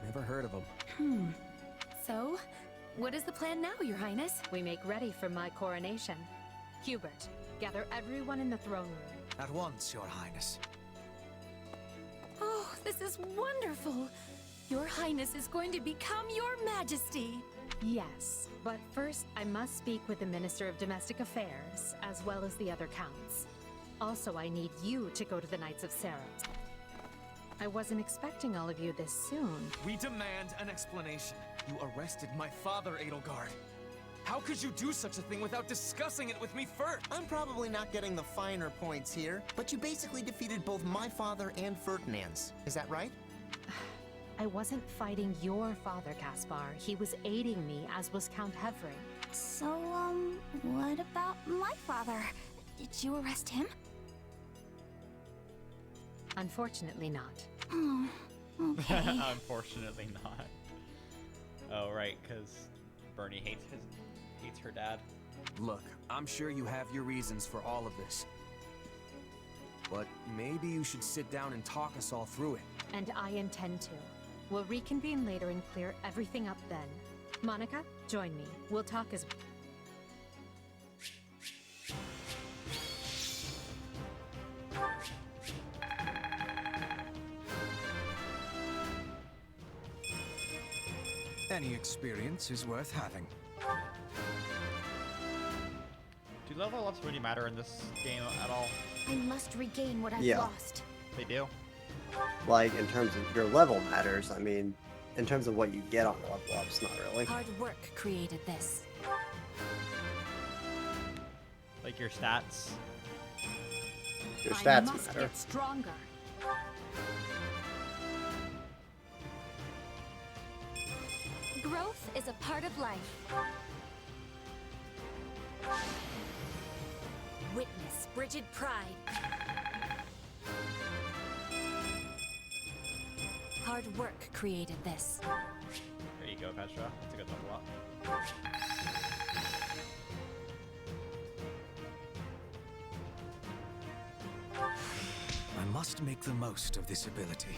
Never heard of them. So, what is the plan now, Your Highness? We make ready for my coronation. Hubert, gather everyone in the throne room. At once, Your Highness. Oh, this is wonderful! Your Highness is going to become Your Majesty! Yes, but first I must speak with the Minister of Domestic Affairs, as well as the other counts. Also, I need you to go to the Knights of Saros. I wasn't expecting all of you this soon. We demand an explanation. You arrested my father, Edelgard. How could you do such a thing without discussing it with me first? I'm probably not getting the finer points here, but you basically defeated both my father and Ferdinand's. Is that right? I wasn't fighting your father, Caspar. He was aiding me, as was Count Hevring. So, what about my father? Did you arrest him? Unfortunately not. Oh, okay. Unfortunately not. Oh, right, because Bernie hates her dad. Look, I'm sure you have your reasons for all of this. But maybe you should sit down and talk us all through it. And I intend to. We'll reconvene later and clear everything up then. Monica, join me. We'll talk as... Any experience is worth having. Do level ups really matter in this game at all? I must regain what I've lost. They do? Like, in terms of your level matters, I mean, in terms of what you get on the level ups, not really. Hard work created this. Like your stats? Your stats I must matter. get stronger. Growth is a part of life. Witness Brigid pride. Hard work created this. There you go, Petra. That's a good level up. I must make the most of this ability.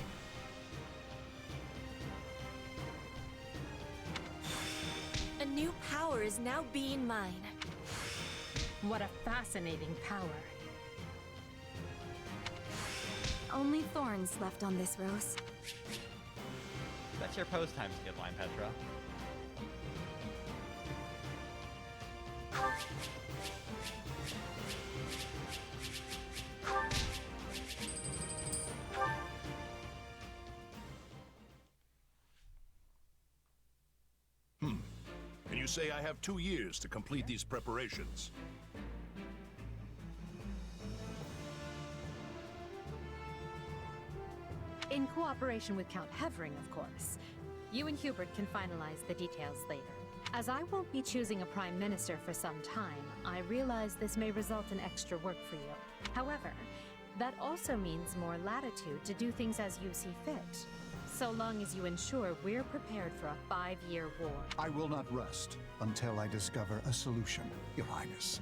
A new power is now being mine. What a fascinating power. Only thorns left on this rose. That's your post time skip line, Petra. And you say I have 2 years to complete these preparations. In cooperation with Count Hevring, of course. You and Hubert can finalize the details later. As I won't be choosing a prime minister for some time, I realize this may result in extra work for you. However, that also means more latitude to do things as you see fit. So long as you ensure we're prepared for a 5-year war. I will not rest until I discover a solution, Your Highness.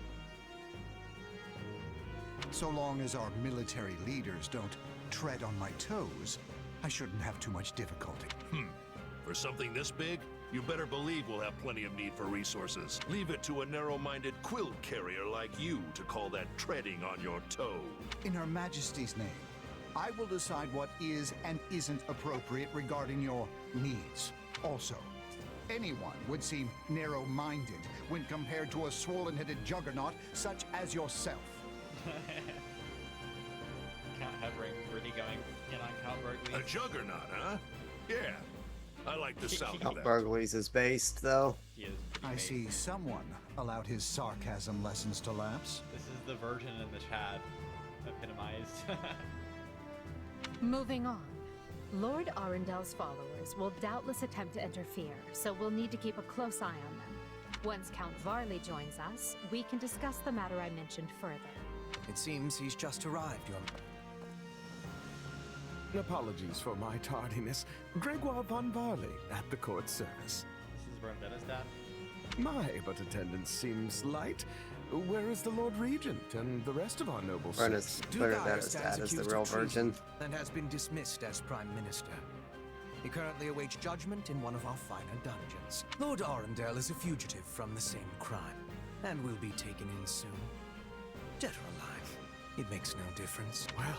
So long as our military leaders don't tread on my toes, I shouldn't have too much difficulty. For something this big, you better believe we'll have plenty of need for resources. Leave it to a narrow-minded quill carrier like you to call that treading on your toe. In Her Majesty's name, I will decide what is and isn't appropriate regarding your needs. Also, anyone would seem narrow-minded when compared to a swollen-headed juggernaut such as yourself. Count Hevring really going in on Count Bergley. A juggernaut, huh? Yeah. I like the sound of Count that. Bergley's is based, though. He is I see someone allowed his sarcasm lessons to lapse. This is the version in the chat epitomized. Moving on. Lord Arundel's followers will doubtless attempt to interfere, so we'll need to keep a close eye on them. Once Count Varley joins us, we can discuss the matter I mentioned further. It seems he's just arrived, Your... Apologies for my tardiness. Gregoire von Varley at the court service. This is Bernadette's dad. My, but attendance seems light. Where is the Lord Regent and the rest of our noble Bernadetta's dad is the real virgin. And has been dismissed as Prime Minister. He currently awaits judgment in one of our finer dungeons. Lord Arundel is a fugitive from the same crime, and will be taken in soon. Dead or alive, it makes no difference. Well,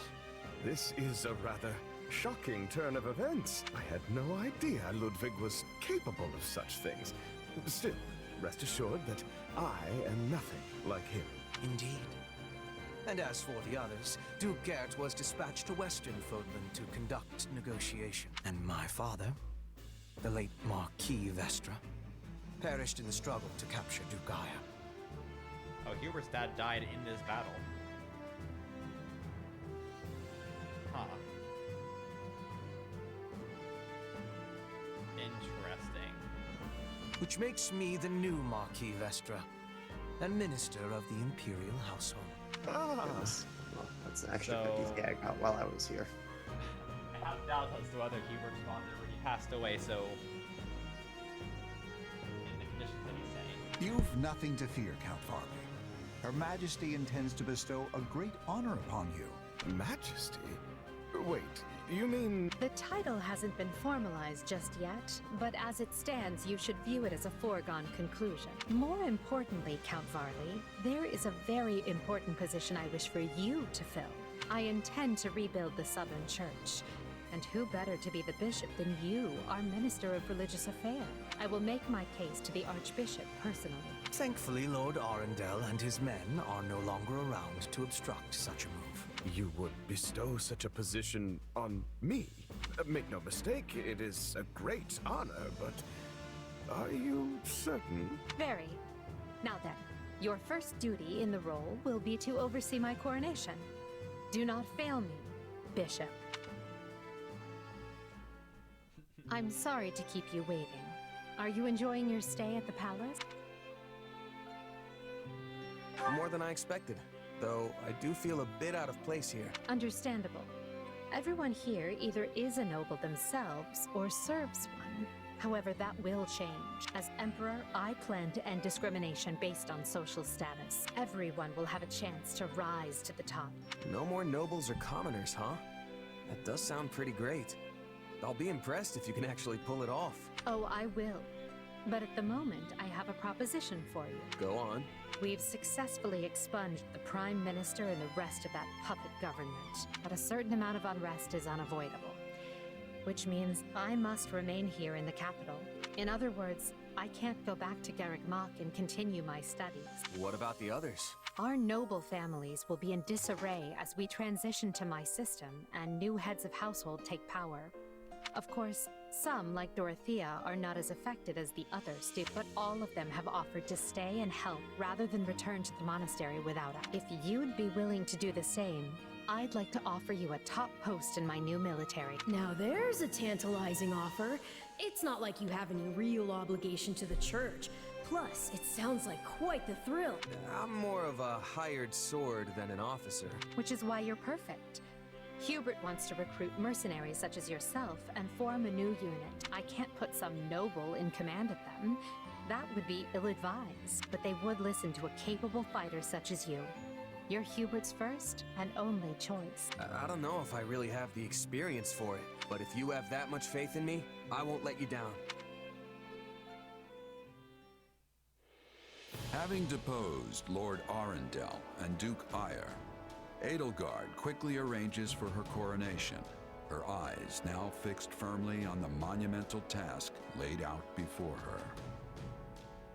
this is a rather shocking turn of events. I had no idea Ludwig was capable of such things. Still, rest assured that I am nothing like him. Indeed. And as for the others, Duke Gert was dispatched to Western Fodlan to conduct negotiation. And my father, the late Marquis Vestra, perished in the struggle to capture Duke Aya. Oh, Hubert's dad died in this battle. Huh. Interesting. Which makes me the new Marquis Vestra, and Minister of the Imperial Household. Goodness. Well, that's actually what these gags got while I was here. I have doubts as to whether Hubert responded or he passed away, so... in the conditions that he's saying. You've nothing to fear, Count Farley. Her Majesty intends to bestow a great honor upon you. Majesty? Wait, you mean... The title hasn't been formalized just yet, but as it stands, you should view it as a foregone conclusion. More importantly, Count Varley, there is a very important position I wish for you to fill. I intend to rebuild the Southern Church. And who better to be the bishop than you, our Minister of Religious Affairs? I will make my case to the Archbishop personally. Thankfully, Lord Arundel and his men are no longer around to obstruct such a move. You would bestow such a position on me? Make no mistake, it is a great honor, but are you certain? Very. Now then, your first duty in the role will be to oversee my coronation. Do not fail me, Bishop. I'm sorry to keep you waiting. Are you enjoying your stay at the palace? More than I expected, though I do feel a bit out of place here. Understandable. Everyone here either is a noble themselves or serves one. However, that will change. As Emperor, I plan to end discrimination based on social status. Everyone will have a chance to rise to the top. No more nobles or commoners, huh? That does sound pretty great. I'll be impressed if you can actually pull it off. Oh, I will. But at the moment, I have a proposition for you. Go on. We've successfully expunged the Prime Minister and the rest of that puppet government, but a certain amount of unrest is unavoidable. Which means I must remain here in the capital. In other words, I can't go back to Garreg Mach and continue my studies. What about the others? Our noble families will be in disarray as we transition to my system and new heads of household take power. Of course, some, like Dorothea, are not as affected as the others do, but all of them have offered to stay and help rather than return to the monastery without us. If you'd be willing to do the same, I'd like to offer you a top post in my new military. Now there's a tantalizing offer. It's not like you have any real obligation to the church. Plus, it sounds like quite the thrill. I'm more of a hired sword than an officer. Which is why you're perfect. Hubert wants to recruit mercenaries such as yourself and form a new unit. I can't put some noble in command of them. That would be ill-advised, but they would listen to a capable fighter such as you. You're Hubert's first and only choice. I don't know if I really have the experience for it, but if you have that much faith in me, I won't let you down. Having deposed Lord Arundel and Duke Ire, Edelgard quickly arranges for her coronation, her eyes now fixed firmly on the monumental task laid out before her.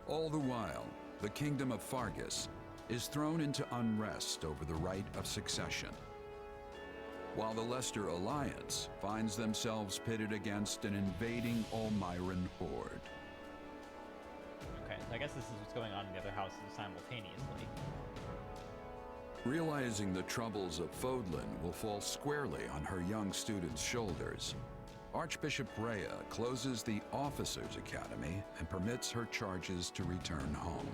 All the while, the kingdom of Fargus is thrown into unrest over the right of succession, while the Leicester Alliance finds themselves pitted against an invading Almiran horde. Okay, so I guess this is what's going on in the other houses simultaneously. Realizing the troubles of Fodlan will fall squarely on her young students' shoulders, Archbishop Rhea closes the Officers' Academy and permits her charges to return home.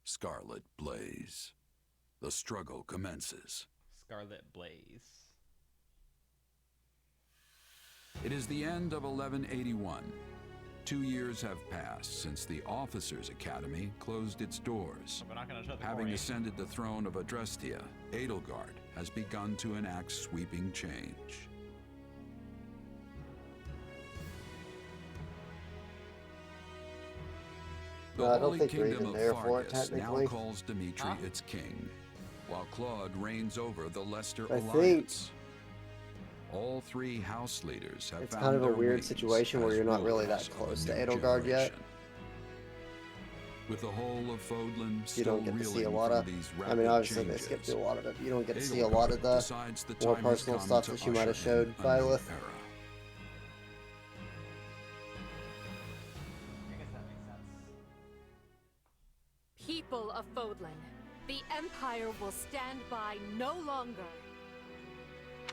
Scarlet Blaze. The struggle commences. Scarlet Blaze. It is the end of 1181. 2 years have passed since the Officers' Academy closed its doors. We're not gonna shut the Having coronation. ascended the throne of Adrestia, Edelgard has begun to enact sweeping change. The I don't Holy think we're Kingdom even of there for it, Fargus now technically. calls Dimitri its king, while Claude reigns over the Leicester I think- Alliance. All three house leaders have It's found kind of a their weird ways situation where as you're not really rulers that of a close to new Edelgard yet. generation. With the whole of Fodlan You still don't get to see a reeling lot from of. these I mean, rapid obviously they changes, skipped through a lot of it. You don't get to see a lot of Edelgard decides the the more time has personal come stuff to that she might have usher in showed a new Byleth. era. People of Fodlan, the Empire will stand by no longer.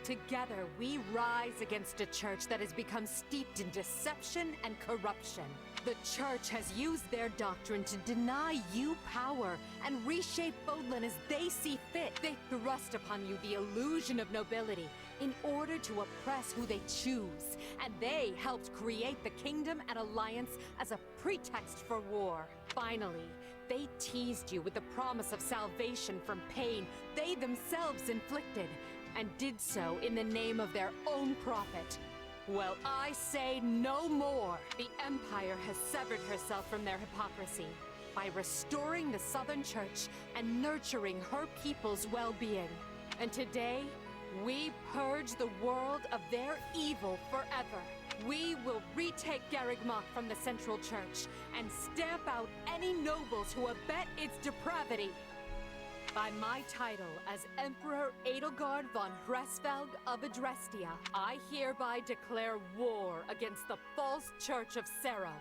Together, we rise against a church that has become steeped in deception and corruption. The church has used their doctrine to deny you power and reshape Fodlan as they see fit. They thrust upon you the illusion of nobility in order to oppress who they choose. And they helped create the Kingdom and Alliance as a pretext for war. Finally, they teased you with the promise of salvation from pain they themselves inflicted, and did so in the name of their own profit. Well, I say no more. The Empire has severed herself from their hypocrisy by restoring the Southern Church and nurturing her people's well-being. And today, we purge the world of their evil forever. We will retake Garreg Mach from the Central Church and stamp out any nobles who abet its depravity. By my title as Emperor Edelgard von Hresfeld of Adrestia, I hereby declare war against the false Church of Serra.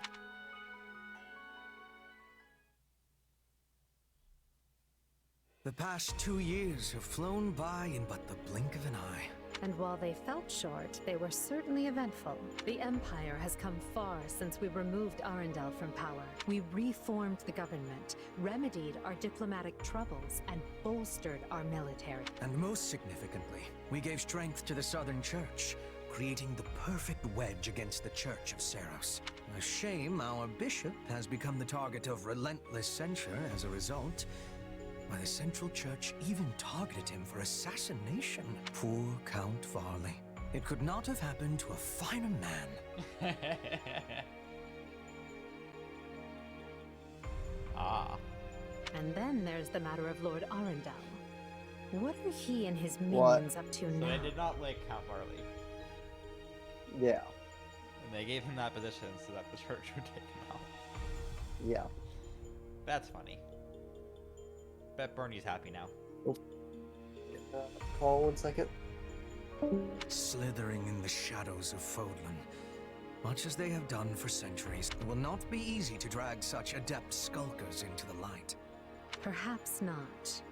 The past 2 years have flown by in but the blink of an eye. And while they felt short, they were certainly eventful. The Empire has come far since we removed Arundel from power. We reformed the government, remedied our diplomatic troubles, and bolstered our military. And most significantly, we gave strength to the Southern Church, creating the perfect wedge against the Church of Seros. A shame our bishop has become the target of relentless censure as a result. Why, the Central Church even targeted him for assassination. Poor Count Varley. It could not have happened to a finer man. And then there's the matter of Lord Arundel. What are he and his minions up to So now? they did not like Count Varley. Yeah. And they gave him that position so that the church would take him out. Yeah. That's funny. Bet Bernie's happy now. Call 1 second. Slithering in the shadows of Fodlan. Much as they have done for centuries, it will not be easy to drag such adept skulkers into the light. Perhaps not.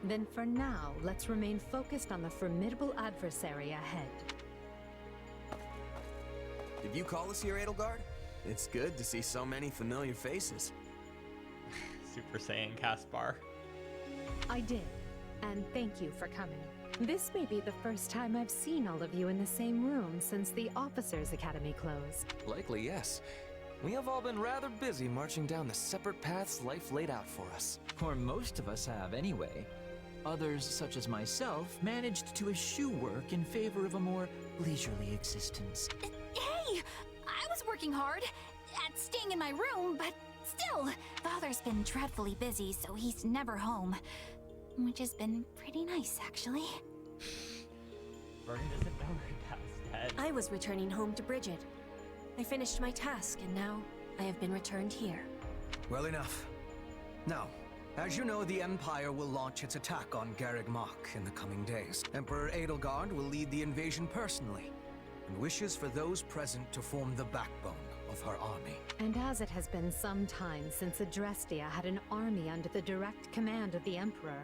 Then for now, let's remain focused on the formidable adversary ahead. Did you call us here, Edelgard? It's good to see so many familiar faces. Super Saiyan Caspar. I did, and thank you for coming. This may be the first time I've seen all of you in the same room since the Officers' Academy closed. Likely, yes. We have all been rather busy marching down the separate paths life laid out for us. Or most of us have, anyway. Others, such as myself, managed to eschew work in favor of a more leisurely existence. Hey! I was working hard at staying in my room, but still, Father's been dreadfully busy, so he's never home. Which has been pretty nice, actually. Bernie doesn't know her dad's dead. I was returning home to Brigid. I finished my task, and now I have been returned here. Well enough. Now, as you know, the Empire will launch its attack on Garreg Mach in the coming days. Emperor Edelgard will lead the invasion personally, and wishes for those present to form the backbone of her army. And as it has been some time since Adrestia had an army under the direct command of the Emperor,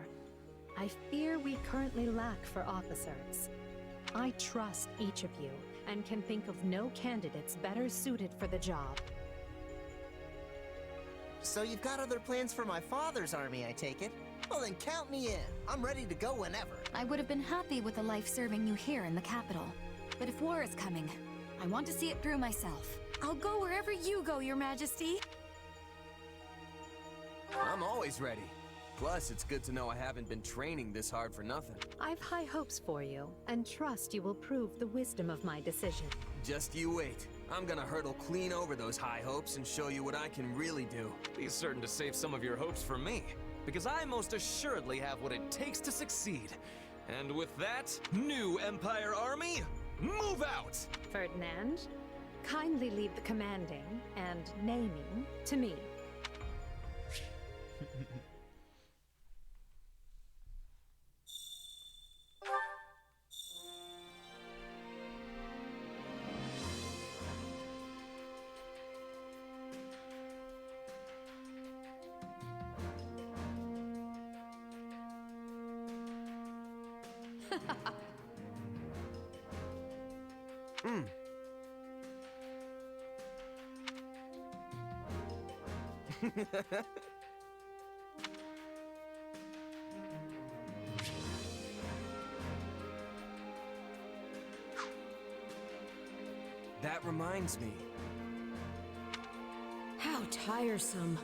I fear we currently lack for officers. I trust each of you, and can think of no candidates better suited for the job. So you've got other plans for my father's army, I take it? Well then count me in. I'm ready to go whenever. I would have been happy with a life serving you here in the capital. But if war is coming, I want to see it through myself. I'll go wherever you go, Your Majesty. I'm always ready. Plus, it's good to know I haven't been training this hard for nothing. I've high hopes for you, and trust you will prove the wisdom of my decision. Just you wait. I'm gonna hurdle clean over those high hopes and show you what I can really do. Be certain to save some of your hopes for me, because I most assuredly have what it takes to succeed. And with that, new Empire Army, Move out! Ferdinand, kindly leave the commanding and naming to me. That reminds me. How tiresome.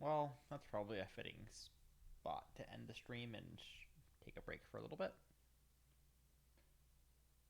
Well, that's probably a fitting spot to end the stream and take a break for a little bit.